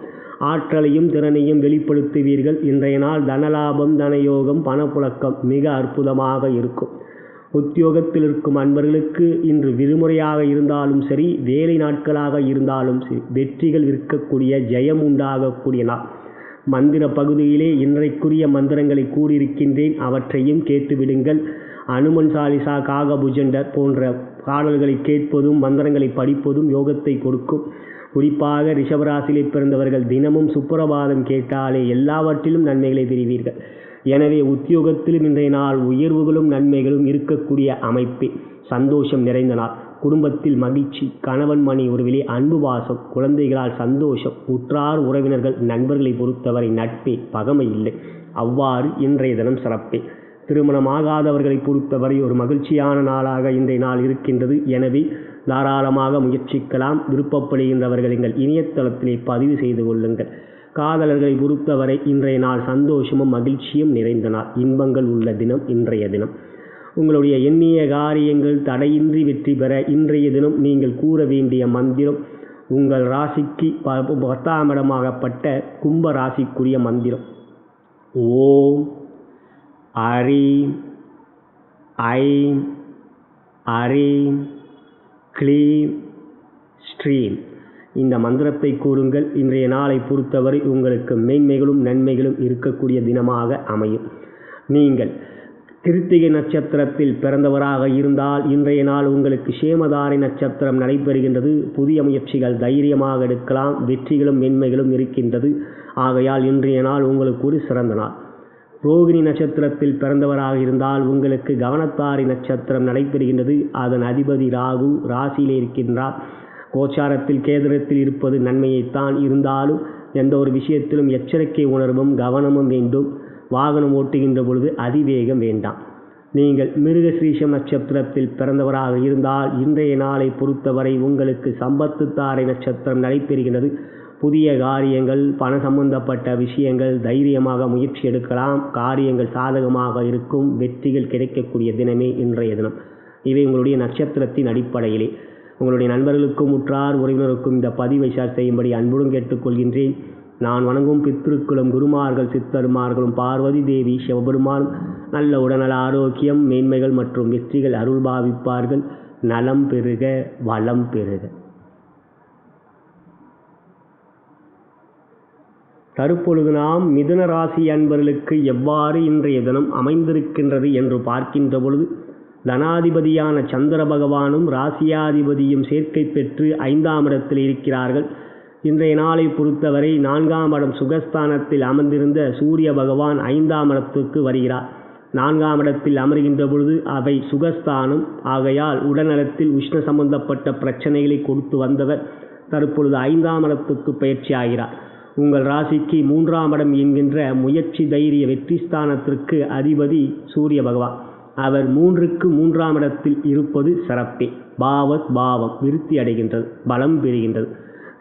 ஆற்றலையும் திறனையும் வெளிப்படுத்துவீர்கள். இன்றைய நாள் தனலாபம் தனயோகம் பணப்புழக்கம் மிக அற்புதமாக இருக்கும். உத்தியோகத்தில் இருக்கும் அன்பர்களுக்கு இன்று விடுமுறையாக இருந்தாலும் சரி வேலை நாட்களாக இருந்தாலும் சரி வெற்றிகள் இருக்கக்கூடிய ஜெயம் உண்டாகக்கூடிய நாள். மந்திர பகுதியிலே இன்றைக்குரிய மந்திரங்களை கூறியிருக்கின்றேன். அவற்றையும் கேட்டுவிடுங்கள். அனுமன் சாலிசா காகபுஜண்டர் போன்ற பாடல்களை கேட்பதும் மந்திரங்களை படிப்பதும் யோகத்தை கொடுக்கும். குறிப்பாக ரிஷபராசியிலே பிறந்தவர்கள் தினமும் சுப்பிரபாதம் கேட்டாலே எல்லாவற்றிலும் நன்மைகளை பெறுவீர்கள். எனவே உத்தியோகத்திலும் இன்றைய நாள் உயர்வுகளும் நன்மைகளும் இருக்கக்கூடிய அமைப்பே. சந்தோஷம் நிறைந்த நாள். குடும்பத்தில் மகிழ்ச்சி, கணவன் மணி உறவிலே அன்பு பாசம், குழந்தைகளால் சந்தோஷம், உற்றார் உறவினர்கள் நண்பர்களை பொறுத்தவரை நட்பே பகமை இல்லை. அவ்வாறு இன்றைய தினம் சிறப்பே. திருமணமாகாதவர்களை பொறுத்தவரை ஒரு மகிழ்ச்சியான நாளாக இன்றைய நாள் இருக்கின்றது. எனவே தாராளமாக முயற்சிக்கலாம். விருப்பப்படுகின்றவர்கள் எங்கள் இணையதளத்திலே பதிவு செய்து கொள்ளுங்கள். காதலர்களை பொறுத்தவரை இன்றைய நாள் சந்தோஷமும் மகிழ்ச்சியும் நிறைந்த நாள். இன்பங்கள் உள்ள தினம் இன்றைய தினம். உங்களுடைய எண்ணிய காரியங்கள் தடையின்றி வெற்றி பெற இன்றைய தினம் நீங்கள் கூற வேண்டிய மந்திரம் உங்கள் ராசிக்கு 10ஆம் இடமாகப்பட்ட கும்ப ராசிக்குரிய மந்திரம். ஓம் ஹரீம் ஐம் ஹரீம் க்ளீம் ஸ்ரீம். இந்த மந்திரத்தை கூறுங்கள். இன்றைய நாளை பொறுத்தவரை உங்களுக்கு மேன்மைகளும் நன்மைகளும் இருக்கக்கூடிய தினமாக அமையும். நீங்கள் கிருத்திகை நட்சத்திரத்தில் பிறந்தவராக இருந்தால் இன்றைய நாள் உங்களுக்கு சேமதாரி நட்சத்திரம் நடைபெறுகின்றது. புதிய முயற்சிகள் தைரியமாக எடுக்கலாம். வெற்றிகளும் மேன்மைகளும் இருக்கின்றது. ஆகையால் இன்றைய நாள் உங்களுக்கு ஒரு சிறந்த நாள். ரோகிணி நட்சத்திரத்தில் பிறந்தவராக இருந்தால் உங்களுக்கு கவனத்தாரி நட்சத்திரம் நடைபெறுகின்றது. அதன் அதிபதி ராகு ராசியிலே இருக்கின்றார். கோச்சாரத்தில் கேந்திரத்தில் இருப்பது நன்மையைத்தான். இருந்தாலும் எந்த ஒரு விஷயத்திலும் எச்சரிக்கை உணர்வும் கவனமும் வேண்டும். வாகனம் ஓட்டுகின்ற பொழுது அதிவேகம் வேண்டாம். நீங்கள் மிருகஸ்ரீஷம் நட்சத்திரத்தில் பிறந்தவராக இருந்தால் இன்றைய நாளை பொறுத்தவரை உங்களுக்கு சம்பத்துத்தாரை நட்சத்திரம் நடைபெறுகின்றது. புதிய காரியங்கள், பண சம்பந்தப்பட்ட விஷயங்கள் தைரியமாக முயற்சி எடுக்கலாம். காரியங்கள் சாதகமாக இருக்கும். வெற்றிகள் கிடைக்கக்கூடிய தினமே இன்றைய தினம். இவை உங்களுடைய நட்சத்திரத்தின் அடிப்படையிலே. உங்களுடைய நண்பர்களுக்கும் உற்றார் உறவினருக்கும் இந்த பதிவை ஷேர் செய்யும்படி அன்புடன் கேட்டுக்கொள்கின்றேன். நான் வணங்கும் பித்ருக்களும் குருமார்கள் சித்தருமார்களும் பார்வதி தேவி சிவபெருமான் நல்ல உடல்நல ஆரோக்கியம் மேன்மைகள் மற்றும் வெற்றிகள் அருள் பாவிப்பார்கள். நலம் பெறுக, வளம் பெறுக. தற்பொழுது நாம் மிதுன ராசி அன்பர்களுக்கு எவ்வாறு இன்றைய தினம் அமைந்திருக்கின்றது என்று பார்க்கின்ற பொழுது, தனாதிபதியான சந்திர பகவானும் ராசியாதிபதியும் சேர்க்கை பெற்று 5ஆம் இடத்தில் இருக்கிறார்கள். இன்றைய நாளை பொறுத்தவரை 4ஆம் இடம் சுகஸ்தானத்தில் அமர்ந்திருந்த சூரிய பகவான் 5ஆம் இடத்துக்கு வருகிறார். 4ஆம் இடத்தில் அமர்கின்ற பொழுது அவை சுகஸ்தானம் ஆகையால் உடல்நலத்தில் உஷ்ண சம்பந்தப்பட்ட பிரச்சனைகளை கொடுத்து வந்தவர் தற்பொழுது 5ஆம் இடத்துக்கு பயிற்சி ஆகிறார். உங்கள் ராசிக்கு 3ஆம் இடம் என்கின்ற முயற்சி தைரிய வெற்றி ஸ்தானத்திற்கு அதிபதி சூரிய பகவான். அவர் 3க்கு 3ஆம் இடத்தில் இருப்பது சிறப்பே. பாவம் விருத்தி அடைகின்றது, பலம் பெறுகின்றது.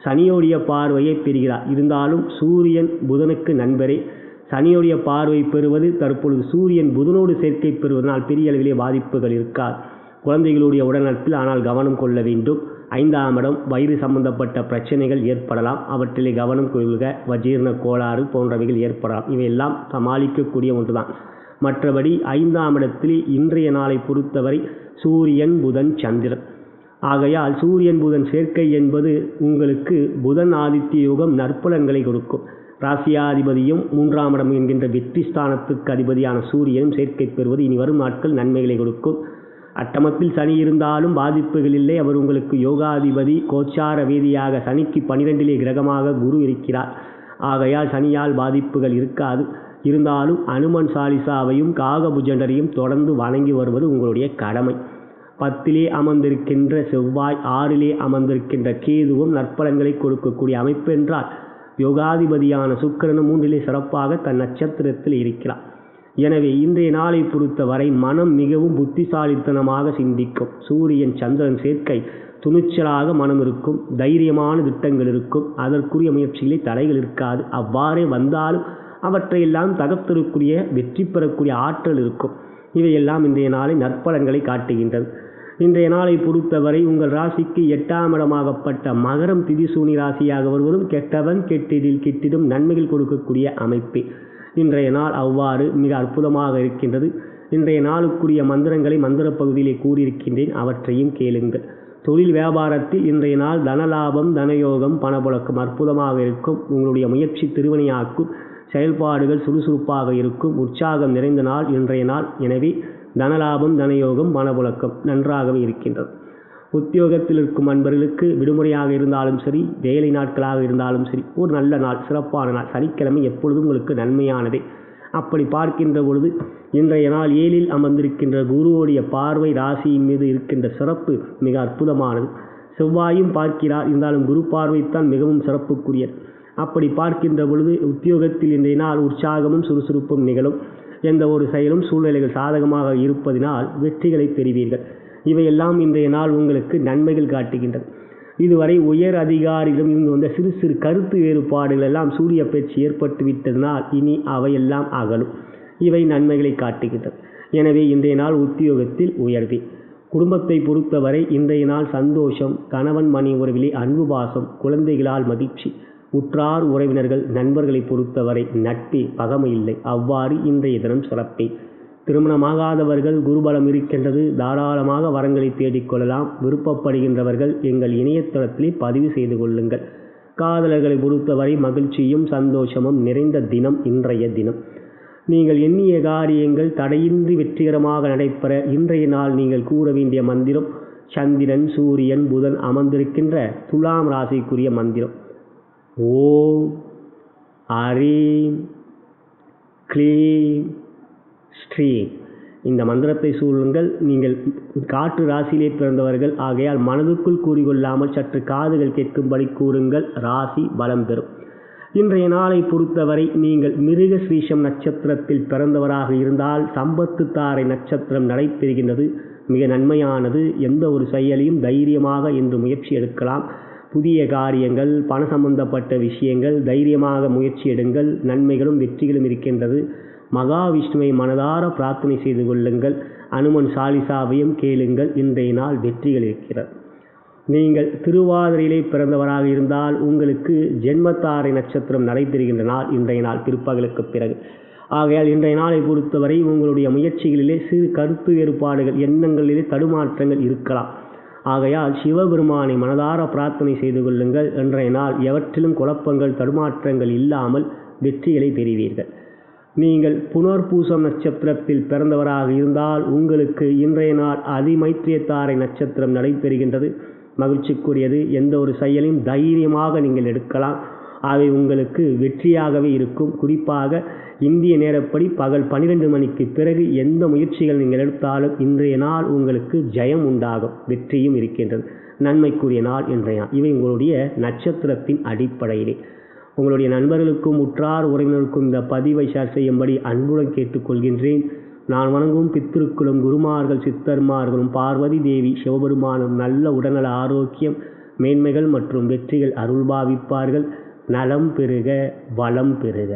சனியோடைய பார்வையை பெறுகிறார். இருந்தாலும் சூரியன் புதனுக்கு நண்பரே. சனியோடைய பார்வை பெறுவது தற்பொழுது சூரியன் புதனோடு சேர்க்கை பெறுவதனால் பெரிய அளவிலே பாதிப்புகள் இருக்காது. குழந்தைகளுடைய உடல்நலத்தில் ஆனால் கவனம் கொள்ள வேண்டும். 5ஆம் இடம் வயிறு சம்பந்தப்பட்ட பிரச்சனைகள் ஏற்படலாம். அவற்றிலே கவனம் கொள்க. வஜீரண கோளாறு போன்றவைகள் ஏற்படலாம். இவையெல்லாம் சமாளிக்கக்கூடிய ஒன்றுதான். மற்றபடி 5ஆம் இடத்திலே இன்றைய நாளை பொறுத்தவரை சூரியன் புதன் சந்திரன் ஆகையால் சூரியன் புதன் சேர்க்கை என்பது உங்களுக்கு புதன் ஆதித்ய யோகம் நற்பலன்களை கொடுக்கும். ராசியாதிபதியும் 3ஆம் இடம் என்கின்ற வெற்றி ஸ்தானத்துக்கு அதிபதியான சூரியனும் சேர்க்கை பெறுவது இனி வரும் நாட்கள் நன்மைகளை கொடுக்கும். அட்டமத்தில் சனி இருந்தாலும் பாதிப்புகள் இல்லை. அவர் உங்களுக்கு யோகாதிபதி. கோச்சார வேதியாக சனிக்கு 12லே கிரகமாக குரு இருக்கிறார். ஆகையால் சனியால் பாதிப்புகள் இருக்காது. இருந்தாலும் அனுமன் சாலிசாவையும் காகபுஜண்டரையும் தொடர்ந்து வணங்கி வருவது உங்களுடைய கடமை. 10லே அமர்ந்திருக்கின்ற செவ்வாய், 6லே அமர்ந்திருக்கின்ற கேதுவும் நற்பலன்களை கொடுக்கக்கூடிய அமைப்பு என்றால், யோகாதிபதியான சுக்கிரனும் 3லே சிறப்பாக தன் நட்சத்திரத்தில் இருக்கிறார். எனவே இன்றைய நாளை பொறுத்தவரை மனம் மிகவும் புத்திசாலித்தனமாக சிந்திக்கும். சூரியன் சந்திரன் சேர்க்கை துணிச்சலாக மனம் இருக்கும். தைரியமான திட்டங்கள் இருக்கும். அதற்குரிய முயற்சிகளில் தடைகள் இருக்காது. அவ்வாறே வந்தாலும் அவற்றையெல்லாம் தகர்த்தெறக்கூடிய வெற்றி பெறக்கூடிய ஆற்றல் இருக்கும். இவையெல்லாம் இன்றைய நாளை நற்பலன்களை காட்டுகின்றது. இன்றைய நாளை பொறுத்தவரை உங்கள் ராசிக்கு 8ஆம் இடமாகப்பட்ட மகரம் திதிசூனி ராசியாக வருவதும் கெட்டவன் கெட்டிடில் கிட்டிடும் நன்மைகள் கொடுக்கக்கூடிய அமைப்பே. இன்றைய நாள் அவ்வாறு மிக அற்புதமாக இருக்கின்றது. இன்றைய நாளுக்குரிய மந்திரங்களை மந்திர பகுதியிலே கூறியிருக்கின்றேன். அவற்றையும் கேளுங்கள். தொழில் வியாபாரத்தில் இன்றைய நாள் தனலாபம் தனயோகம் பணப்புழக்கம் அற்புதமாக இருக்கும். உங்களுடைய முயற்சி திருவினையாக்கும். செயல்பாடுகள் சுறுசுறுப்பாக இருக்கும். உற்சாகம் நிறைந்த நாள் இன்றைய நாள். எனவே தனலாபம் தனயோகம் பணப்புழக்கம் நன்றாகவே இருக்கின்றது. உத்தியோகத்தில் இருக்கும் அன்பர்களுக்கு விடுமுறையாக இருந்தாலும் சரி, வேலை நாட்களாக இருந்தாலும் சரி, ஒரு நல்ல நாள், சிறப்பான நாள். சனிக்கிழமை எப்பொழுதும் உங்களுக்கு நன்மையானதே. அப்படி பார்க்கின்ற பொழுது இன்றைய நாள் 7ல் அமர்ந்திருக்கின்ற குருவுடைய பார்வை ராசியின் மீது இருக்கின்ற சிறப்பு மிக அற்புதமானது. செவ்வாயும் பார்க்கிறார். இருந்தாலும் குரு பார்வைத்தான் மிகவும் சிறப்புக்குரியது. அப்படி பார்க்கின்ற பொழுது உத்தியோகத்தில் இன்றைய நாள் உற்சாகமும் சுறுசுறுப்பும் நிகழும். எந்த ஒரு செயலும் சூழ்நிலைகள் சாதகமாக இருப்பதினால் வெற்றிகளை பெறுவீர்கள். இவையெல்லாம் இன்றைய நாள் உங்களுக்கு நன்மைகள் காட்டுகின்றது. இதுவரை உயர் அதிகாரிகளும் இருந்து வந்த சிறு சிறு கருத்து வேறுபாடுகள் எல்லாம் சூரிய பேச்சு ஏற்பட்டு விட்டதனால் இனி அவையெல்லாம் அகலும். இவை நன்மைகளை காட்டுகின்றது. எனவே இன்றைய நாள் உத்தியோகத்தில் உயர்வே. குடும்பத்தை பொறுத்தவரை இன்றைய நாள் சந்தோஷம். கணவன் மணி உறவிலே அன்பு பாசம். குழந்தைகளால் மகிழ்ச்சி. உற்றார் உறவினர்கள் நண்பர்களை பொறுத்தவரை நட்பே, பகமை இல்லை. அவ்வாறு இன்றைய தினம் சிறப்பே. திருமணமாகாதவர்கள் குருபலம் இருக்கின்றது. தாராளமாக வரங்களை தேடிக்கொள்ளலாம். விருப்பப்படுகின்றவர்கள் எங்கள் இணையதளத்திலே பதிவு செய்து கொள்ளுங்கள். காதலர்களை பொறுத்தவரை மகிழ்ச்சியும் சந்தோஷமும் நிறைந்த தினம் இன்றைய தினம். நீங்கள் எண்ணிய காரியங்கள் தடையின்றி வெற்றிகரமாக நடைபெற இன்றைய நாள் நீங்கள் கூற வேண்டிய மந்திரம் சந்திரன் சூரியன் புதன் அமர்ந்திருக்கின்ற துலாம் ராசிக்குரிய மந்திரம். ஓம் ஹரீம் க்ளீம் ஸ்ரீம். இந்த மந்திரத்தை சொல்லுங்கள். நீங்கள் காற்று ராசியிலே பிறந்தவர்கள் ஆகையால் மனதுக்குள் கூறிக்கொள்ளாமல் சற்று காதுகள் கேட்கும்படி கூறுங்கள். ராசி பலம் பெறும். இன்றைய நாளை பொறுத்தவரை நீங்கள் மிருக ஸ்ரீஷம் நட்சத்திரத்தில் பிறந்தவராக இருந்தால் சம்பத்து தாரை நட்சத்திரம் நடைபெறுகின்றது. மிக நன்மையானது. எந்த ஒரு செயலையும் தைரியமாக இன்று முயற்சி எடுக்கலாம். புதிய காரியங்கள், பண சம்பந்தப்பட்ட விஷயங்கள், தைரியமாக முயற்சி எடுங்கள். நன்மைகளும் வெற்றிகளும் இருக்கின்றது. மகாவிஷ்ணுவை மனதார பிரார்த்தனை செய்து கொள்ளுங்கள். அனுமன் சாலிசாவையும் கேளுங்கள். இன்றைய நாள் வெற்றிகள் இருக்கிறது. நீங்கள் திருவாதிரையிலே பிறந்தவராக இருந்தால் உங்களுக்கு ஜென்மத்தாரை நட்சத்திரம் நடைபெறுகின்ற நாள் இன்றைய நாள் பிற்பகலுக்கு பிறகு. ஆகையால் இன்றைய நாளை பொறுத்தவரை உங்களுடைய முயற்சிகளிலே சிறு கருத்து வேறுபாடுகள், எண்ணங்களிலே தடுமாற்றங்கள் இருக்கலாம். ஆகையால் சிவபெருமானை மனதார பிரார்த்தனை செய்து கொள்ளுங்கள். இன்றைய நாள் எவற்றிலும் குழப்பங்கள், தடுமாற்றங்கள் இல்லாமல் வெற்றிகளை பெறுவீர்கள். நீங்கள் புனர்பூசம் நட்சத்திரத்தில் பிறந்தவராக இருந்தால் உங்களுக்கு இன்றைய நாள் அதிமைத்திரியத்தாரை நட்சத்திரம் நடைபெறுகின்றது. மகிழ்ச்சிக்குரியது. எந்த ஒரு செயலையும் தைரியமாக நீங்கள் எடுக்கலாம். அவை உங்களுக்கு வெற்றியாகவே இருக்கும். குறிப்பாக இந்திய நேரப்படி பகல் 12 மணிக்கு பிறகு எந்த முயற்சிகள் நீங்கள் எடுத்தாலும் இன்றைய நாள் உங்களுக்கு ஜெயம் உண்டாகும். வெற்றியும் இருக்கின்றது. நன்மைக்குரிய நாள் இன்றைய நாள். இவை உங்களுடைய நட்சத்திரத்தின் அடிப்படையிலே. உங்களுடைய நண்பர்களுக்கும் உற்றார் உறவினருக்கும் இந்த பதிவை ஷேர் செய்யும்படி அன்புடன் கேட்டுக்கொள்கின்றேன். நான் வணங்கும் பித்திருக்களும், குருமார்கள், சித்தர்மார்களும், பார்வதி தேவி, சிவபெருமானும் நல்ல உடல்நல ஆரோக்கியம், மேன்மைகள் மற்றும் வெற்றிகள் அருள்பாவிப்பார்கள். நலம் பெறுக, வளம் பெறுக.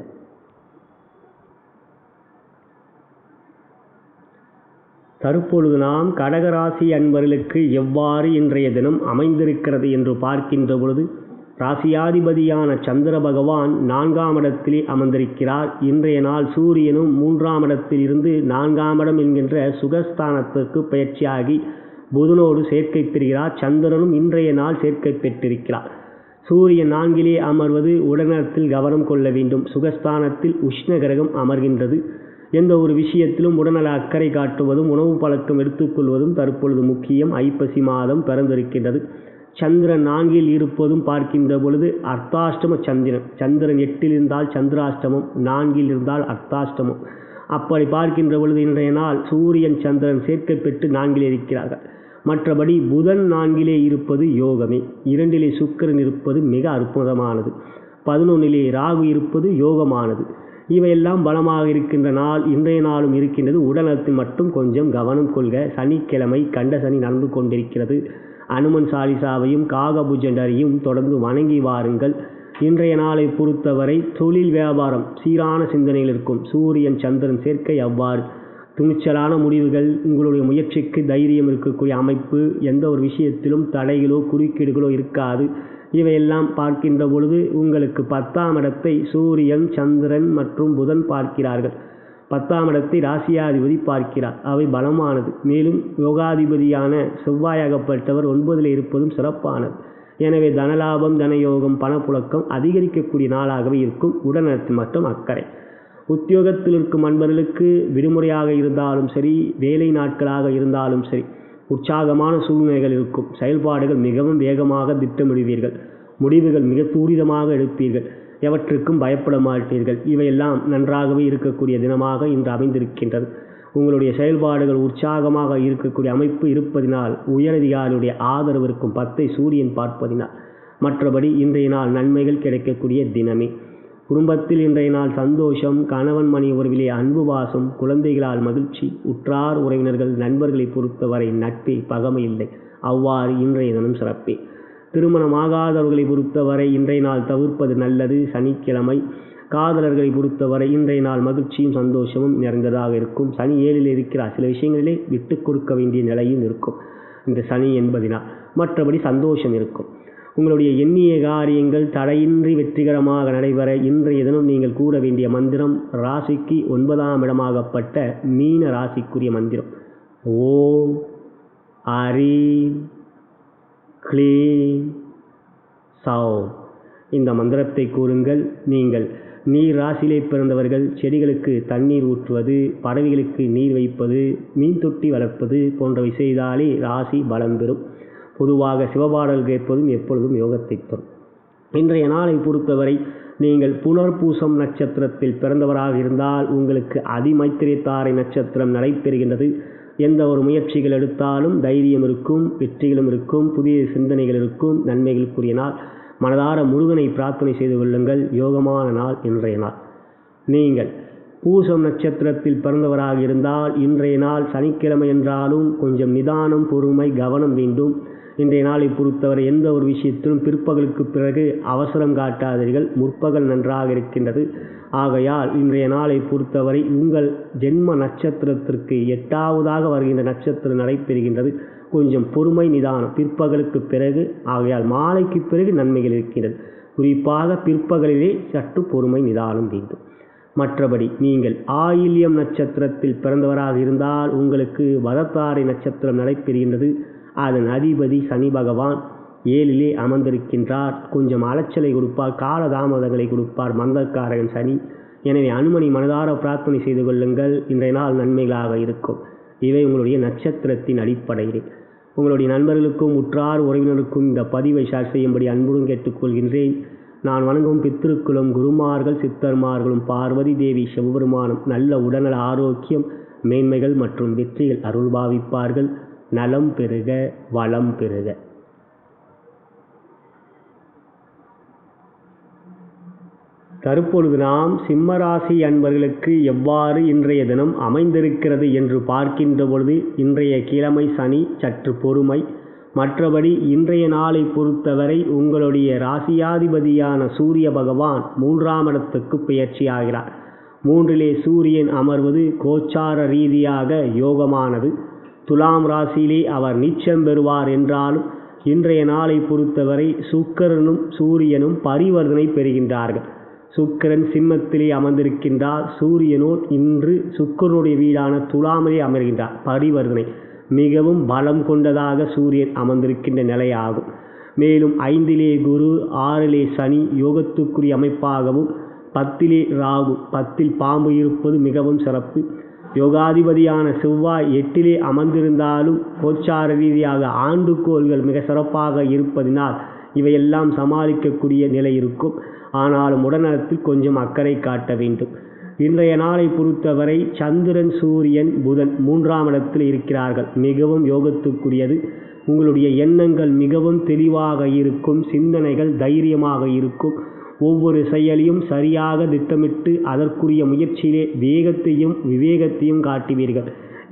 தற்பொழுது நாம் கடகராசி அன்பர்களுக்கு எவ்வாறு இன்றைய தினம் அமைந்திருக்கிறது என்று பார்க்கின்ற பொழுது, ராசியாதிபதியான சந்திர பகவான் 4ஆம் இடத்திலே அமர்ந்திருக்கிறார். இன்றைய நாள் சூரியனும் 3ஆம் இடத்தில் இருந்து 4ஆம் இடம் என்கின்ற சுகஸ்தானத்திற்கு பயிற்சியாகி புதனோடு சேர்க்கை பெறுகிறார். சந்திரனும் இன்றைய நாள் சேர்க்கை பெற்றிருக்கிறார். சூரியன் 4இலே அமர்வது உடல்நலத்தில் கவனம் கொள்ள வேண்டும். சுகஸ்தானத்தில் உஷ்ண கிரகம் அமர்கின்றது. எந்த ஒரு விஷயத்திலும் உடல்நல அக்கறை காட்டுவதும் உணவு பழக்கம் எடுத்துக்கொள்வதும் தற்பொழுது முக்கியம். ஐப்பசி மாதம் பிறந்திருக்கின்றது. சந்திரன் 4இல் இருப்பதும் பார்க்கின்ற பொழுது அர்த்தாஷ்டம சந்திரன். சந்திரன் 8இல் இருந்தால் சந்திராஷ்டமம், 4இல் இருந்தால் அர்த்தாஷ்டமம். அப்படி பார்க்கின்ற பொழுது இன்றைய நாள் சூரியன் சந்திரன் சேர்க்கை பெற்று 4இல் இருக்கிறார்கள். மற்றபடி புதன் 4இலே இருப்பது யோகமே. 2இலே சுக்கிரன் இருப்பது மிக அற்புதமானது. 11இலே ராகு இருப்பது யோகமானது. இவையெல்லாம் பலமாக இருக்கின்ற நாள் இன்றைய நாளும் இருக்கின்றது. உடல்நலத்தில் மட்டும் கொஞ்சம் கவனம் கொள்க. சனிக்கிழமை கண்ட சனி நடந்து கொண்டிருக்கிறது. அனுமன் சாலிசாவையும் காகபுஜண்டரையும் தொடர்ந்து வணங்கி வாருங்கள். இன்றைய நாளை பொறுத்தவரை தொழில் வியாபாரம் சீரான சிந்தனையில் இருக்கும். சூரியன் சந்திரன் சேர்க்கை அவ்வாறு துணிச்சலான முடிவுகள், உங்களுடைய முயற்சிக்கு தைரியம் இருக்கக்கூடிய அமைப்பு, எந்த ஒரு விஷயத்திலும் தடைகளோ குறுக்கீடுகளோ இருக்காது. இவையெல்லாம் பார்க்கின்ற பொழுது உங்களுக்கு 10ஆம் இடத்தை சூரியன், சந்திரன் மற்றும் புதன் பார்க்கிறார்கள். 10ஆம் இடத்தை ராசியாதிபதி பார்க்கிறார். அவை பலமானது. மேலும் யோகாதிபதியான செவ்வாயாகப்பட்டவர் 9இல் இருப்பதும் சிறப்பானது. எனவே தனலாபம், தனயோகம், பணப்புழக்கம் அதிகரிக்கக்கூடிய நாளாகவே இருக்கும். உடல்நலத்தில் மட்டும் அக்கறை. உத்தியோகத்தில் இருக்கும் அன்பர்களுக்கு விடுமுறையாக இருந்தாலும் சரி, வேலை நாட்களாக இருந்தாலும் சரி, உற்சாகமான சூழ்நிலைகள் இருக்கும். செயல்பாடுகள் மிகவும் வேகமாக திட்டமிடுவீர்கள். முடிவுகள் மிக துரிதமாக எடுப்பீர்கள். எவற்றுக்கும் பயப்பட மாட்டீர்கள். இவையெல்லாம் நன்றாகவே இருக்கக்கூடிய தினமாக இன்று அமைந்திருக்கின்றது. உங்களுடைய செயல்பாடுகள் உற்சாகமாக இருக்கக்கூடிய அமைப்பு இருப்பதினால், உயரதிகாரியுடைய ஆதரவு இருக்கும். 10ஐ சூரியன் பார்ப்பதினால். மற்றபடி இன்றைய நாள் நன்மைகள் கிடைக்கக்கூடிய தினமே. குடும்பத்தில் இன்றைய நாள் சந்தோஷம், கணவன் மணி உறவிலே அன்பு பாசம், குழந்தைகளால் மகிழ்ச்சி, உற்றார் உறவினர்கள் நண்பர்களை பொறுத்தவரை நட்பே பகமை இல்லை. அவ்வாறு இன்றைய தினம் சிறப்பே. திருமணமாகாதவர்களை பொறுத்தவரை இன்றைய நாள் தவிர்ப்பது நல்லது. சனிக்கிழமை. காதலர்களை பொறுத்தவரை இன்றைய நாள் மகிழ்ச்சியும் சந்தோஷமும் நிறைந்ததாக இருக்கும். சனி 7இல் இருக்கிறார். சில விஷயங்களிலே விட்டு கொடுக்க வேண்டிய நிலையும் இருக்கும் இந்த சனி என்பதினால். மற்றபடி சந்தோஷம் இருக்கும். உங்களுடைய எண்ணிய காரியங்கள் தடையின்றி வெற்றிகரமாக நடைபெற இன்றைய தினம் நீங்கள் கூற வேண்டிய மந்திரம் ராசிக்கு 9ஆம் இடமாகப்பட்ட மீன ராசிக்குரிய மந்திரம். ஓம் ஹரீம் க்ளீம் சௌம். இந்த மந்திரத்தை கூறுங்கள். நீங்கள் நீர் ராசியிலே பிறந்தவர்கள் செடிகளுக்கு தண்ணீர் ஊற்றுவது, பறவைகளுக்கு நீர் வைப்பது, மீன் தொட்டி வளர்ப்பது போன்றவை செய்தாலே ராசி பலம் பெறும். பொதுவாக சிவபாடல் கேட்பதும் எப்பொழுதும் யோகத்தை தரும். இன்றைய நாளை பொறுத்தவரை நீங்கள் புனர்பூசம் நட்சத்திரத்தில் பிறந்தவராக இருந்தால் உங்களுக்கு அதிமைத்திரியத்தாரை நட்சத்திரம் நடைபெறுகின்றது. எந்த ஒரு முயற்சிகள் எடுத்தாலும் தைரியம் இருக்கும், வெற்றிகளும் இருக்கும், புதிய சிந்தனைகள் இருக்கும். நன்மைகளுக்குரிய நாள். மனதார முருகனை பிரார்த்தனை செய்து கொள்ளுங்கள். யோகமான நாள் இன்றைய நாள். நீங்கள் பூசம் நட்சத்திரத்தில் பிறந்தவராக இருந்தால் இன்றைய நாள் சனிக்கிழமை என்றாலும் கொஞ்சம் நிதானம், பொறுமை, கவனம் வேண்டும். இன்றைய நாளை பொறுத்தவரை எந்த ஒரு விஷயத்திலும் பிற்பகலுக்கு பிறகு அவசரம் காட்டாதீர்கள். முற்பகல் நன்றாக இருக்கின்றது. ஆகையால் இன்றைய நாளை பொறுத்தவரை உங்கள் ஜென்ம நட்சத்திரத்திற்கு 8வதாக வருகின்ற நட்சத்திரம் நடைபெறுகின்றது. கொஞ்சம் பொறுமை நிதானம் பிற்பகலுக்கு பிறகு. ஆகையால் மாலைக்கு பிறகு நன்மைகள் இருக்கின்றது. குறிப்பாக பிற்பகலிலே சற்று பொறுமை நிதானம் வேண்டும். மற்றபடி நீங்கள் ஆயில்யம் நட்சத்திரத்தில் பிறந்தவராக இருந்தால் உங்களுக்கு வதத்தாரை நட்சத்திரம் நடைபெறுகின்றது. அதன் அதிபதி சனி பகவான் 7லே அமர்ந்திருக்கின்றார். கொஞ்சம் அலைச்சலை கொடுப்பார், காலதாமதங்களை கொடுப்பார் மந்தக்காரகன் சனி. எனவே அனுமனை மனதார பிரார்த்தனை செய்து கொள்ளுங்கள். இன்றைய நாள் நன்மைகளாக இருக்கும். இவை உங்களுடைய நட்சத்திரத்தின் அடிப்படையில். உங்களுடைய நண்பர்களுக்கும் உற்றார் உறவினருக்கும் இந்த பதிவை ஷேர் செய்யும்படி அன்புடன் கேட்டுக்கொள்கின்றேன். நான் வணங்கும் பித்திருக்குலம் குருமார்கள் சித்தர்மார்களும் பார்வதி தேவி சிவபெருமானும் நல்ல உடல்நல ஆரோக்கியம் மேன்மைகள் மற்றும் வெற்றிகள் அருள்பாவிப்பார்கள். நலம் பெறுக, வளம் பெறுக. தற்பொழுது நாம் சிம்மராசி அன்பர்களுக்கு எவ்வாறு இன்றைய தினம் அமைந்திருக்கிறது என்று பார்க்கின்ற பொழுது இன்றைய கிழமை சனி, சற்று பொறுமை. மற்றபடி இன்றைய நாளை பொறுத்தவரை உங்களுடைய ராசியாதிபதியான சூரிய பகவான் 3ஆம் இடத்துக்கு பெயர்ச்சியாகிறார். 3லே சூரியன் அமர்வது கோச்சார ரீதியாக யோகமானது. துலாம் ராசியிலே அவர் நீச்சம் பெறுவார் என்றாலும் இன்றைய நாளை பொறுத்தவரை சுக்கிரனும் சூரியனும் பரிவர்த்தனை பெறுகின்றார்கள். சுக்கிரன் சிம்மத்திலே அமர்ந்திருக்கின்றார். சூரியனோ இன்று சுக்கிரனுடைய வீடான துலாமிலே அமர்கின்றார். பரிவர்த்தனை மிகவும் பலம் கொண்டதாக சூரியன் அமர்ந்திருக்கின்ற நிலையாகும். மேலும் 5லே குரு, 6லே சனி யோகத்துக்குரிய அமைப்பாகவும் 10லே ராகு, 10ல் பாம்பு இருப்பது மிகவும் சிறப்பு. யோகாதிபதியான செவ்வாய் 8லே அமர்ந்திருந்தாலும் கோச்சார ரீதியாக ஆண்டுகோள்கள் மிக சிறப்பாக இருப்பதினால் இவையெல்லாம் சமாளிக்கக்கூடிய நிலை இருக்கும். ஆனாலும் உடல்நலத்தில் கொஞ்சம் அக்கறை காட்ட வேண்டும். இன்றைய நாளை பொறுத்தவரை சந்திரன், சூரியன், புதன் 3ஆம் இடத்தில் இருக்கிறார்கள். மிகவும் யோகத்துக்குரியது. உங்களுடைய எண்ணங்கள் மிகவும் தெளிவாக இருக்கும். சிந்தனைகள் தைரியமாக இருக்கும். ஒவ்வொரு செயலையும் சரியாக திட்டமிட்டு அதற்குரிய முயற்சியிலே வேகத்தையும் விவேகத்தையும் காட்டுவீர்கள்.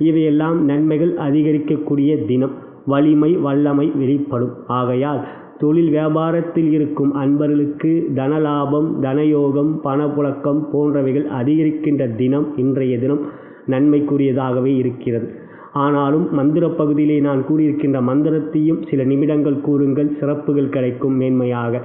இவையெல்லாம் நன்மைகள் அதிகரிக்கக்கூடிய தினம். வலிமை வல்லமை வெளிப்படும். ஆகையால் தொழில் வியாபாரத்தில் இருக்கும் அன்பர்களுக்கு தனலாபம், தனயோகம், பணப்புழக்கம் போன்றவைகள் அதிகரிக்கின்ற தினம் இன்றைய தினம் நன்மைக்குரியதாகவே இருக்கிறது. ஆனாலும் மந்திர பகுதியிலே நான் கூறியிருக்கின்ற மந்திரத்தையும் சில நிமிடங்கள் கூறுங்கள், சிறப்புகள் கிடைக்கும் மேன்மையாக.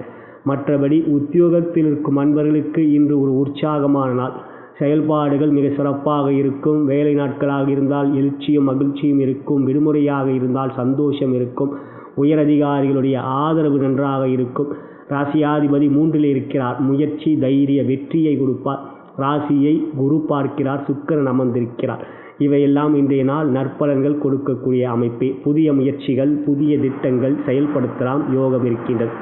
மற்றபடி உத்தியோகத்தில் இருக்கும் அன்பர்களுக்கு இன்று ஒரு உற்சாகமான நாள். செயல்பாடுகள் மிக சிறப்பாக இருக்கும். வேலை நாட்களாக இருந்தால் எழுச்சியும் மகிழ்ச்சியும் இருக்கும். விடுமுறையாக இருந்தால் சந்தோஷம் இருக்கும். உயரதிகாரிகளுடைய ஆதரவு நன்றாக இருக்கும். ராசியாதிபதி 3ல் இருக்கிறார். முயற்சி தைரிய வெற்றியை கொடுப்பார். ராசியை குரு பார்க்கிறார். சுக்கிரன் அமர்ந்திருக்கிறார். இவையெல்லாம் இன்றைய நாள் நற்பலன்கள் கொடுக்கக்கூடிய அமைப்பே. புதிய முயற்சிகள், புதிய திட்டங்கள் செயல்படுத்தலாம். யோகம் இருக்கின்றது.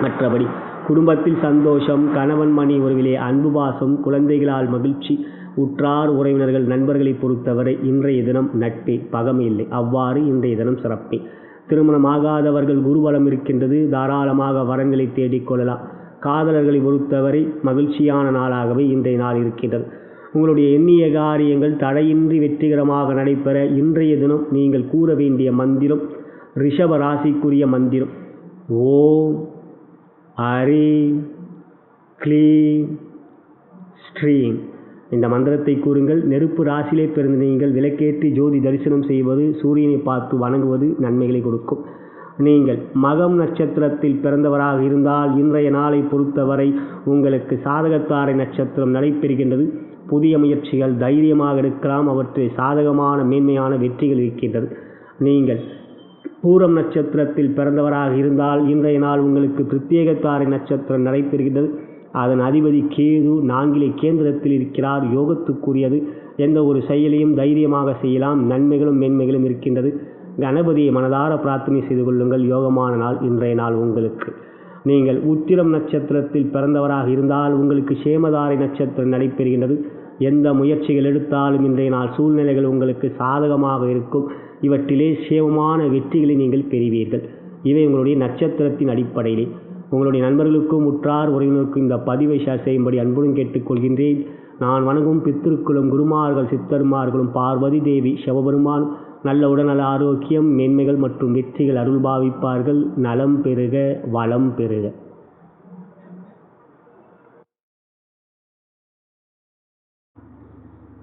மற்றபடி குடும்பத்தில் சந்தோஷம், கணவன் மணி உறவிலே அன்பு பாசம், குழந்தைகளால் மகிழ்ச்சி, உற்றார் உறவினர்கள் நண்பர்களை பொறுத்தவரை இன்றைய தினம் நட்பே, பகமை இல்லை. அவ்வாறு இன்றைய தினம் சிறப்பே. திருமணமாகாதவர்கள் குருபலம் இருக்கின்றது. தாராளமாக வரன்களை தேடிக்கொள்ளலாம். காதலர்களை பொறுத்தவரை மகிழ்ச்சியான நாளாகவே இன்றைய நாள் இருக்கின்றது. உங்களுடைய எண்ணிய காரியங்கள் தடையின்றி வெற்றிகரமாக நடைபெற இன்றைய தினம் நீங்கள் கூற வேண்டிய மந்திரம் ரிஷப ராசிக்குரிய மந்திரம். ஓம் ஹரீம் க்ளீம் ஸ்ரீம். இந்த மந்திரத்தை கூறுங்கள். நெருப்பு ராசியிலே பிறந்த நீங்கள் விளக்கேற்றி ஜோதி தரிசனம் செய்வது, சூரியனை பார்த்து வணங்குவது நன்மைகளை கொடுக்கும். நீங்கள் மகம் நட்சத்திரத்தில் பிறந்தவராக இருந்தால் இன்றைய நாளை பொறுத்தவரை உங்களுக்கு சாதகத்தாரை நட்சத்திரம் நடைபெறுகின்றது. புதிய முயற்சிகள் தைரியமாக இருக்கலாம். அவற்றை சாதகமான மேன்மையான வெற்றிகள் இருக்கின்றது. நீங்கள் பூரம் நட்சத்திரத்தில் பிறந்தவராக இருந்தால் இன்றைய நாள் உங்களுக்கு பிரத்யேகத்தாரை நட்சத்திரம் நடைபெறுகின்றது. அதன் அதிபதி கேது 4லே கேந்திரத்தில் இருக்கிறார். யோகத்துக்குரியது. எந்த ஒரு செயலையும் தைரியமாக செய்யலாம். நன்மைகளும் மேன்மைகளும் இருக்கின்றது. கணபதியை மனதார பிரார்த்தனை செய்து கொள்ளுங்கள். யோகமான நாள் இன்றைய நாள் உங்களுக்கு. நீங்கள் உத்திரம் நட்சத்திரத்தில் பிறந்தவராக இருந்தால் உங்களுக்கு சேமதாரை நட்சத்திரம் நடைபெறுகின்றது. எந்த முயற்சிகள் எடுத்தாலும் இன்றைய நாள் சூழ்நிலைகள் உங்களுக்கு சாதகமாக இருக்கும். இவற்றிலே சேமமான வெற்றிகளை நீங்கள் பெறுவீர்கள். இவை உங்களுடைய நட்சத்திரத்தின் அடிப்படையிலே. உங்களுடைய நண்பர்களுக்கும் உற்றார் உறவினருக்கும் இந்த பதிவை ஷேர் செய்யும்படி அன்புடன் கேட்டுக்கொள்கின்றேன். நான் வணங்கும் பித்திருக்குலம் குருமார்கள் சித்தர்மார்களும் பார்வதி தேவி சிவபெருமான் நல்ல உடல்நல ஆரோக்கியம், மேன்மைகள் மற்றும் வெற்றிகள் அருள் பாவிப்பார்கள். நலம் பெறுக, வளம் பெறுக.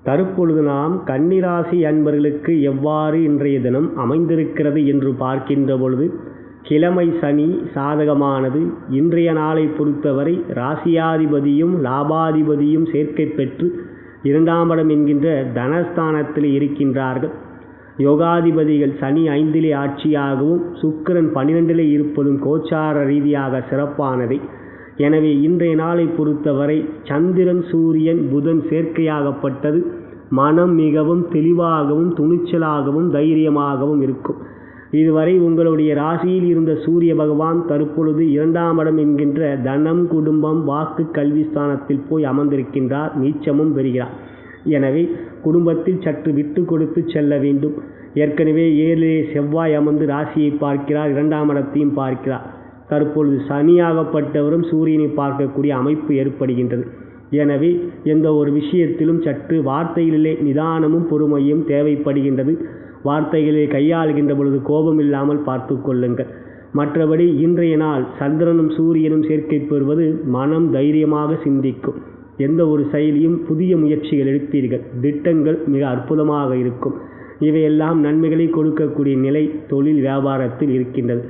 தற்பொழுது நாம் கன்னிராசி அன்பர்களுக்கு எவ்வாறு இன்றைய தினம் அமைந்திருக்கிறது என்று பார்க்கின்ற பொழுது, கிழமை சனி சாதகமானது. இன்றைய நாளை பொறுத்தவரை ராசியாதிபதியும் லாபாதிபதியும் சேர்க்கை பெற்று 2ஆம் இடம் என்கின்ற தனஸ்தானத்தில் இருக்கின்றார்கள். யோகாதிபதிகள் சனி 5லே ஆட்சியாகவும் சுக்கிரன் 12லே இருப்பதும் கோச்சார ரீதியாக சிறப்பானதை. எனவே இன்றைய நாளை பொறுத்தவரை சந்திரன், சூரியன், புதன் சேர்க்கையாகப்பட்டது மனம் மிகவும் தெளிவாகவும் துணிச்சலாகவும் தைரியமாகவும் இருக்கும். இதுவரை உங்களுடைய ராசியில் இருந்த சூரிய பகவான் தற்பொழுது 2ஆம் இடம் என்கின்ற தனம், குடும்பம், வாக்கு, கல்வி ஸ்தானத்தில் போய் அமர்ந்திருக்கின்றார். நீச்சமும் பெறுகிறார். எனவே குடும்பத்தில் சற்று விட்டு கொடுத்து செல்ல வேண்டும். ஏற்கனவே 7லே செவ்வாய் அமர்ந்து ராசியை பார்க்கிறார், 2ஆம் இடத்தையும் பார்க்கிறார். தற்பொழுது சனியாகப்பட்டவரும் சூரியனை பார்க்கக்கூடிய அமைப்பு ஏற்படுகின்றது. எனவே எந்த ஒரு விஷயத்திலும் சற்று வார்த்தைகளிலே நிதானமும் பொறுமையும் தேவைப்படுகின்றது. வார்த்தைகளை கையாளுகின்ற பொழுது கோபம் இல்லாமல் பார்த்து கொள்ளுங்கள். மற்றபடி இன்றைய நாள் சந்திரனும் சூரியனும் சேர்க்கை பெறுவது மனம் தைரியமாக சிந்திக்கும். எந்த ஒரு செயலியும் புதிய முயற்சிகள் எடுப்பீர்கள். திட்டங்கள் மிக அற்புதமாக இருக்கும். இவையெல்லாம் நன்மைகளை கொடுக்கக்கூடிய நிலை தொழில் வியாபாரத்தில் இருக்கின்றது.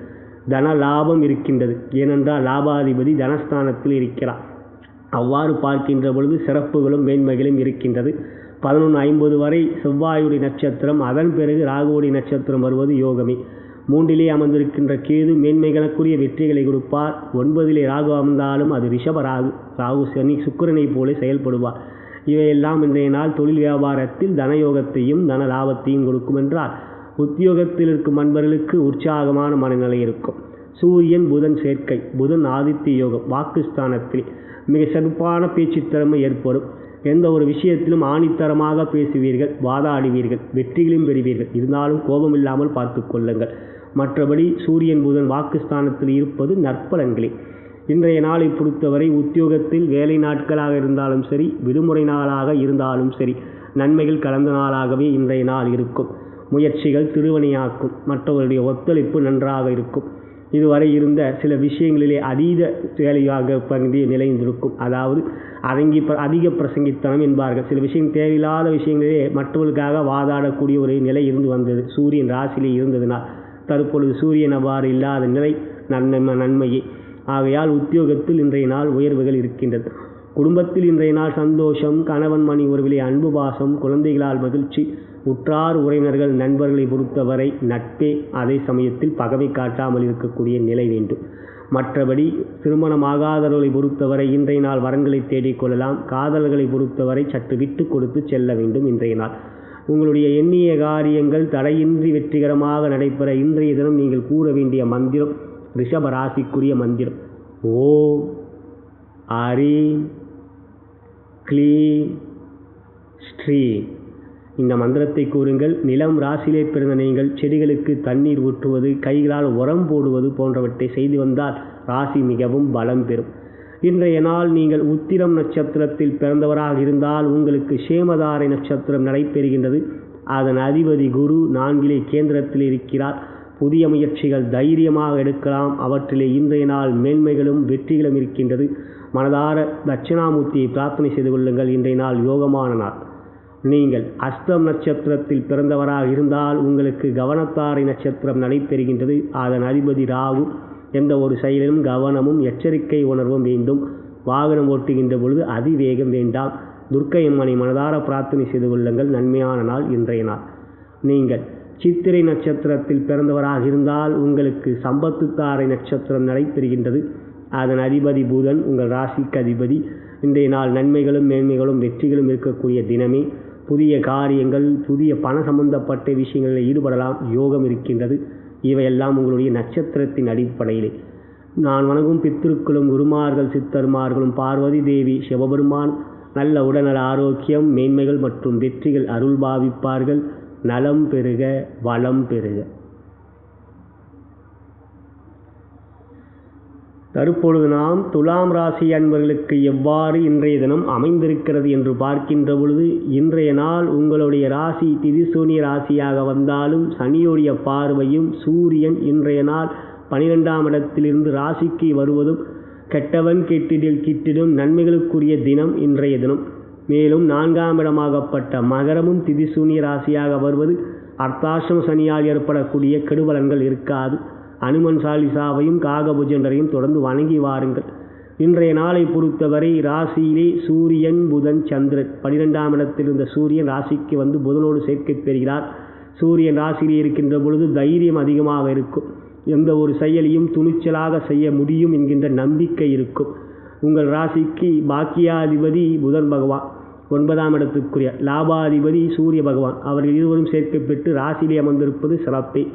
தன லாபம் இருக்கின்றது. ஏனென்றால் லாபாதிபதி தனஸ்தானத்தில் இருக்கிறார். அவ்வாறு பார்க்கின்ற பொழுது சிறப்புகளும் மேன்மைகளும் இருக்கின்றது. 11:50 வரை செவ்வாயுடைய நட்சத்திரம், அதன் பிறகு ராகுவுடைய நட்சத்திரம் வருவது யோகமே. 3லே அமர்ந்திருக்கின்ற கேது மேன்மைகளுக்குரிய வெற்றிகளை கொடுப்பார். 9லே ராகு அமர்ந்தாலும் அது ரிஷப ராகு. ராகு சனி சுக்கிரனை போல செயல்படுவார். இவையெல்லாம் இன்றைய நாள் தொழில் வியாபாரத்தில் தனயோகத்தையும் தன லாபத்தையும் கொடுக்கும் என்றால், உத்தியோகத்தில் இருக்கும் நண்பர்களுக்கு உற்சாகமான மனநிலை இருக்கும். சூரியன் புதன் சேர்க்கை, புதன் ஆதித்ய யோகம், வாக்குஸ்தானத்தில் மிக சிறப்பான பேச்சு திறமை ஏற்படும். எந்த ஒரு விஷயத்திலும் ஆணித்தரமாக பேசுவீர்கள், வாதாடுவீர்கள், வெற்றிகளையும் பெறுவீர்கள். இருந்தாலும் கோபம் இல்லாமல் பார்த்து கொள்ளுங்கள். மற்றபடி சூரியன் புதன் வாக்குஸ்தானத்தில் இருப்பது நற்பலன்களே. இன்றைய நாளை பொறுத்தவரை உத்தியோகத்தில் வேலை நாட்களாக இருந்தாலும் சரி, விடுமுறை நாளாக இருந்தாலும் சரி, நன்மைகள் கலந்த நாளாகவே இன்றைய நாள் இருக்கும். முயற்சிகள் திருவணியாக்கும். மற்றவர்களுடைய ஒத்துழைப்பு நன்றாக இருக்கும். இதுவரை இருந்த சில விஷயங்களிலே அதீத வேலையாக பகுதியை நிலைந்திருக்கும். அதாவது அதிக பிரசங்கித்தனம் என்பார்கள். சில விஷயம் தேவையில்லாத விஷயங்களிலே மற்றவர்களுக்காக வாதாடக்கூடிய ஒரு நிலை இருந்து வந்தது. சூரியன் ராசியிலே இருந்ததினால் தற்பொழுது சூரியன் அவ்வாறு இல்லாத நிலை நன்மையே. ஆகையால் உத்தியோகத்தில் இன்றைய நாள் உயர்வுகள் இருக்கின்றது. குடும்பத்தில் இன்றைய நாள் சந்தோஷம், கணவன் மணி உறவிலே அன்பு பாசம், குழந்தைகளால் மகிழ்ச்சி, உற்றார் உறவினர்கள் நண்பர்களை பொறுத்தவரை நட்பே. அதே சமயத்தில் பகமை காட்டாமல் இருக்கக்கூடிய நிலை வேண்டும். மற்றபடி திருமணமாகாதவர்களை பொறுத்தவரை இன்றைய நாள் வரன்களை தேடிக்கொள்ளலாம். காதல்களை பொறுத்தவரை சற்று விட்டு கொடுத்து செல்ல வேண்டும். இன்றைய நாள் உங்களுடைய எண்ணிய காரியங்கள் தடையின்றி வெற்றிகரமாக நடைபெற இன்றைய தினம் நீங்கள் கூற வேண்டிய மந்திரம் ரிஷப ராசிக்குரிய மந்திரம். ஓம் ஹ்ரீம் க்ளீம் ஸ்ரீம். இந்த மந்திரத்தை கூறுங்கள். நிலம் ராசியிலே பிறந்த நீங்கள் செடிகளுக்கு தண்ணீர் ஊற்றுவது, கைகளால் உரம் போடுவது போன்றவற்றை செய்து வந்தால் ராசி மிகவும் பலம் பெறும். இன்றைய நாள் நீங்கள் உத்திரம் நட்சத்திரத்தில் பிறந்தவராக இருந்தால் உங்களுக்கு சேமதாரை நட்சத்திரம் நடைபெறுகின்றது. அதன் அதிபதி குரு 4லே கேந்திரத்தில் இருக்கிறார். புதிய முயற்சிகள் தைரியமாக எடுக்கலாம். அவற்றிலே இன்றைய நாள் மேன்மைகளும் வெற்றிகளும் இருக்கின்றது. மனதார தட்சிணாமூர்த்தியை பிரார்த்தனை செய்து கொள்ளுங்கள். இன்றைய நாள் யோகமான நாள். நீங்கள் அஸ்தம் நட்சத்திரத்தில் பிறந்தவராக இருந்தால் உங்களுக்கு கவனத்தாரை நட்சத்திரம் நடைபெறுகின்றது. அதன் அதிபதி ராகு. எந்த ஒரு செயலிலும் கவனமும் எச்சரிக்கை உணர்வும் வேண்டும். வாகனம் ஓட்டுகின்ற பொழுது அதிவேகம் வேண்டாம். துர்க்கை அம்மனை மனதார பிரார்த்தனை செய்து கொள்ளுங்கள். நன்மையான நாள் இன்றைய நாள். நீங்கள் சித்திரை நட்சத்திரத்தில் பிறந்தவராக இருந்தால் உங்களுக்கு சம்பத்து தாரை நட்சத்திரம் நடைபெறுகின்றது. அதன் அதிபதி புதன், உங்கள் ராசிக்கு அதிபதி. இன்றைய நாள் நன்மைகளும் மேன்மைகளும் வெற்றிகளும் இருக்கக்கூடிய தினமே. புதிய காரியங்கள், புதிய பண சம்பந்தப்பட்ட விஷயங்களில் ஈடுபடலாம். யோகம் இருக்கின்றது. இவையெல்லாம் உங்களுடைய நட்சத்திரத்தின் அடிப்படையிலே. நான் வணங்கும் பித்திருக்களும் குருமார்கள் சித்தர்மார்களும் பார்வதி தேவி சிவபெருமான் நல்ல உடல்நல ஆரோக்கியம், மேன்மைகள் மற்றும் வெற்றிகள் அருள் பாவிப்பார்கள். நலம் பெறுக, வளம் பெறுக. தற்பொழுது நாம் துலாம் ராசி அன்பர்களுக்கு எவ்வாறு இன்றைய தினம் அமைந்திருக்கிறது என்று பார்க்கின்ற பொழுது, இன்றைய நாள் உங்களுடைய ராசி திதிசூனிய ராசியாக வந்தாலும் சனியுடைய பார்வையும் சூரியன் இன்றைய நாள் 12ஆம் இடத்திலிருந்து ராசிக்கு வருவதும் கெட்டவன் கெட்டிடில் கிட்டிடும் நன்மைகளுக்குரிய தினம் இன்றைய தினம். மேலும் 4ஆம் இடமாகப்பட்ட மகரமும் திதிசூனிய ராசியாக வருவது அர்த்தாசிரம சனியால் ஏற்படக்கூடிய கெடுபலன்கள் இருக்காது. அனுமன் சாலிசாவையும் காகபுஜண்டரையும் தொடர்ந்து வணங்கி வாருங்கள். இன்றைய நாளை பொறுத்தவரை ராசியிலே சூரியன் புதன் சந்திரன் 12ஆம் இடத்தில் இருந்த சூரியன் ராசிக்கு வந்து புதனோடு சேர்க்கை பெறுகிறார். சூரியன் ராசியிலே இருக்கின்ற பொழுது தைரியம் அதிகமாக இருக்கும். எந்த ஒரு செயலையும் துணிச்சலாக செய்ய முடியும் என்கின்ற நம்பிக்கை இருக்கும். உங்கள் ராசிக்கு பாக்கியாதிபதி புதன் பகவான், 9ஆம் இடத்துக்குரிய லாபாதிபதி சூரிய பகவான், அவர்கள் இருவரும் சேர்க்கை பெற்று ராசியிலே அமர்ந்திருப்பது சிறப்பே.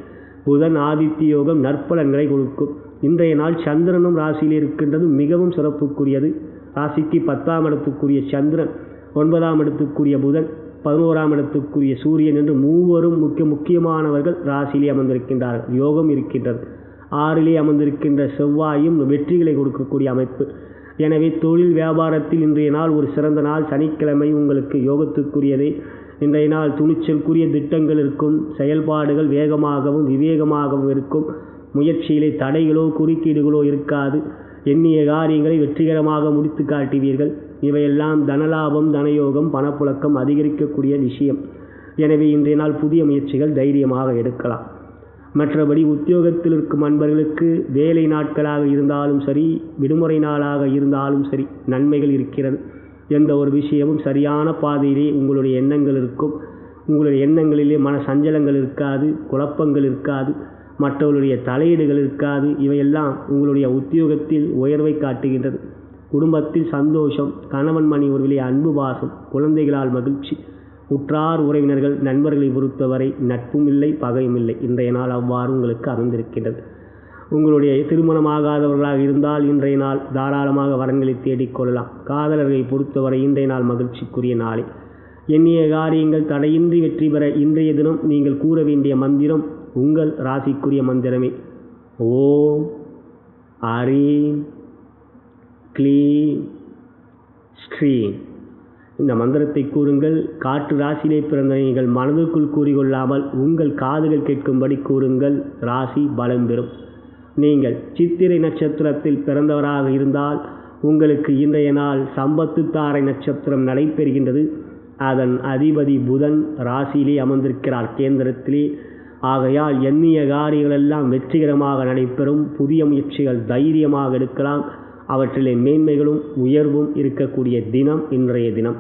புதன் ஆதித்ய யோகம் நற்பலன்களை கொடுக்கும். இன்றைய நாள் சந்திரனும் ராசியில் இருக்கின்றது மிகவும் சிறப்புக்குரியது. ராசிக்கு 10ஆம் இடத்துக்குரிய சந்திரன், 9ஆம் இடத்துக்குரிய புதன், 11ஆம் இடத்துக்குரிய சூரியன் என்று மூவரும் முக்கியமானவர்கள் ராசியிலே அமர்ந்திருக்கின்றார்கள். யோகம் இருக்கின்றது. 6லே அமர்ந்திருக்கின்ற செவ்வாயும் வெற்றிகளை கொடுக்கக்கூடிய அமைப்பு. எனவே தொழில் வியாபாரத்தில் இன்றைய நாள் ஒரு சிறந்த நாள். சனிக்கிழமை உங்களுக்கு யோகத்துக்குரியதே. இன்றைய நாள் துணிச்சலுக்குரிய திட்டங்கள் இருக்கும். செயல்பாடுகள் வேகமாகவும் விவேகமாகவும் இருக்கும். முயற்சியிலே தடைகளோ குறுக்கீடுகளோ இருக்காது. எண்ணிய காரியங்களை வெற்றிகரமாக முடித்து காட்டுவீர்கள். இவையெல்லாம் தனலாபம், தனயோகம், பணப்புழக்கம் அதிகரிக்கக்கூடிய விஷயம். எனவே இன்றைய நாள் புதிய முயற்சிகள் தைரியமாக எடுக்கலாம். மற்றபடி உத்தியோகத்தில் இருக்கும் அன்பர்களுக்கு வேலை நாட்களாக இருந்தாலும் சரி, விடுமுறை நாளாக இருந்தாலும் சரி, நன்மைகள் இருக்கிறது. எந்த ஒரு விஷயமும் சரியான பாதையிலே உங்களுடைய எண்ணங்கள் இருக்கும். உங்களுடைய எண்ணங்களிலே மன சஞ்சலங்கள் இருக்காது, குழப்பங்கள் இருக்காது, மற்றவர்களுடைய தலையீடுகள் இருக்காது. இவையெல்லாம் உங்களுடைய உத்தியோகத்தில் உயர்வை காட்டுகின்றது. குடும்பத்தில் சந்தோஷம், கணவன் மணி உறவிலே அன்பு பாசம், குழந்தைகளால் மகிழ்ச்சி, உற்றார் உறவினர்கள் நண்பர்களை பொறுத்தவரை நட்பும் இல்லை பகையும் இல்லை. இன்றைய நாள் அவ்வாறு உங்களுக்கு அமைந்திருக்கின்றது. உங்களுடைய திருமணமாகாதவர்களாக இருந்தால் இன்றைய நாள் தாராளமாக வரன்களை தேடிக்கொள்ளலாம். காதலர்களை பொறுத்தவரை இன்றைய நாள் மகிழ்ச்சிக்குரிய நாளே. எண்ணிய காரியங்கள் தடையின்றி வெற்றி பெற இன்றைய தினம் நீங்கள் கூற வேண்டிய மந்திரம் உங்கள் ராசிக்குரிய மந்திரமே. ஓம் ஹரீம் க்ளீம் ஸ்ரீம். இந்த மந்திரத்தை கூறுங்கள். காற்று ராசியிலே பிறந்த நீங்கள் மனதிற்குள் கூறிக்கொள்ளாமல் உங்கள் காதுகள் கேட்கும்படி கூறுங்கள். ராசி பலம் பெறும். நீங்கள் சித்திரை நட்சத்திரத்தில் பிறந்தவராக இருந்தால் உங்களுக்கு இன்றைய நாள் சம்பத்து தாரை நட்சத்திரம் நடைபெறுகின்றது. அதன் அதிபதி புதன் ராசியிலே அமர்ந்திருக்கிறார், கேந்திரத்திலே. ஆகையால் எண்ணிய காரியங்களெல்லாம் வெற்றிகரமாக நடைபெறும். புதிய முயற்சிகள் தைரியமாக எடுக்கலாம். அவற்றிலே மேன்மைகளும் உயர்வும் இருக்கக்கூடிய தினம் இன்றைய தினம்.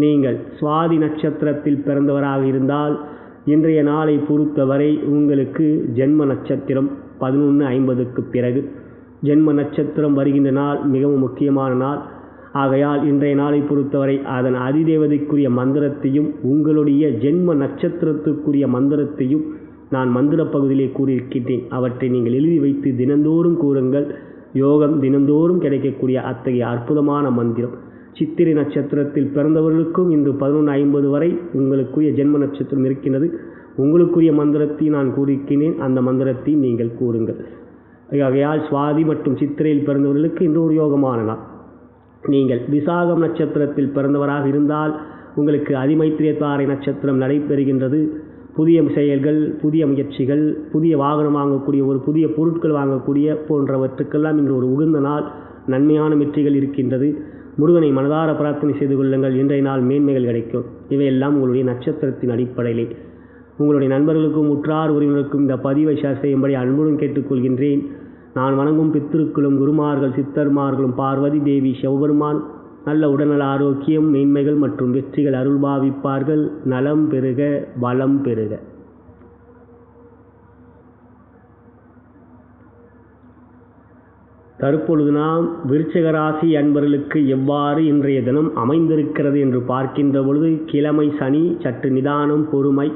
நீங்கள் சுவாதி நட்சத்திரத்தில் பிறந்தவராக இருந்தால் இன்றைய நாளை பொறுத்தவரை உங்களுக்கு ஜென்ம நட்சத்திரம் 11:50க்கு பிறகு ஜென்ம நட்சத்திரம் வருகின்ற நாள் மிகவும் முக்கியமான நாள். ஆகையால் இன்றைய நாளை பொறுத்தவரை அதன் அதிதேவதைக்குரிய மந்திரத்தையும் உங்களுடைய ஜென்ம நட்சத்திரத்துக்குரிய மந்திரத்தையும் நான் மந்திர பகுதியிலே கூறியிருக்கின்றேன். அவற்றை நீங்கள் எழுதி வைத்து தினந்தோறும் கூறுங்கள். யோகம் தினந்தோறும் கிடைக்கக்கூடிய அத்தகைய அற்புதமான மந்திரம். சித்திரை நட்சத்திரத்தில் பிறந்தவர்களுக்கும் இன்று 11:50 வரை உங்களுக்குரிய ஜென்ம நட்சத்திரம் இருக்கின்றது. உங்களுக்குரிய மந்திரத்தை நான் கூறியிருக்கிறேன். அந்த மந்திரத்தை நீங்கள் கூறுங்கள். ஆகையால் சுவாதி மற்றும் சித்திரையில் பிறந்தவர்களுக்கு இன்று ஒரு யோகமான நாள். நீங்கள் விசாகம் நட்சத்திரத்தில் பிறந்தவராக இருந்தால் உங்களுக்கு அதிமைத்திரிய தாரை நட்சத்திரம் நடைபெறுகின்றது. புதிய செயல்கள், புதிய முயற்சிகள், புதிய வாகனம் வாங்கக்கூடிய, ஒரு புதிய பொருட்கள் வாங்கக்கூடிய போன்றவற்றுக்கெல்லாம் இன்று ஒரு உகந்த நாள். நன்மையான வெற்றிகள் இருக்கின்றது. முருகனை மனதார பிரார்த்தனை செய்து கொள்ளுங்கள். இன்றைய நாள் மேன்மைகள் கிடைக்கும். இவையெல்லாம் உங்களுடைய நட்சத்திரத்தின் அடிப்படையிலே. உங்களுடைய நண்பர்களுக்கும் உற்றார் உறவினருக்கும் இந்த பதிவை ஷேர் செய்யும்படி அன்புடன் கேட்டுக்கொள்கின்றேன். நான் வணங்கும் பித்திருக்களும் குருமார்கள் சித்தர்மார்களும் பார்வதி தேவி சிவபெருமான் நல்ல உடல்நல ஆரோக்கியம், மேன்மைகள் மற்றும் வெற்றிகள் அருள்பாவிப்பார்கள். நலம் பெறுக, வளம் பெறுக. தற்பொழுது நாம் விருச்சிக ராசி அன்பர்களுக்கு எவ்வாறு இன்றைய தினம் அமைந்திருக்கிறது என்று பார்க்கின்ற பொழுது, கிழமை சனி, சற்று நிதானம், பொறுமை.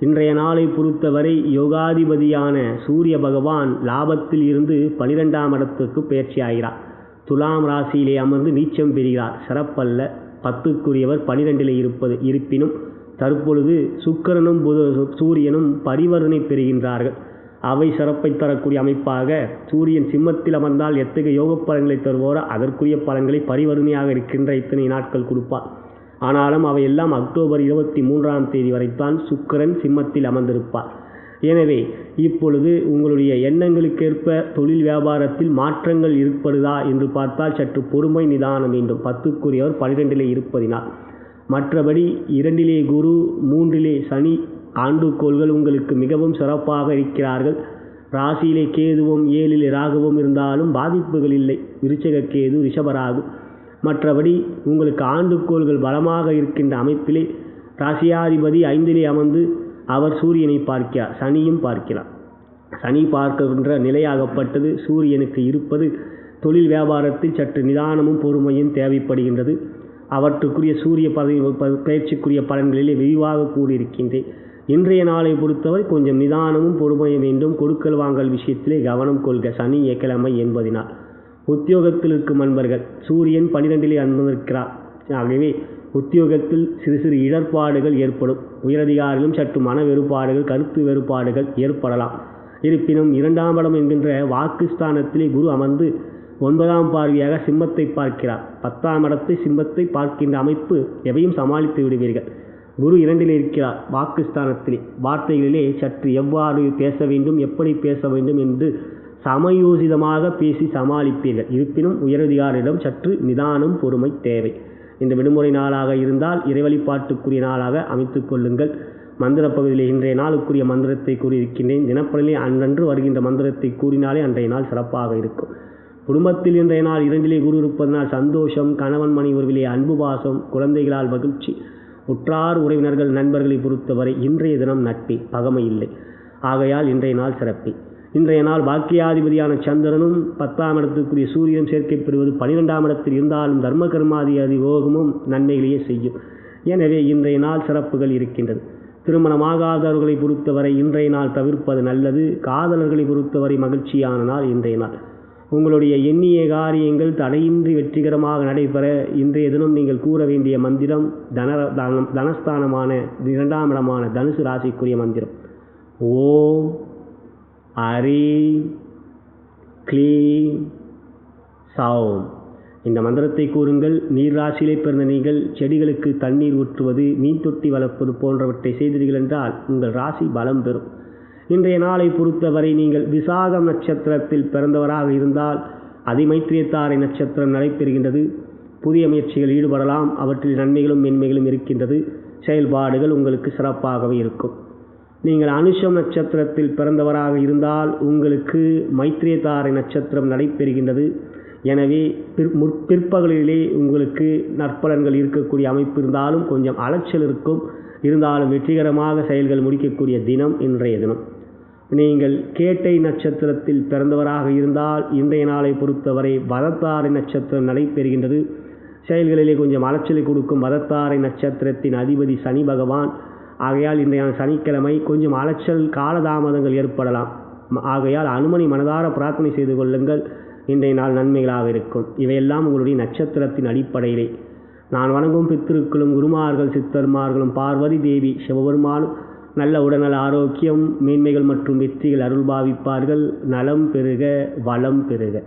இன்றைய நாளை பொறுத்தவரை யோகாதிபதியான சூரிய பகவான் லாபத்தில் இருந்து 12ஆம் இடத்துக்கு பயிற்சி ஆகிறார். துலாம் ராசியிலே அமர்ந்து நீச்சம் பெறுகிறார். சிறப்பல்ல. 10க்குரியவர் 12இலே இருப்பினும் தற்பொழுது சுக்கிரனும் சூரியனும் பரிவர்த்தனை பெறுகின்றார்கள். அவை சிறப்பை தரக்கூடிய அமைப்பாக சூரியன் சிம்மத்தில் அமர்ந்தால் எத்தகைய யோக பலன்களை தருவோரோ அதற்குரிய பலன்களை பரிவறுமையாக இருக்கின்ற இத்தனை நாட்கள் கொடுப்பார். ஆனாலும் அவையெல்லாம் அக்டோபர் 23ஆம் தேதி வரைத்தான் சுக்கிரன் சிம்மத்தில் அமர்ந்திருப்பார். எனவே இப்பொழுது உங்களுடைய எண்ணங்களுக்கேற்ப தொழில் வியாபாரத்தில் மாற்றங்கள் ஏற்படுதா என்று பார்த்தால் சற்று பொறுமை நிதானம் வேண்டும். 10க்குரியவர் 12லே இருப்பதினால். மற்றபடி 2லே குரு 3லே சனி ஆண்டுகோள்கள் உங்களுக்கு மிகவும் சிறப்பாக இருக்கிறார்கள். ராசியிலே கேதுவும் 7லே ராகுவும் இருந்தாலும் பாதிப்புகள் இல்லை. விருச்சிக கேது ரிஷபராகு. மற்றபடி உங்களுக்கு ஆண்டுகோள்கள் பலமாக இருக்கின்ற அமைப்பிலே ராசியாதிபதி 5லே அமர்ந்து அவர் சூரியனை பார்க்கிறார், சனியும் பார்க்கிறார். சனி பார்க்கின்ற நிலையாகப்பட்டது சூரியனுக்கு இருப்பது தொழில் வியாபாரத்தில் சற்று நிதானமும் பொறுமையும் தேவைப்படுகின்றது. அவற்றுக்குரிய சூரிய பயிற்சிக்குரிய பலன்களிலே விரிவாக கூறியிருக்கின்றேன். இன்றைய நாளை பொறுத்தவரை கொஞ்சம் நிதானமும் பொறுமையும் வேண்டும். கொடுக்கல் வாங்கல் விஷயத்திலே கவனம் கொள்க. சனி கிழமை என்பதினால் உத்தியோகத்தில் இருக்கும் நண்பர்கள் சூரியன் 12லே அமர்ந்திருக்கிறார். ஆகவே உத்தியோகத்தில் சிறு சிறு இடர்பாடுகள் ஏற்படும். உயரதிகாரிகளும் சற்று மன வேறுபாடுகள் கருத்து வேறுபாடுகள் ஏற்படலாம். இருப்பினும் 2ஆம் இடம் என்கின்ற வாக்குஸ்தானத்திலே குரு அமர்ந்து 9ஆம் பார்வையாக சிம்மத்தை பார்க்கிறார். 10ஆம் இடத்தை சிம்மத்தை பார்க்கின்ற அமைப்பு எவையும் சமாளித்து விடுவீர்கள். குரு 2லே இருக்கிறார் வாக்குஸ்தானத்திலே. வார்த்தைகளிலே சற்று எவ்வாறு பேச வேண்டும், எப்படி பேச வேண்டும் என்று சமயோசிதமாக பேசி சமாளிப்பீர்கள். இருப்பினும் உயரதிகாரியிடம் சற்று நிதானம் பொறுமை தேவை. இந்த விடுமுறை நாளாக இருந்தால் இறை வழிபாட்டுக்குரிய நாளாக அமைத்துக் கொள்ளுங்கள். மந்திர பகுதியில் இன்றைய நாளுக்குரிய மந்திரத்தை கூறியிருக்கின்றேன். தினப்பலனிலே அன்றன்று வருகின்ற மந்திரத்தை கூறினாலே அன்றைய நாள் சிறப்பாக இருக்கும். குடும்பத்தில் இன்றைய நாள் 2லே குரு இருப்பதனால் சந்தோஷம், கணவன் மனைவி உறவிலே அன்பு பாசம், குழந்தைகளால் மகிழ்ச்சி. உற்றார் உறவினர்கள் நண்பர்களை பொறுத்தவரை இன்றைய தினம் நட்பே, பகமை இல்லை. ஆகையால் இன்றைய நாள் சிறப்பே. இன்றைய நாள் பாக்கியாதிபதியான சந்திரனும் 10ஆம் இடத்துக்குரிய சூரியனும் சேர்க்கை பெறுவது 12ஆம் இடத்தில் இருந்தாலும் தர்ம கர்மாதிபதி யோகமும் நன்மைகளையே செய்யும். எனவே இன்றைய நாள் சிறப்புகள் இருக்கின்றது. திருமணமாகாதவர்களை பொறுத்தவரை இன்றைய நாள் தவிர்ப்பது நல்லது. காதலர்களை பொறுத்தவரை மகிழ்ச்சியான நாள் இன்றைய நாள். உங்களுடைய எண்ணிய காரியங்கள் தடையின்றி வெற்றிகரமாக நடைபெற இன்றைய தினம் நீங்கள் கூற வேண்டிய மந்திரம் தனஸ்தானமான 2ஆம் இடமான தனுசு ராசிக்குரிய மந்திரம். ஓம் ஹரீம் க்ளீம் சௌம். இந்த மந்திரத்தை கூறுங்கள். நீர் ராசியிலே பிறந்த நீங்கள் செடிகளுக்கு தண்ணீர் ஊற்றுவது, மீன் தொட்டி வளர்ப்பது போன்றவற்றை செய்தீர்கள் என்றால் உங்கள் ராசி பலம் பெறும். இன்றைய நாளை பொறுத்தவரை நீங்கள் விசாகம் நட்சத்திரத்தில் பிறந்தவராக இருந்தால் அதிமைத்திரியத்தாரை நட்சத்திரம் நடைபெறுகின்றது. புதிய முயற்சிகள் ஈடுபடலாம். அவற்றில் நன்மைகளும் மென்மைகளும் இருக்கின்றது. செயல்பாடுகள் உங்களுக்கு சிறப்பாகவே இருக்கும். நீங்கள் அனுஷம் நட்சத்திரத்தில் பிறந்தவராக இருந்தால் உங்களுக்கு மைத்திரியத்தாரை நட்சத்திரம் நடைபெறுகின்றது. எனவே பிற்பகலிலே உங்களுக்கு நற்பலன்கள் இருக்கக்கூடிய அமைப்பு இருந்தாலும் கொஞ்சம் அலைச்சல் இருக்கும். இருந்தாலும் வெற்றிகரமாக செயல்கள் முடிக்கக்கூடிய தினம் இன்றைய தினம். நீங்கள் கேட்டை நட்சத்திரத்தில் பிறந்தவராக இருந்தால் இன்றைய நாளை பொறுத்தவரை வதத்தாரை நட்சத்திரம் நடைபெறுகின்றது. செயல்களிலே கொஞ்சம் அலைச்சலை கொடுக்கும் வதத்தாரை நட்சத்திரத்தின் அதிபதி சனி பகவான். ஆகையால் இன்றைய சனிக்கிழமை கொஞ்சம் அலைச்சல் காலதாமதங்கள் ஏற்படலாம். ஆகையால் அனுமனை மனதார பிரார்த்தனை செய்து கொள்ளுங்கள். இன்றைய நாள் நன்மைகளாக இருக்கும். இவையெல்லாம் உங்களுடைய நட்சத்திரத்தின் அடிப்படையிலே. நான் வணங்கும் பித்திருக்களும் குருமார்கள் சித்தர்மார்களும் பார்வதி தேவி சிவபெருமானும் நல்ல உடல்நல ஆரோக்கியம் மேன்மைகள் மற்றும் வெற்றிகள் அருள் பாவிப்பார்கள். நலம் பெருக வளம் பெருக.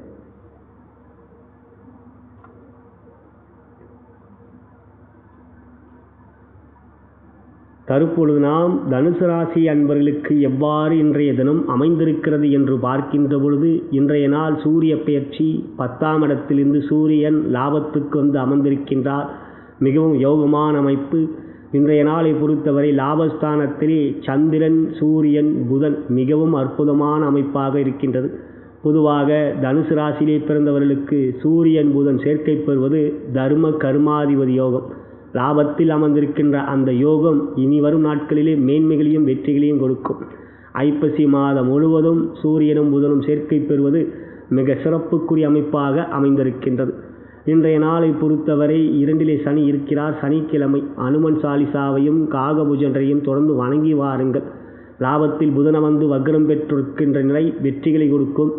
தற்பொழுது நாம் தனுசு ராசி அன்பர்களுக்கு எவ்வாறு இன்றைய தினம் அமைந்திருக்கிறது என்று பார்க்கின்ற பொழுது இன்றைய நாள் சூரிய பெயர்ச்சி 10ஆம் இடத்திலிருந்து சூரியன் லாபத்துக்கு வந்து அமர்ந்திருக்கின்றார். மிகவும் யோகமான அமைப்பு. இன்றைய நாளை பொறுத்தவரை லாபஸ்தானத்திலே சந்திரன் சூரியன் புதன் மிகவும் அற்புதமான அமைப்பாக இருக்கின்றது. பொதுவாக தனுசு ராசியிலே பிறந்தவர்களுக்கு சூரியன் புதன் சேர்க்கை பெறுவது தர்ம கர்மாதிபதி யோகம். லாபத்தில் அமர்ந்திருக்கின்ற அந்த யோகம் இனி வரும் நாட்களிலே மேன்மைகளையும் வெற்றிகளையும் கொடுக்கும். ஐப்பசி மாதம் முழுவதும் சூரியனும் புதனும் சேர்க்கை பெறுவது மிக சிறப்புக்குரிய அமைப்பாக அமைந்திருக்கின்றது. இன்றைய நாளை பொறுத்தவரை 2லே சனி இருக்கிறார். சனிக்கிழமை அனுமன் சாலிசாவையும் காகபுஜன்றையும் தொடர்ந்து வணங்கி வாருங்கள். லாபத்தில் புதன் அமர்ந்து வக்ரம் பெற்றிருக்கின்ற நிலை வெற்றிகளை கொடுக்கும்.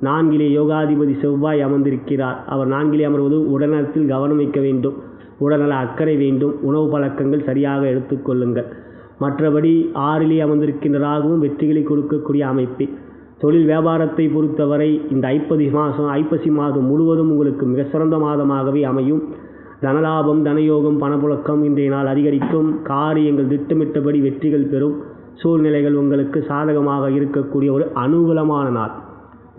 4லே யோகாதிபதி செவ்வாய் அமர்ந்திருக்கிறார். அவர் 4லே அமர்வது உடல்நலத்தில் கவனம் வைக்க வேண்டும். உடல்நல அக்கறை வேண்டும். உணவு பழக்கங்கள் சரியாக எடுத்துக்கொள்ளுங்கள். மற்றபடி 6லே அமர்ந்திருக்கின்ற ராகுவும் வெற்றிகளை கொடுக்கக்கூடிய அமைப்பு. தொழில் வியாபாரத்தை பொறுத்தவரை இந்த ஐப்பசி மாதம் முழுவதும் உங்களுக்கு மிக சிறந்த மாதமாகவே அமையும். தனலாபம், தனயோகம், பணப்புழக்கம் இன்றைய நாள் அதிகரிக்கும். காரியங்கள் திட்டமிட்டபடி வெற்றிகள் பெறும். சூழ்நிலைகள் உங்களுக்கு சாதகமாக இருக்கக்கூடிய ஒரு அனுகூலமான நாள்.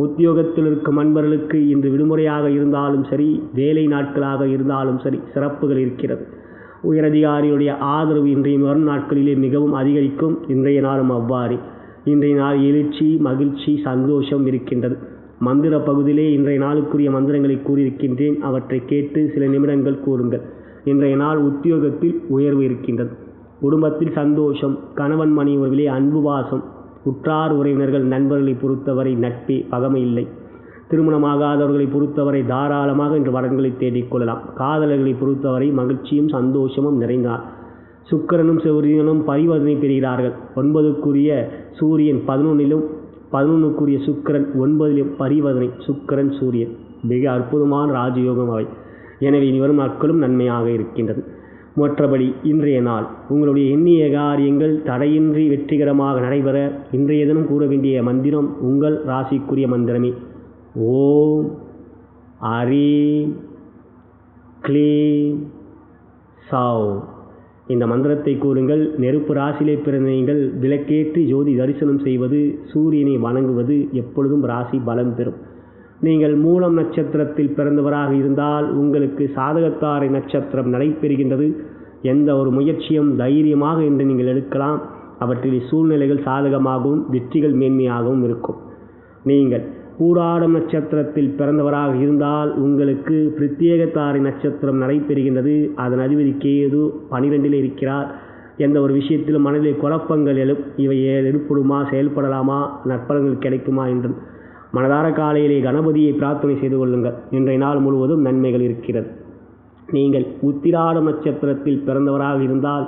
உத்தியோகத்தில் இருக்கும் அன்பர்களுக்கு இன்று விடுமுறையாக இருந்தாலும் சரி, வேலை நாட்களாக இருந்தாலும் சரி, சிறப்புகள் இருக்கிறது. உயரதிகாரியுடைய ஆதரவு இன்றைய வரும் நாட்களிலே மிகவும் அதிகரிக்கும். இன்றைய நாளும் அவ்வாறு. இன்றைய நாள் எழுச்சி, மகிழ்ச்சி, சந்தோஷம் இருக்கின்றது. மந்திர பகுதியிலே இன்றைய நாளுக்குரிய மந்திரங்களை கூறியிருக்கின்றேன். அவற்றை கேட்டு சில நிமிடங்கள் கூறுங்கள். இன்றைய நாள் உத்தியோகத்தில் உயர்வு இருக்கின்றது. குடும்பத்தில் சந்தோஷம், கணவன் மனைவியிலே அன்பு பாசம், உற்றார் உறவினர்கள் நண்பர்களை பொறுத்தவரை நட்பே, பகமை இல்லை. திருமணமாகாதவர்களை பொறுத்தவரை தாராளமாக இன்று வரன்களை தேடிக்கொள்ளலாம். காதலர்களை பொறுத்தவரை மகிழ்ச்சியும் சந்தோஷமும் நிறைந்தார். சுக்கிரனும் சூரியனும் பரிவர்த்தனை பெறுகிறார்கள். 9க்குரிய சூரியன் 11லும், 11க்குரிய சுக்கிரன் 9லும் பரிவர்த்தனை. சுக்கிரன் சூரியன் மிக அற்புதமான ராஜயோகம் அவை. எனவே இனி வரும் நாட்களும் நன்மையாக இருக்கின்றது. மற்றபடி இன்றைய நாள் உங்களுடைய எண்ணிய காரியங்கள் தடையின்றி வெற்றிகரமாக நடைபெற இன்றைய தினம் கூற வேண்டிய மந்திரம் உங்கள் ராசிக்குரிய மந்திரமே. ஓம் ஹ்ரீம் க்ளீம் சௌ. இந்த மந்திரத்தை கூறுங்கள். நெருப்பு ராசியிலே பிறந்த நீங்கள் விளக்கேற்றி ஜோதி தரிசனம் செய்வது, சூரியனை வணங்குவது எப்பொழுதும் ராசி பலம் பெறும். நீங்கள் மூலம் நட்சத்திரத்தில் பிறந்தவராக இருந்தால் உங்களுக்கு சாதகத்தாரை நட்சத்திரம் நடைபெறுகின்றது. எந்த ஒரு முயற்சியும் தைரியமாக என்று நீங்கள் எடுக்கலாம். அவற்றில் சூழ்நிலைகள் சாதகமாகவும் வெற்றிகள் மேன்மையாகவும் இருக்கும். நீங்கள் பூராடம் நட்சத்திரத்தில் பிறந்தவராக இருந்தால் உங்களுக்கு பிரத்யேகத்தாரை நட்சத்திரம் நடைபெறுகின்றது. அதன் அதிபதி கேது 12ல் இருக்கிறார். எந்த ஒரு விஷயத்திலும் மனதிலே குழப்பங்கள் இவை ஏற்படுமா, செயல்படலாமா, நற்பலன்கள் கிடைக்குமா என்று மனதார காலையிலே கணபதியை பிரார்த்தனை செய்து கொள்ளுங்கள். இன்றைய நாள் முழுவதும் நன்மைகள் இருக்கிறது. நீங்கள் உத்திராடம் நட்சத்திரத்தில் பிறந்தவராக இருந்தால்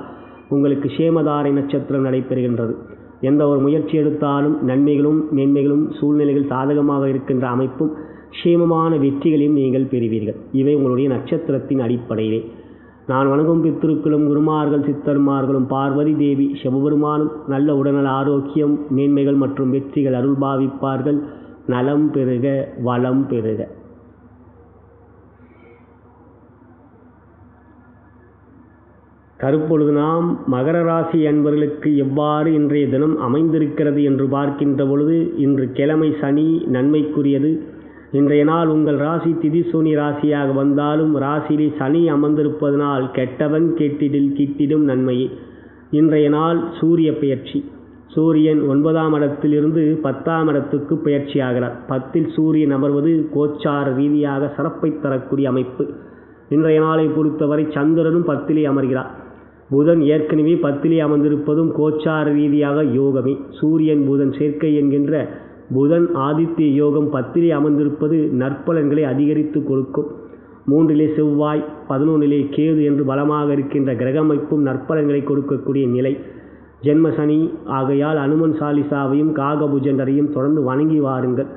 உங்களுக்கு சேமதாரை நட்சத்திரம் நடைபெறுகின்றது. எந்த ஒரு முயற்சி எடுத்தாலும் நன்மைகளும் மேன்மைகளும் சூழ்நிலைகள் சாதகமாக இருக்கின்ற அமைப்பும் சேமமான வெற்றிகளையும் நீங்கள் பெறுவீர்கள். இவை உங்களுடைய நட்சத்திரத்தின் அடிப்படையிலே. நான் வணங்கும் பித்திருக்களும் குருமார்கள் சித்தர்மார்களும் பார்வதி தேவி சிவபெருமானும் நல்ல உடல்நல ஆரோக்கியம் மேன்மைகள் மற்றும் வெற்றிகள் அருள்பாவிப்பார்கள். நலம் பெறுக, வளம் பெறுக. தற்பொழுது நாம் மகர ராசி அன்பர்களுக்கு எவ்வாறு இன்றைய தினம் அமைந்திருக்கிறது என்று பார்க்கின்ற பொழுது, இன்று கிழமை சனி நன்மைக்குரியது. இன்றைய நாள் உங்கள் ராசி திதிசூனி ராசியாக வந்தாலும் ராசியிலே சனி அமர்ந்திருப்பதனால் கெட்டவன் கெட்டிடில் கிட்டிடும் நன்மையே. இன்றைய நாள் சூரிய பெயர்ச்சி. சூரியன் 9ஆம் இடத்திலிருந்து 10ஆம் இடத்துக்கு பெயர்ச்சியாகிறார். 10ல் சூரியன் அமர்வது கோச்சார ரீதியாக சிறப்பை தரக்கூடிய அமைப்பு. இன்றைய நாளை பொறுத்தவரை சந்திரனும் 10லே அமர்கிறார். புதன் ஏற்கனவே 10லே அமர்ந்திருப்பதும் கோச்சார ரீதியாக யோகமே. சூரியன் புதன் சேர்க்கை என்கின்ற புதன் ஆதித்ய யோகம் 10லே அமர்ந்திருப்பது நற்பலன்களை அதிகரித்து கொடுக்கும். 3லே செவ்வாய் 11லே கேது என்று பலமாக இருக்கின்ற கிரகமைப்பும் நற்பலன்களை கொடுக்கக்கூடிய நிலை. ஜென்ம சனி ஆகையால் அனுமன் சாலிசாவையும் காகபுஜண்டரையும் தொடர்ந்து வணங்கி வாருங்கள்.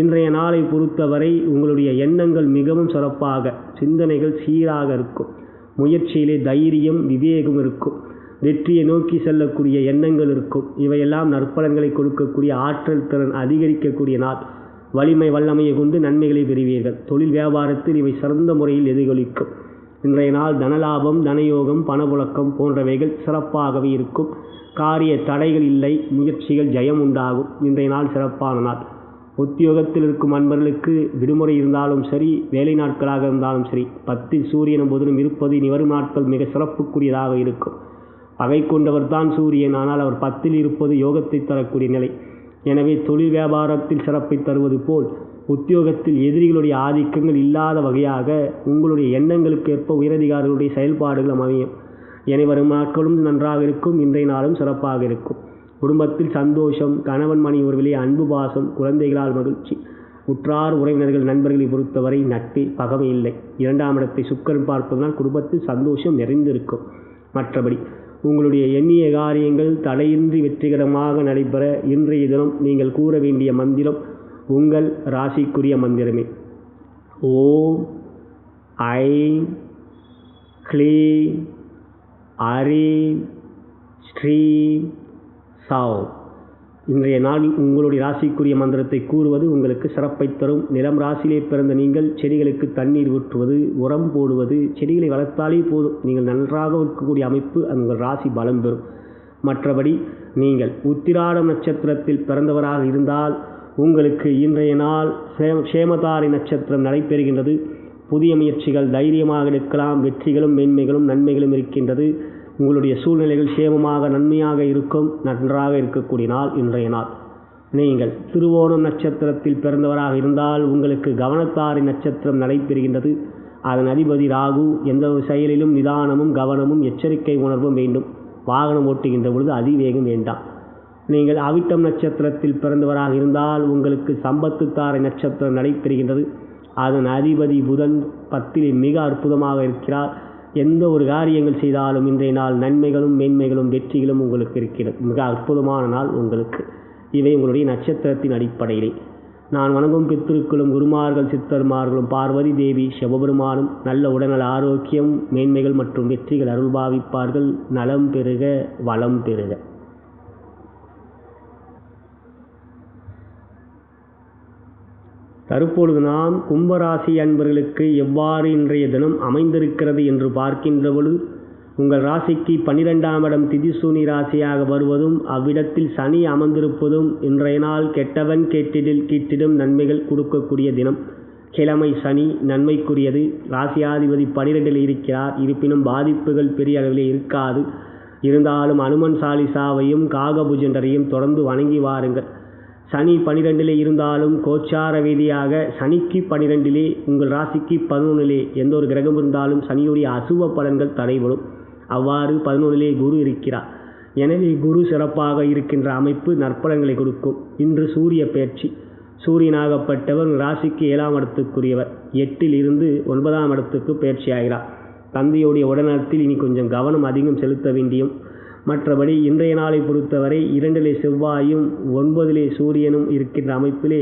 இன்றைய நாளை பொறுத்தவரை உங்களுடைய எண்ணங்கள் மிகவும் சிறப்பாக, சிந்தனைகள் சீராக இருக்கும். முயற்சியிலே தைரியம் விவேகம் இருக்கும். வெற்றியை நோக்கி செல்லக்கூடிய எண்ணங்கள் இருக்கும். இவையெல்லாம் நற்பலன்களை கொடுக்கக்கூடிய ஆற்றல் திறன் அதிகரிக்கக்கூடிய நாள். வலிமை வல்லமையை கொண்டு நன்மைகளை பெறுவீர்கள். தொழில் வியாபாரத்தில் இவை சிறந்த முறையில் எதிரொலிக்கும். இன்றைய நாள் தனலாபம், தனயோகம், பணப்புழக்கம் போன்றவைகள் சிறப்பாகவே இருக்கும். காரிய தடைகள் இல்லை. முயற்சிகள் ஜெயம் உண்டாகும். இன்றைய நாள் சிறப்பான நாள். உத்தியோகத்தில் இருக்கும் அன்பர்களுக்கு விடுமுறை இருந்தாலும் சரி, வேலை நாட்களாக இருந்தாலும் சரி, 10ல் சூரியனும் புதனும் இருப்பது இனி வரும் நாட்கள் மிக சிறப்புக்குரியதாக இருக்கும். பகை கொண்டவர் தான் சூரியன், ஆனால் அவர் 10ல் இருப்பது யோகத்தை தரக்கூடிய நிலை. எனவே தொழில் வியாபாரத்தில் சிறப்பை தருவது போல் உத்தியோகத்தில் எதிரிகளுடைய ஆதிக்கங்கள் இல்லாத வகையாக உங்களுடைய எண்ணங்களுக்கு ஏற்ப உயரதிகாரிகளுடைய செயல்பாடுகள் அமையும். என வரும் நாட்களும் நன்றாக இருக்கும். இன்றைய நாளும் சிறப்பாக இருக்கும். குடும்பத்தில் சந்தோஷம், கணவன் மனைவி உறவிலே அன்பு பாசம், குழந்தைகளால் மகிழ்ச்சி. உற்றார் உறவினர்கள் நண்பர்களை பொறுத்தவரை நட்பே, பகமை இல்லை. 2ஆம் இடத்தை சுக்கிரன் பார்ப்பதனால் குடும்பத்தில் சந்தோஷம் நிறைந்திருக்கும். மற்றபடி உங்களுடைய எண்ணிய காரியங்கள் தடையின்றி வெற்றிகரமாக நடைபெற இன்றைய தினம் நீங்கள் கூற வேண்டிய மந்திரம் உங்கள் ராசிக்குரிய மந்திரமே. ஓம் ஐம் க்ளீம் ஹ்ரீம் ஸ்ரீம் சௌ. இன்றைய நாளில் உங்களுடைய ராசிக்குரிய மந்திரத்தை கூறுவது உங்களுக்கு சிறப்பை தரும். நிலம் ராசியிலே பிறந்த நீங்கள் செடிகளுக்கு தண்ணீர் ஊற்றுவது, உரம் போடுவது, செடிகளை வளர்த்தாலே போதும், நீங்கள் நன்றாக இருக்கக்கூடிய அமைப்பு உங்கள் ராசி பலம் பெறும். மற்றபடி நீங்கள் உத்திராடம் நட்சத்திரத்தில் பிறந்தவராக இருந்தால் உங்களுக்கு இன்றைய நாள் சேமதாரி நட்சத்திரம் நடைபெறுகின்றது. புதிய முயற்சிகள் தைரியமாக எடுக்கலாம். வெற்றிகளும் மேன்மைகளும் நன்மைகளும் இருக்கின்றது. உங்களுடைய சூழ்நிலைகள் சேமமாக நன்மையாக இருக்கும். நன்றாக இருக்கக்கூடிய நாள் இன்றைய நாள். நீங்கள் திருவோணம் நட்சத்திரத்தில் பிறந்தவராக இருந்தால் உங்களுக்கு கவனத்தாரி நட்சத்திரம் நடைபெறுகின்றது. அதன் அதிபதி ராகு. எந்த ஒரு செயலிலும் நிதானமும் கவனமும் எச்சரிக்கை உணர்வும் வேண்டும். வாகனம் ஓட்டுகின்ற பொழுது அதிவேகம் வேண்டாம். நீங்கள் அவிட்டம் நட்சத்திரத்தில் பிறந்தவராக இருந்தால் உங்களுக்கு சம்பத்துத்தாரை நட்சத்திரம் நடைபெறுகின்றது. அதன் அதிபதி புதன் 10 மிக அற்புதமாக இருக்கிறார். எந்த ஒரு காரியங்கள் செய்தாலும் இன்றைய நாள் நன்மைகளும் மேன்மைகளும் வெற்றிகளும் உங்களுக்கு இருக்கிறது. மிக அற்புதமான நாள் உங்களுக்கு. இவை உங்களுடைய நட்சத்திரத்தின் அடிப்படையிலே. நான் வணங்கும் பித்திருக்களும் குருமார்கள் சித்தர்மார்களும் பார்வதி தேவி சிவபெருமானும் நல்ல உடல்நல ஆரோக்கியம் மேன்மைகள் மற்றும் வெற்றிகள் அருள்பாவிப்பார்கள். நலம் பெறுக, வளம் பெறுக. தற்பொழுது நாம் கும்பராசி அன்பர்களுக்கு எவ்வாறு இன்றைய தினம் அமைந்திருக்கிறது என்று பார்க்கின்ற பொழுது உங்கள் ராசிக்கு 12ஆம் இடம் திதிசூனி ராசியாக வருவதும் அவ்விடத்தில் சனி அமர்ந்திருப்பதும் இன்றைய நாள் கெட்டவன் கேட்டிடும் நன்மைகள் கொடுக்கக்கூடிய தினம். கிழமை சனி நன்மைக்குரியது. ராசியாதிபதி 12இல் இருக்கிறார். இருப்பினும் பாதிப்புகள் பெரிய அளவில் இருக்காது. இருந்தாலும் அனுமன் சாலிசாவையும் காகபுஜண்டரையும் தொடர்ந்து வணங்கி வாருங்கள். சனி 12இலே இருந்தாலும் கோச்சார ரீதியாக சனிக்கு 12இலே உங்கள் ராசிக்கு 11இலே எந்த ஒரு கிரகம் இருந்தாலும் சனியுடைய அசுப பலன்கள் தடைபடும். அவ்வாறு 11இலே குரு இருக்கிறார். எனவே குரு சிறப்பாக இருக்கின்ற அமைப்பு நற்பலன்களை கொடுக்கும். இன்று சூரிய பெயர்ச்சி. சூரியனாகப்பட்டவர் ராசிக்கு 7ஆம் இடத்துக்குரியவர். 8இல் இருந்து 9ஆம் இடத்துக்கு பெயர்ச்சி ஆகிறார். தந்தையுடைய உடல்நலத்தில் இனி கொஞ்சம் கவனம் அதிகம் செலுத்த வேண்டியும். மற்றபடி இன்றைய நாளை பொறுத்தவரை 2இலே செவ்வாயும் 9இலே சூரியனும் இருக்கின்ற அமைப்பிலே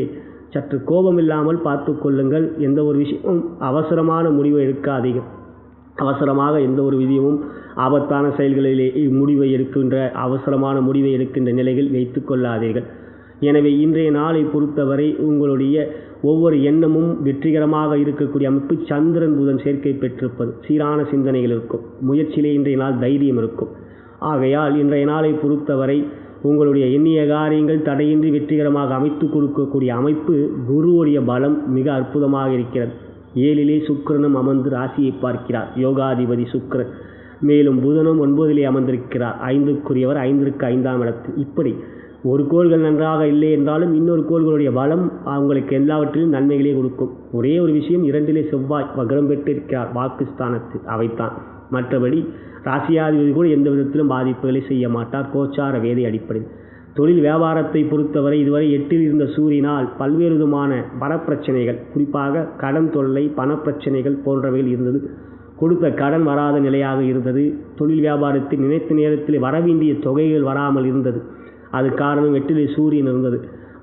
சற்று கோபமில்லாமல் பார்த்து கொள்ளுங்கள். எந்த ஒரு விஷயமும் அவசரமான முடிவை எடுக்காதீங்க. அவசரமாக எந்த ஒரு விஷயமும் ஆபத்தான செயல்களிலே அவசரமான முடிவை எடுக்கின்ற நிலையில் வைத்து கொள்ளாதீர்கள். எனவே இன்றைய நாளை பொறுத்தவரை உங்களுடைய ஒவ்வொரு எண்ணமும் வெற்றிகரமாக இருக்கக்கூடிய அமைப்பு. சந்திரன் புதன் சேர்க்கை பெற்றிருப்பது. சீரான சிந்தனைகள் இருக்கும். முயற்சியிலே இன்றைய நாள் தைரியம் இருக்கும். ஆகையால் இன்றைய நாளை பொறுத்தவரை உங்களுடைய எண்ணிய காரியங்கள் தடையின்றி வெற்றிகரமாக அமைத்து கொடுக்கக்கூடிய அமைப்பு. குருவுடைய பலம் மிக அற்புதமாக இருக்கிறது. 7இலே சுக்கிரனும் அமர்ந்து ராசியை பார்க்கிறார். யோகாதிபதி சுக்கிரன். மேலும் புதனும் 9இலே அமர்ந்திருக்கிறார். 5க்குரியவர் 5ற்கு 5ஆம் இடத்தில். இப்படி ஒரு கோள்கள் நன்றாக இல்லை என்றாலும் இன்னொரு கோள்களுடைய பலம் அவங்களுக்கு எல்லாவற்றிலும் நன்மைகளே கொடுக்கும். ஒரே ஒரு விஷயம், 2இலே செவ்வாய் வக்ரம் பெற்று இருக்கிறார் வாக்குஸ்தானத்தில். அவைத்தான். மற்றபடி ராசியாதிபதி கூட எந்த விதத்திலும் பாதிப்புகளை செய்ய மாட்டார். கோச்சார வேதை அடிப்படையில். தொழில் வியாபாரத்தை பொறுத்தவரை இதுவரை 8இல் இருந்த சூரியனால் பல்வேறு விதமான பணப்பிரச்சனைகள், குறிப்பாக கடன் தொல்லை, பணப்பிரச்சனைகள் போன்றவைகள் இருந்தது. கொடுத்த கடன் வராத நிலையாக இருந்தது. தொழில் வியாபாரத்தில் நினைத்த நேரத்தில் வரவேண்டிய தொகைகள் வராமல் இருந்தது. அது காரணம் 8இலே சூரியன் இருந்தது.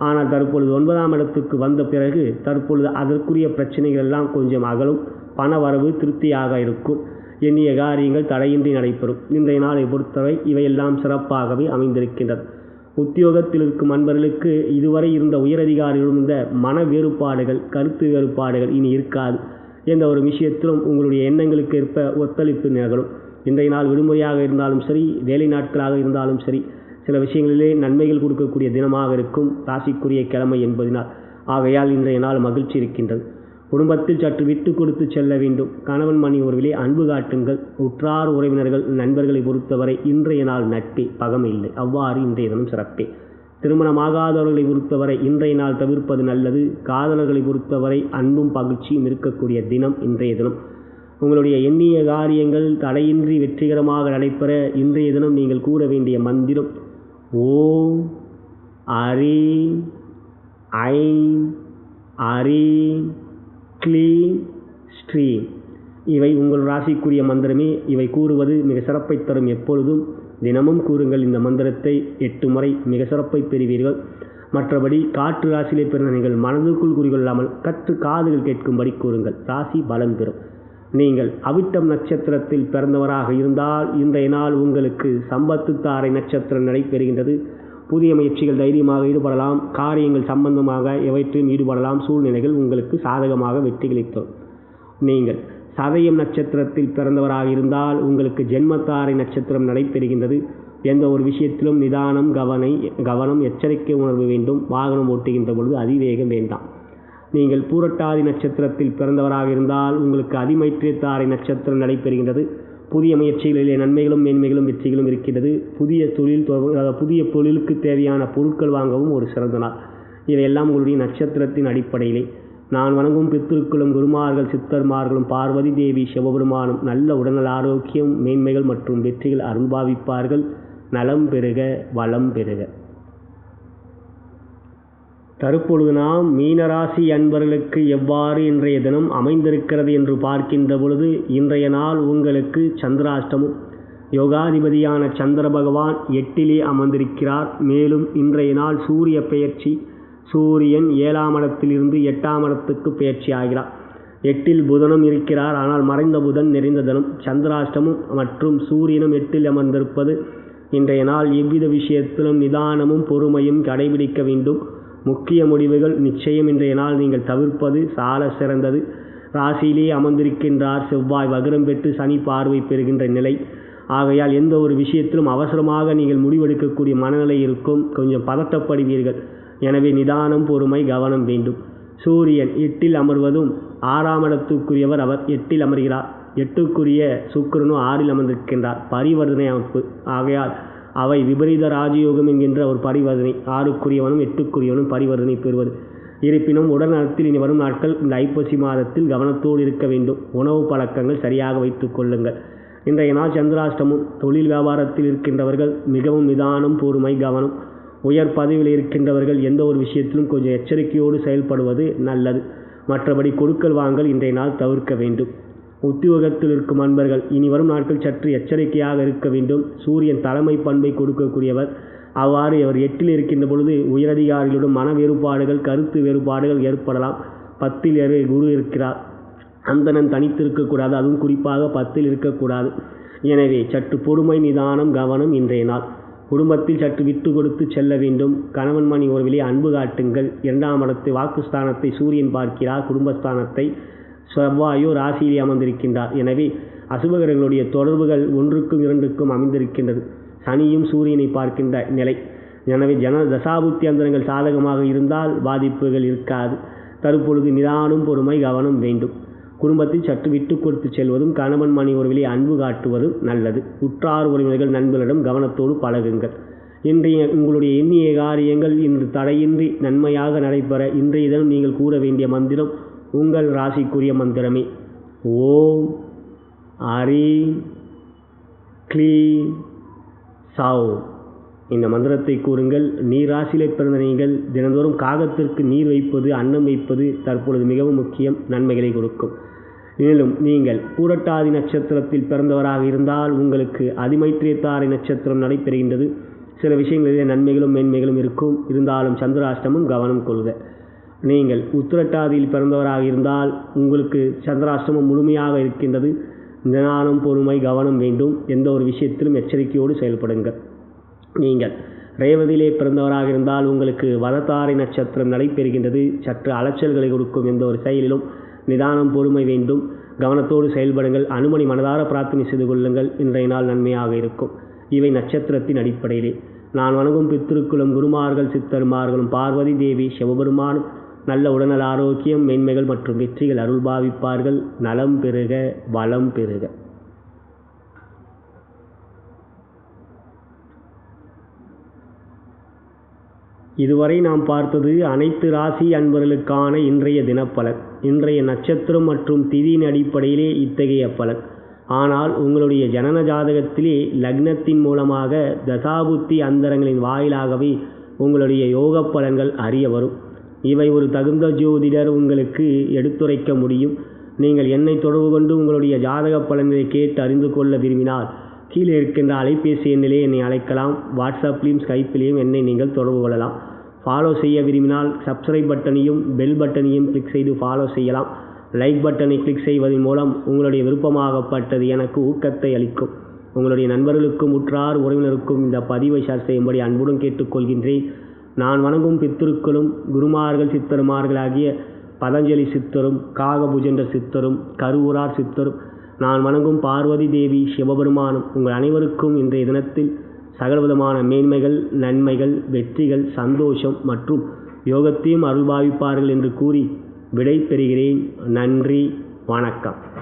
ஆனால் தற்பொழுது 9ஆம் இடத்துக்கு வந்த பிறகு தற்பொழுது அதற்குரிய பிரச்சனைகள் எல்லாம் கொஞ்சம் அகலும். பண வரவு திருப்தியாக இருக்கும். எண்ணிய காரியங்கள் தடையின்றி நடைபெறும். இன்றைய நாளை பொறுத்தவரை இவையெல்லாம் சிறப்பாகவே அமைந்திருக்கின்றது. உத்தியோகத்தில் இருக்கும் அன்பர்களுக்கு இதுவரை இருந்த உயரதிகாரிகளும் இந்த மன வேறுபாடுகள், கருத்து வேறுபாடுகள் இனி இருக்காது. எந்த ஒரு விஷயத்திலும் உங்களுடைய எண்ணங்களுக்கு ஏற்ப ஒத்துழைப்பு நிகழும். இன்றைய நாள் விடுமுறையாக இருந்தாலும் சரி, வேலை நாட்களாக இருந்தாலும் சரி, சில விஷயங்களிலே நன்மைகள் கொடுக்கக்கூடிய தினமாக இருக்கும். ராசிக்குரிய கிழமை என்பதினால். ஆகையால் இன்றைய நாள் மகிழ்ச்சி இருக்கின்றது. குடும்பத்தில் சற்று விட்டு கொடுத்து செல்ல வேண்டும். கணவன் மணி உறவிலே அன்பு காட்டுங்கள். உற்றார் உறவினர்கள் நண்பர்களை பொறுத்தவரை இன்றைய நாள் நட்பே, பகமை இல்லை. அவ்வாறு இன்றைய தினம் சிறப்பே. திருமணமாகாதவர்களை பொறுத்தவரை இன்றைய நாள் தவிர்ப்பது நல்லது. காதலர்களை பொறுத்தவரை அன்பும் பகிர்ச்சியும் இருக்கக்கூடிய தினம் இன்றைய தினம். உங்களுடைய எண்ணிய காரியங்கள் தடையின்றி வெற்றிகரமாக நடைபெற இன்றைய தினம் நீங்கள் கூற வேண்டிய மந்திரம் ஓம் அரீம் ஐம் அரீம் க்ளீம் ஸ்ரீம். இவை உங்கள் ராசிக்குரிய மந்திரமே. இவை கூறுவது மிக சிறப்பை தரும். எப்பொழுதும் தினமும் கூறுங்கள் இந்த மந்திரத்தை 8 முறை. மிக சிறப்பை பெறுவீர்கள். மற்றபடி காற்று ராசியிலே பிறந்த நீங்கள் மனதுக்குள் கூறிக்கொள்ளாமல் காதுகள் கேட்கும்படி கூறுங்கள். ராசி பலம் பெறும். நீங்கள் அவிட்டம் நட்சத்திரத்தில் பிறந்தவராக இருந்தால் இன்றைய நாள் உங்களுக்கு சம்பத்துத்தாரை நட்சத்திரம் நடைபெறுகின்றது. புதிய முயற்சிகள் தைரியமாக ஈடுபடலாம். காரியங்கள் சம்பந்தமாக எவற்றையும் ஈடுபடலாம். சூழ்நிலைகள் உங்களுக்கு சாதகமாக வெற்றிகளை தரும். நீங்கள் சதயம் நட்சத்திரத்தில் பிறந்தவராக இருந்தால் உங்களுக்கு ஜென்மத்தாரை நட்சத்திரம் நடைபெறுகின்றது. எந்த ஒரு விஷயத்திலும் நிதானம், கவனம், எச்சரிக்கை உணர்வு வேண்டும். வாகனம் ஓட்டுகின்ற பொழுது அதிவேகம் வேண்டாம். நீங்கள் பூரட்டாதி நட்சத்திரத்தில் பிறந்தவராக இருந்தால் உங்களுக்கு அதிமைத்திரத்தாரை நட்சத்திரம் நடைபெறுகின்றது. புதிய முயற்சிகளிலே நன்மைகளும் மேன்மைகளும் வெற்றிகளும் இருக்கிறது. புதிய தொழிலுக்கு தேவையான பொருட்கள் வாங்கவும் ஒரு சிறந்த நாள். இவையெல்லாம் உங்களுடைய நட்சத்திரத்தின் அடிப்படையிலே. நான் வணங்கும் பித்திருக்களும் குருமார்கள் சித்தர்மார்களும் பார்வதி தேவி சிவபெருமானும் நல்ல உடல்நல ஆரோக்கியம், மேன்மைகள் மற்றும் வெற்றிகள் அருள்பாவிப்பார்கள். நலம் பெறுக, வளம் பெறுக. தற்பொழுது நாம் மீனராசி அன்பர்களுக்கு எவ்வாறு இன்றைய தினம் அமைந்திருக்கிறது என்று பார்க்கின்ற பொழுது, இன்றைய நாள் உங்களுக்கு சந்திராஷ்டமம். யோகாதிபதியான சந்திர பகவான் 8லே அமர்ந்திருக்கிறார். மேலும் இன்றைய நாள் சூரிய பெயர்ச்சி. சூரியன் 7ஆம் இடத்திலிருந்து 8ஆம் இடத்துக்கு பெயர்ச்சி ஆகிறார். 8ல் புதனும் இருக்கிறார். ஆனால் மறைந்த புதன் நிறைந்த தினம். சந்திராஷ்டமம் மற்றும் சூரியனும் 8ல் அமர்ந்திருப்பது இன்றைய நாள் எவ்வித விஷயத்திலும் நிதானமும் பொறுமையும் கடைபிடிக்க வேண்டும். முக்கிய முடிவுகள் நிச்சயம் இன்றைய நாள் நீங்கள் தவிர்ப்பது சால சிறந்தது. ராசியிலே அமர்ந்திருக்கின்றார் செவ்வாய். வக்ரம் பெற்று சனி பார்வை பெறுகின்ற நிலை. ஆகையால் எந்த ஒரு விஷயத்திலும் அவசரமாக நீங்கள் முடிவெடுக்கக்கூடிய மனநிலை இருக்கும். கொஞ்சம் பதட்டப்படுவீர்கள். எனவே நிதானம், பொறுமை, கவனம் வேண்டும். சூரியன் 8ல் அமர்வதும் 6ஆம் இடத்துக்குரியவர் அவர் 8ல் அமர்கிறார். 8க்குரிய சுக்கிரனும் 6ல் அமர்ந்திருக்கின்றார். பரிவர்த்தனை அமைப்பு. ஆகையால் அவை விபரீத ராஜயோகம் என்கின்ற ஒரு பரிவர்த்தனை. 6க்குரியவனும் 8க்குரியவனும் பரிவர்த்தனை பெறுவது. இருப்பினும் உடல் நலத்தில் இனி வரும் நாட்கள் இந்த ஐப்பசி மாதத்தில் கவனத்தோடு இருக்க வேண்டும். உணவு பழக்கங்கள் சரியாக வைத்துக் கொள்ளுங்கள். இன்றைய நாள் சந்திராஷ்டமம். தொழில் வியாபாரத்தில் இருக்கின்றவர்கள் மிகவும் நிதானம், பொறுமை, கவனம். உயர் பதவியில் இருக்கின்றவர்கள் எந்த ஒரு விஷயத்திலும் கொஞ்சம் எச்சரிக்கையோடு செயல்படுவது நல்லது. மற்றபடி கொடுக்கல் வாங்கல் இன்றைய நாள் தவிர்க்க வேண்டும். உத்தியோகத்தில் இருக்கும் அன்பர்கள் இனி வரும் நாட்கள் சற்று எச்சரிக்கையாக இருக்க வேண்டும். சூரியன் தலைமை பண்பை கொடுக்கக்கூடியவர். அவ்வாறு அவர் 8ல் இருக்கின்ற பொழுது உயரதிகாரிகளுடன் மன வேறுபாடுகள், கருத்து வேறுபாடுகள் ஏற்படலாம். 10ல் குரு இருக்கிறார். அந்தணன் தனித்து இருக்கக்கூடாது. அதுவும் குறிப்பாக 10ல் இருக்கக்கூடாது. எனவே சற்று பொறுமை, நிதானம், கவனம் இன்றைய நாள். குடும்பத்தில் சற்று விட்டு கொடுத்து செல்ல வேண்டும். கணவன் மணி உறவிலே அன்பு காட்டுங்கள். 2ஆம் இடத்தை வாக்குஸ்தானத்தை சூரியன் பார்க்கிறார். குடும்பஸ்தானத்தை செவ்வாயோ ராசியிலே அமர்ந்திருக்கின்றார். எனவே அசுபகரங்களுடைய தொடர்புகள் 1க்கும் 2க்கும் அமைந்திருக்கின்றது. சனியும் சூரியனை பார்க்கின்ற நிலை. எனவே தசாபுத்தி அந்தரங்கள் சாதகமாக இருந்தால் பாதிப்புகள் இருக்காது. தற்பொழுது நிதானம், பொறுமை, கவனம் வேண்டும். குடும்பத்தில் சற்று விட்டு கொடுத்து செல்வதும் கணவன் மணி உறவிலே அன்பு காட்டுவதும் நல்லது. உற்றார் உறவினர்கள் நண்பர்களிடம் கவனத்தோடு பழகுங்கள். இன்றைய உங்களுடைய எண்ணிய காரியங்கள் இன்று தடையின்றி நன்மையாக நடைபெற இன்றைய தினம் நீங்கள் கூற வேண்டிய மந்திரம் உங்கள் ராசிக்குரிய மந்திரமே. ஓம் ஹரீம் க்ளீம் சௌ. இந்த மந்திரத்தை கூறுங்கள். நீர் ராசியிலே பிறந்த நீங்கள் தினந்தோறும் காகத்திற்கு நீர் வைப்பது, அன்னம் வைப்பது தற்பொழுது மிகவும் முக்கியம். நன்மைகளை கொடுக்கும். மேலும் நீங்கள் பூரட்டாதி நட்சத்திரத்தில் பிறந்தவராக இருந்தால் உங்களுக்கு அதிமைத்திரத்தாரை நட்சத்திரம் நடைபெறுகின்றது. சில விஷயங்களிலே நன்மைகளும் மேன்மைகளும் இருக்கும். இருந்தாலும் சந்திராஷ்டமம் கவனம் கொள்க. நீங்கள் உத்திரட்டாதியில் பிறந்தவராக இருந்தால் உங்களுக்கு சந்திராஷ்டமம் முழுமையாக இருக்கின்றது. நிதானம், பொறுமை, கவனம் வேண்டும். எந்த ஒரு விஷயத்திலும் எச்சரிக்கையோடு செயல்படுங்கள். நீங்கள் ரேவதியிலே பிறந்தவராக இருந்தால் உங்களுக்கு வதத்தாரை நட்சத்திரம் நடைபெறுகின்றது. சற்று அலைச்சல்களை கொடுக்கும். எந்த ஒரு செயலிலும் நிதானம், பொறுமை வேண்டும். கவனத்தோடு செயல்படுங்கள். அனுமனை மனதார பிரார்த்தனை செய்து கொள்ளுங்கள். இன்றைய நாள் நன்மையாக இருக்கும். இவை நட்சத்திரத்தின் அடிப்படையிலே. நான் வணங்கும் பித்திருக்குளும் குருமார்கள் சித்தர்மார்களும் பார்வதி தேவி சிவபெருமானும் நல்ல உடல்நல ஆரோக்கியம், மேன்மைகள் மற்றும் வெற்றிகள் அருள்பாவிப்பார்கள். நலம் பெறுக, வளம் பெறுக. இதுவரை நாம் பார்த்தது அனைத்து ராசி அன்பர்களுக்கான இன்றைய தினப்பலன். இன்றைய நட்சத்திரம் மற்றும் திதியின் அடிப்படையிலே இத்தகைய பலன். ஆனால் உங்களுடைய ஜனன ஜாதகத்திலே லக்னத்தின் மூலமாக தசாபுத்தி அந்தரங்களின் வாயிலாகவே உங்களுடைய யோக பலன்கள் அறிய வரும். இவை ஒரு தகுந்த ஜோதிடர் உங்களுக்கு எடுத்துரைக்க முடியும். நீங்கள் என்னை தொடர்பு கொண்டு உங்களுடைய ஜாதக பலன்களை கேட்டு அறிந்து கொள்ள விரும்பினால் கீழே இருக்கின்ற அலைபேசி எண்ணிலே என்னை அழைக்கலாம். வாட்ஸ்அப்லேயும் ஸ்கைப்பிலையும் என்னை நீங்கள் தொடர்பு கொள்ளலாம். ஃபாலோ செய்ய விரும்பினால் சப்ஸ்கிரைப் பட்டனையும் பெல் பட்டனையும் கிளிக் செய்து ஃபாலோ செய்யலாம். லைக் பட்டனை கிளிக் செய்வதன் மூலம் உங்களுடைய விருப்பமாகப்பட்டது எனக்கு ஊக்கத்தை அளிக்கும். உங்களுடைய நண்பர்களுக்கும் உற்றார் உறவினருக்கும் இந்த பதிவை ஷேர் செய்யும்படி அன்புடன் கேட்டுக்கொள்கின்றேன். நான் வணங்கும் பித்திருக்களும் குருமார்கள் சித்தருமார்களாகிய பதஞ்சலி சித்தரும், காகபுஜண்டர் சித்தரும், கருவூரார் சித்தரும், நான் வணங்கும் பார்வதி தேவி சிவபெருமானும் உங்கள் அனைவருக்கும் இன்றைய தினத்தில் சகலவிதமான மேன்மைகள், நன்மைகள், வெற்றிகள், சந்தோஷம் மற்றும் யோகத்தையும் அருள்பாவிப்பார்கள் என்று கூறி விடை பெறுகிறேன். நன்றி, வணக்கம்.